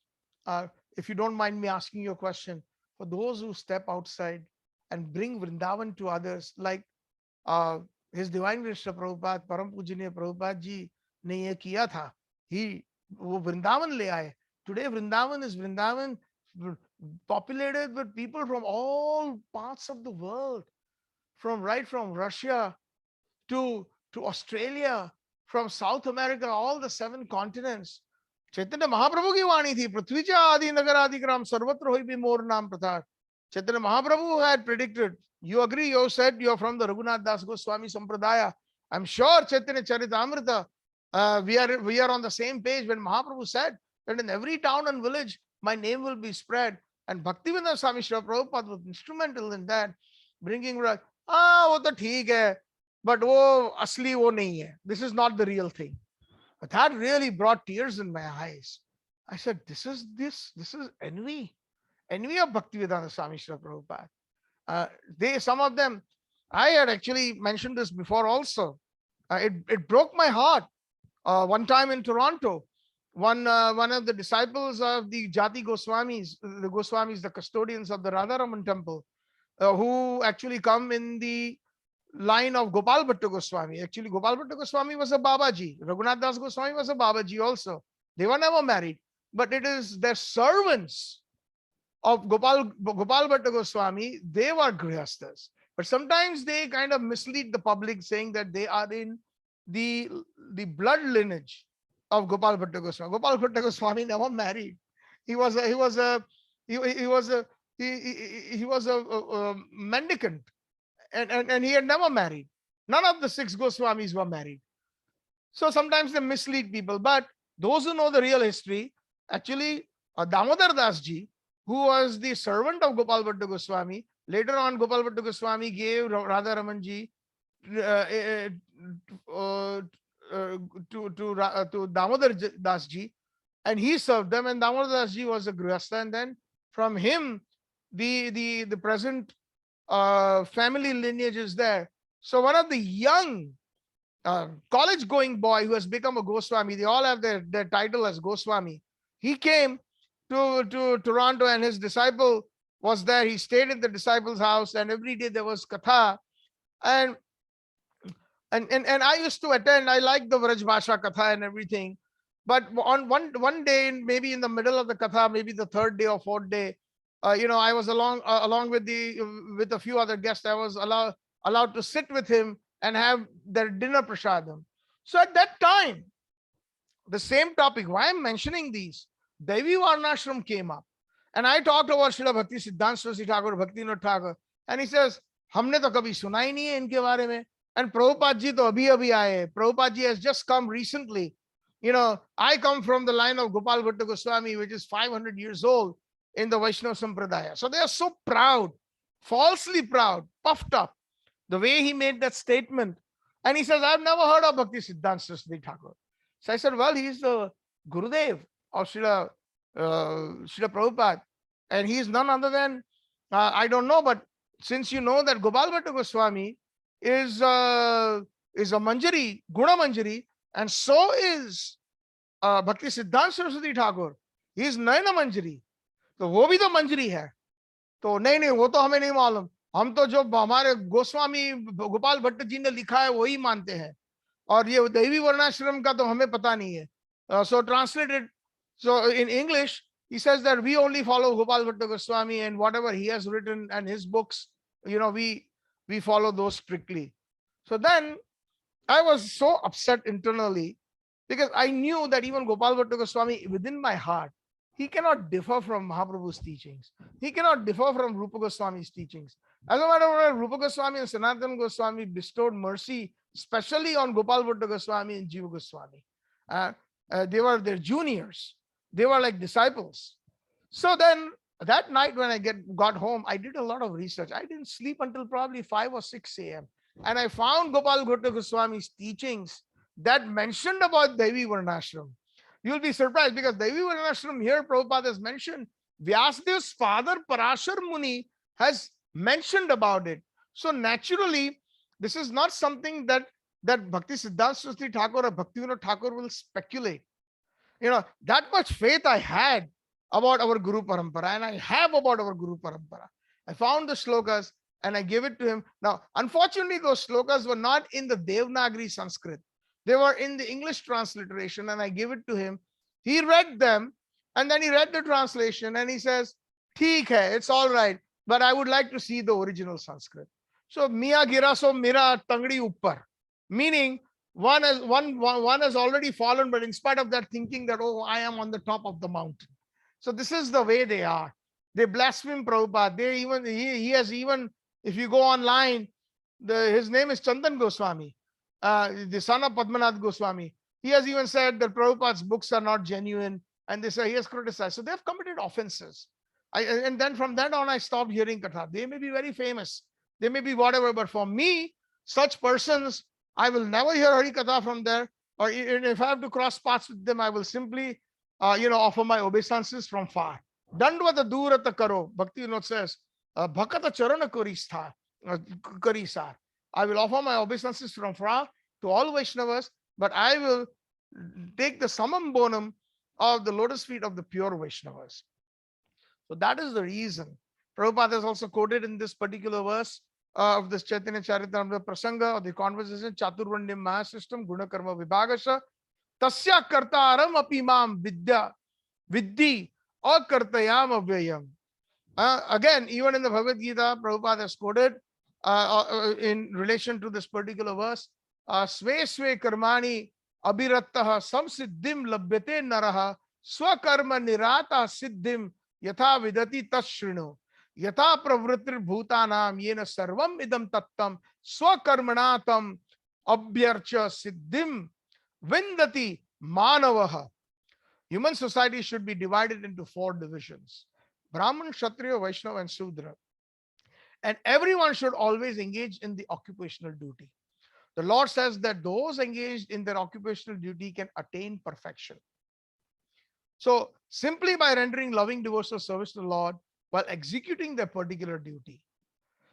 if you don't mind me asking you a question, for those who step outside and bring Vrindavan to others, like uh, His Divine Grace Prabhupada, Param Pujaniya Prabhupada ji ने ये किया था, he वो वृंदावन ले आए. Today Vrindavan is Vrindavan, populated with people from all parts of the world, from Russia to Australia, from South America, all the 7 continents. Chaitanya Mahaprabhu की वाणी थी, पृथ्वी च आदि नगर आदि ग्राम सर्वत्र होई भी मोर नाम प्रचार. Chaitanya Mahaprabhu had predicted. You agree? You said you are from the Raghunath Das Goswami Sampradaya. I'm sure Chaitanya Charitamrita, we are on the same page when Mahaprabhu said that in every town and village my name will be spread. And Bhaktivedanta Swami Srila Prabhupada was instrumental in that, bringing वो तो ठीक है, but वो असली वो नहीं है. This is not the real thing. But that really brought tears in my eyes. I said, this is envy of Bhaktivedanta Swami Srila Prabhupada. Some of them, I had actually mentioned this before also. It broke my heart. One time in Toronto, one of the disciples of the Jati Goswamis, the custodians of the Radharaman temple, who actually come in the line of Gopal Bhatta Goswami. Actually, Gopal Bhatta Goswami was a Babaji. Raghunath Das Goswami was a Babaji also. They were never married. But it is their servants of Gopal Bhatta Goswami, they were grihasthas. But sometimes they kind of mislead the public, saying that they are in the blood lineage of Gopal Bhatta Goswami. Gopal Bhatta Goswami never married. He was a mendicant, and he had never married. None of the 6 Goswamis were married. So sometimes they mislead people. But those who know the real history, actually, Damodar Das ji, who was the servant of Gopal Bhatta Goswami, later on Gopal Bhatta Goswami gave Radharaman ji to Damodar Das ji, and he served them. And Damodar Das ji was a grihastha, and then from him, the present family lineage is there. So one of the young college-going boy who has become a Goswami, they all have their title as Goswami. He came to Toronto, and his disciple was there. He stayed in the disciple's house, and every day there was katha. And I used to attend. I like the Vraj Bhasha katha and everything. But on one day, maybe in the middle of the katha, maybe the third day or fourth day, I was along with a few other guests. I was allowed to sit with him and have their dinner prasadam. So at that time, the same topic, why I'm mentioning these, Devi Varnashram came up. And I talked about Srila Bhakti Siddhanta Saraswati Thakur, Bhaktivinoda Thakur. And he says, हमने तो कभी सुना ही नहीं है इनके बारे में. And Prabhupada ji तो अभी अभी आए. Prabhupada ji has just come recently. I come from the line of Gopal Bhatta Goswami, which is 500 years old in the Vaishnava Sampradaya. So they are so proud, falsely proud, puffed up, the way he made that statement. And he says, I've never heard of Bhakti Siddhanta Saraswati Thakur. So I said, well, he's the Gurudev of Srila Prabhupada. And he is none other than, I don't know, but since you know that Gopal Bhatta Goswami is a Manjari, Guna Manjari, and so is Bhakti Siddhanta Saraswati Thakur. He is Nayana Manjari. तो वो भी तो मंजरी है. तो नहीं वो तो हमें नहीं मालूम. हम तो जो हमारे गोस्वामी गोपाल भट्ट जी ने लिखा है वही मानते हैं. और ये दैवी वर्णाश्रम का तो हमें पता नहीं है. So translated, so in English, he says that we only follow Gopal Bhatta Goswami, and whatever he has written and his books, we follow those strictly. So then I was so upset internally, because I knew that even Gopal Bhatta Goswami, within my heart, he cannot differ from Mahaprabhu's teachings. He cannot differ from Rupa Goswami's teachings. As a matter of fact, Rupa Goswami and Sanatana Goswami bestowed mercy, especially on Gopal Bhatta Goswami and Jiva Goswami. They were their juniors. They were like disciples. So then that night when I got home, I did a lot of research. I didn't sleep until probably 5 or 6 a.m. And I found Gopal Bhatta Goswami's teachings that mentioned about Devi Varnashram. You'll be surprised, because Devi Varnashram here, Prabhupada has mentioned. Vyasdev's father, Parashar Muni, has mentioned about it. So naturally, this is not something that Bhakti Siddhanta Saraswati Thakur or Bhaktivinoda Thakur will speculate. That much faith I had about our Guru Parampara, and I have about our Guru Parampara. I found the shlokas and I gave it to him. Now, unfortunately, those shlokas were not in the Devanagari Sanskrit. They were in the English transliteration, and I gave it to him. He read them, and then he read the translation, and he says, "Theek hai, it's all right, but I would like to see the original Sanskrit." So, Miya gira so mera tangdi uppar, meaning one has already fallen, but in spite of that, thinking that, oh, I am on the top of the mountain. So this is the way they are. They blaspheme Prabhupada. He has even, if you go online, his name is Chandan Goswami, the son of Padmanath Goswami. He has even said that Prabhupada's books are not genuine, and they say he has criticized. So they have committed offenses. And then from then on, I stopped hearing katha. They may be very famous, they may be whatever, but for me, such persons, I will never hear Hari Katha from there. Or if I have to cross paths with them, I will simply, offer my obeisances from far. Dandvata durata karo. Bhaktivinoda says, Bhakata charana karisar. I will offer my obeisances from far to all Vaishnavas, but I will take the samam bonum of the lotus feet of the pure Vaishnavas. So that is the reason. Prabhupada has also quoted in this particular verse of this Chaitanya Charitamrita Prasanga, of the conversation, Chaturvandya Mahasystem Guna Karma Vibhagasha Tasya Kartaram Apimam Vidhi Akartayam Avyayam. Again, even in the Bhagavad Gita, Prabhupada has quoted in relation to this particular verse, Sve Sve Karmani Abhirattaha Samsiddhim Labhyate Naraha Swakarma Nirata Siddhim Yatha Vidati Tashrino Yatha Pravritir Bhutanam Yena Sarvam Idam Tattam Swakarmanatam Abhyarcha Siddhim Vindati Manavaha. Human society should be divided into 4 divisions: Brahman, Kshatriya, Vaishnava, and Sudra. And everyone should always engage in the occupational duty. The Lord says that those engaged in their occupational duty can attain perfection. So simply by rendering loving devotional service to the Lord while executing their particular duty.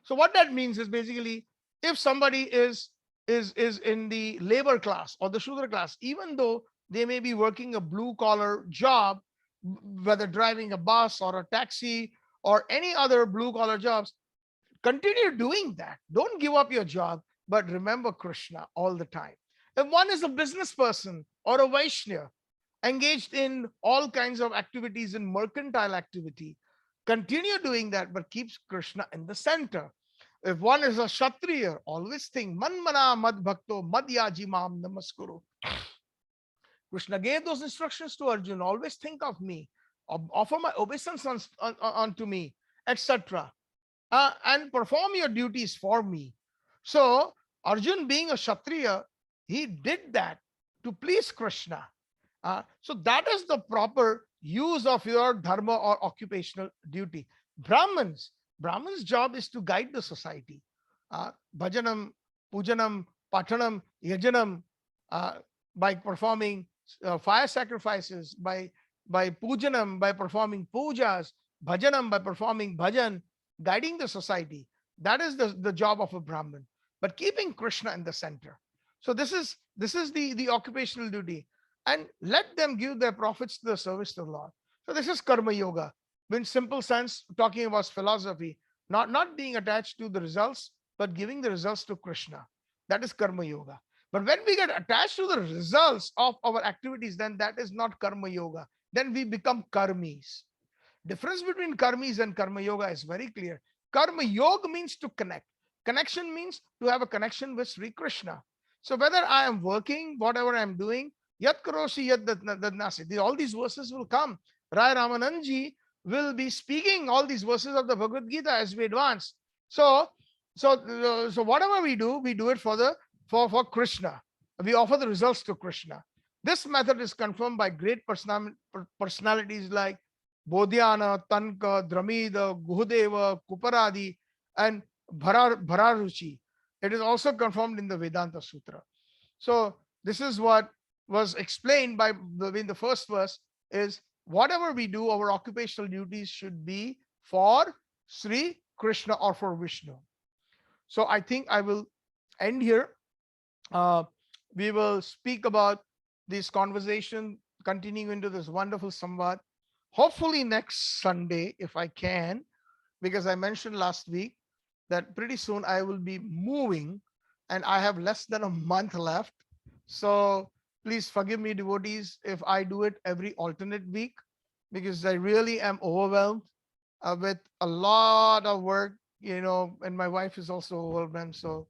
So what that means is basically, if somebody is in the labor class or the Shudra class, even though they may be working a blue collar job, whether driving a bus or a taxi or any other blue collar jobs, continue doing that. Don't give up your job, but remember Krishna all the time. If one is a business person or a Vaishnava engaged in all kinds of activities in mercantile activity, continue doing that, but keeps Krishna in the center. If one is a Kshatriya, always think Manmana Mad Bhakto Mad Yaji Mam Namaskuru. Krishna gave those instructions to Arjun, always think of me, offer my obeisance unto me, etc. And perform your duties for me. So Arjun, being a Kshatriya, he did that to please Krishna. So that is the proper use of your dharma or occupational duty. Brahman's job is to guide the society. Bhajanam, pujanam, pathanam, yajanam, uh, by performing fire sacrifices, by pujanam, by performing pujas, bhajanam, by performing bhajan, guiding the society. That is the job of a Brahman, but keeping Krishna in the center. So this is the occupational duty, and let them give their profits to the service to the Lord. So this is karma yoga, in simple sense, talking about philosophy, not being attached to the results, but giving the results to Krishna. That is karma yoga. But when we get attached to the results of our activities, then that is not karma yoga. Then we become karmis. Difference between karmis and karma yoga is very clear. Karma yoga means to connect. Connection means to have a connection with Sri Krishna. So whether I am working, whatever I'm doing, yat karoshi yat dadnasi, all these verses will come. Rayaramananji will be speaking all these verses of the Bhagavad Gita as we advance. So whatever we do it for Krishna. We offer the results to Krishna. This method is confirmed by great personalities like Bodhyana, Tanka, Dramida, Guhudeva, Kuparadi, and Bhararuchi. It is also confirmed in the Vedanta Sutra. So this is what was explained by in the first verse is whatever we do, our occupational duties should be for Sri Krishna or for Vishnu. So I think I will end here. We will speak about this conversation, continuing into this wonderful samvad. Hopefully next Sunday, if I can, because I mentioned last week that pretty soon I will be moving and I have less than a month left. So please forgive me, devotees, if I do it every alternate week, because I really am overwhelmed with a lot of work, and my wife is also overwhelmed. So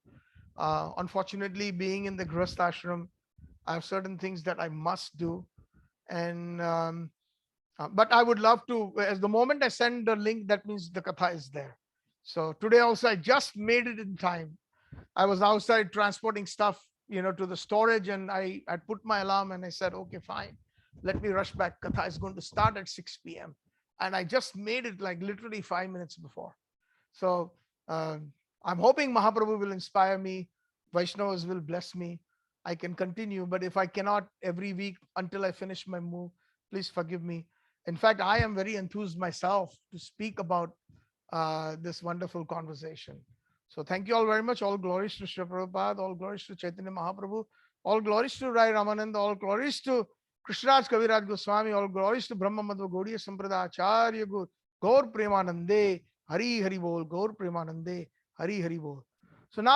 unfortunately, being in the Grihastha ashram, I have certain things that I must do. And but I would love to, as the moment I send the link, that means the katha is there. So today also, I just made it in time. I was outside transporting stuff, to the storage, and I put my alarm and I said, okay, fine, let me rush back. Katha is going to start at 6 p.m. And I just made it like literally 5 minutes before. So I'm hoping Mahaprabhu will inspire me. Vaishnavas will bless me. I can continue, but if I cannot every week until I finish my move, please forgive me. In fact, I am very enthused myself to speak about this wonderful conversation. So thank you all very much. All glories to Srila Prabhupada, all glories to Chaitanya Mahaprabhu, all glories to Radharaman, all glories to Krishnaraj Kaviraj Goswami, all glories to Brahma Madhva Gaudiya Sampradaya Acharya Gaur Premanande, Hari Hari Bol, Gaur Premanande, Hari Hari Bol. So now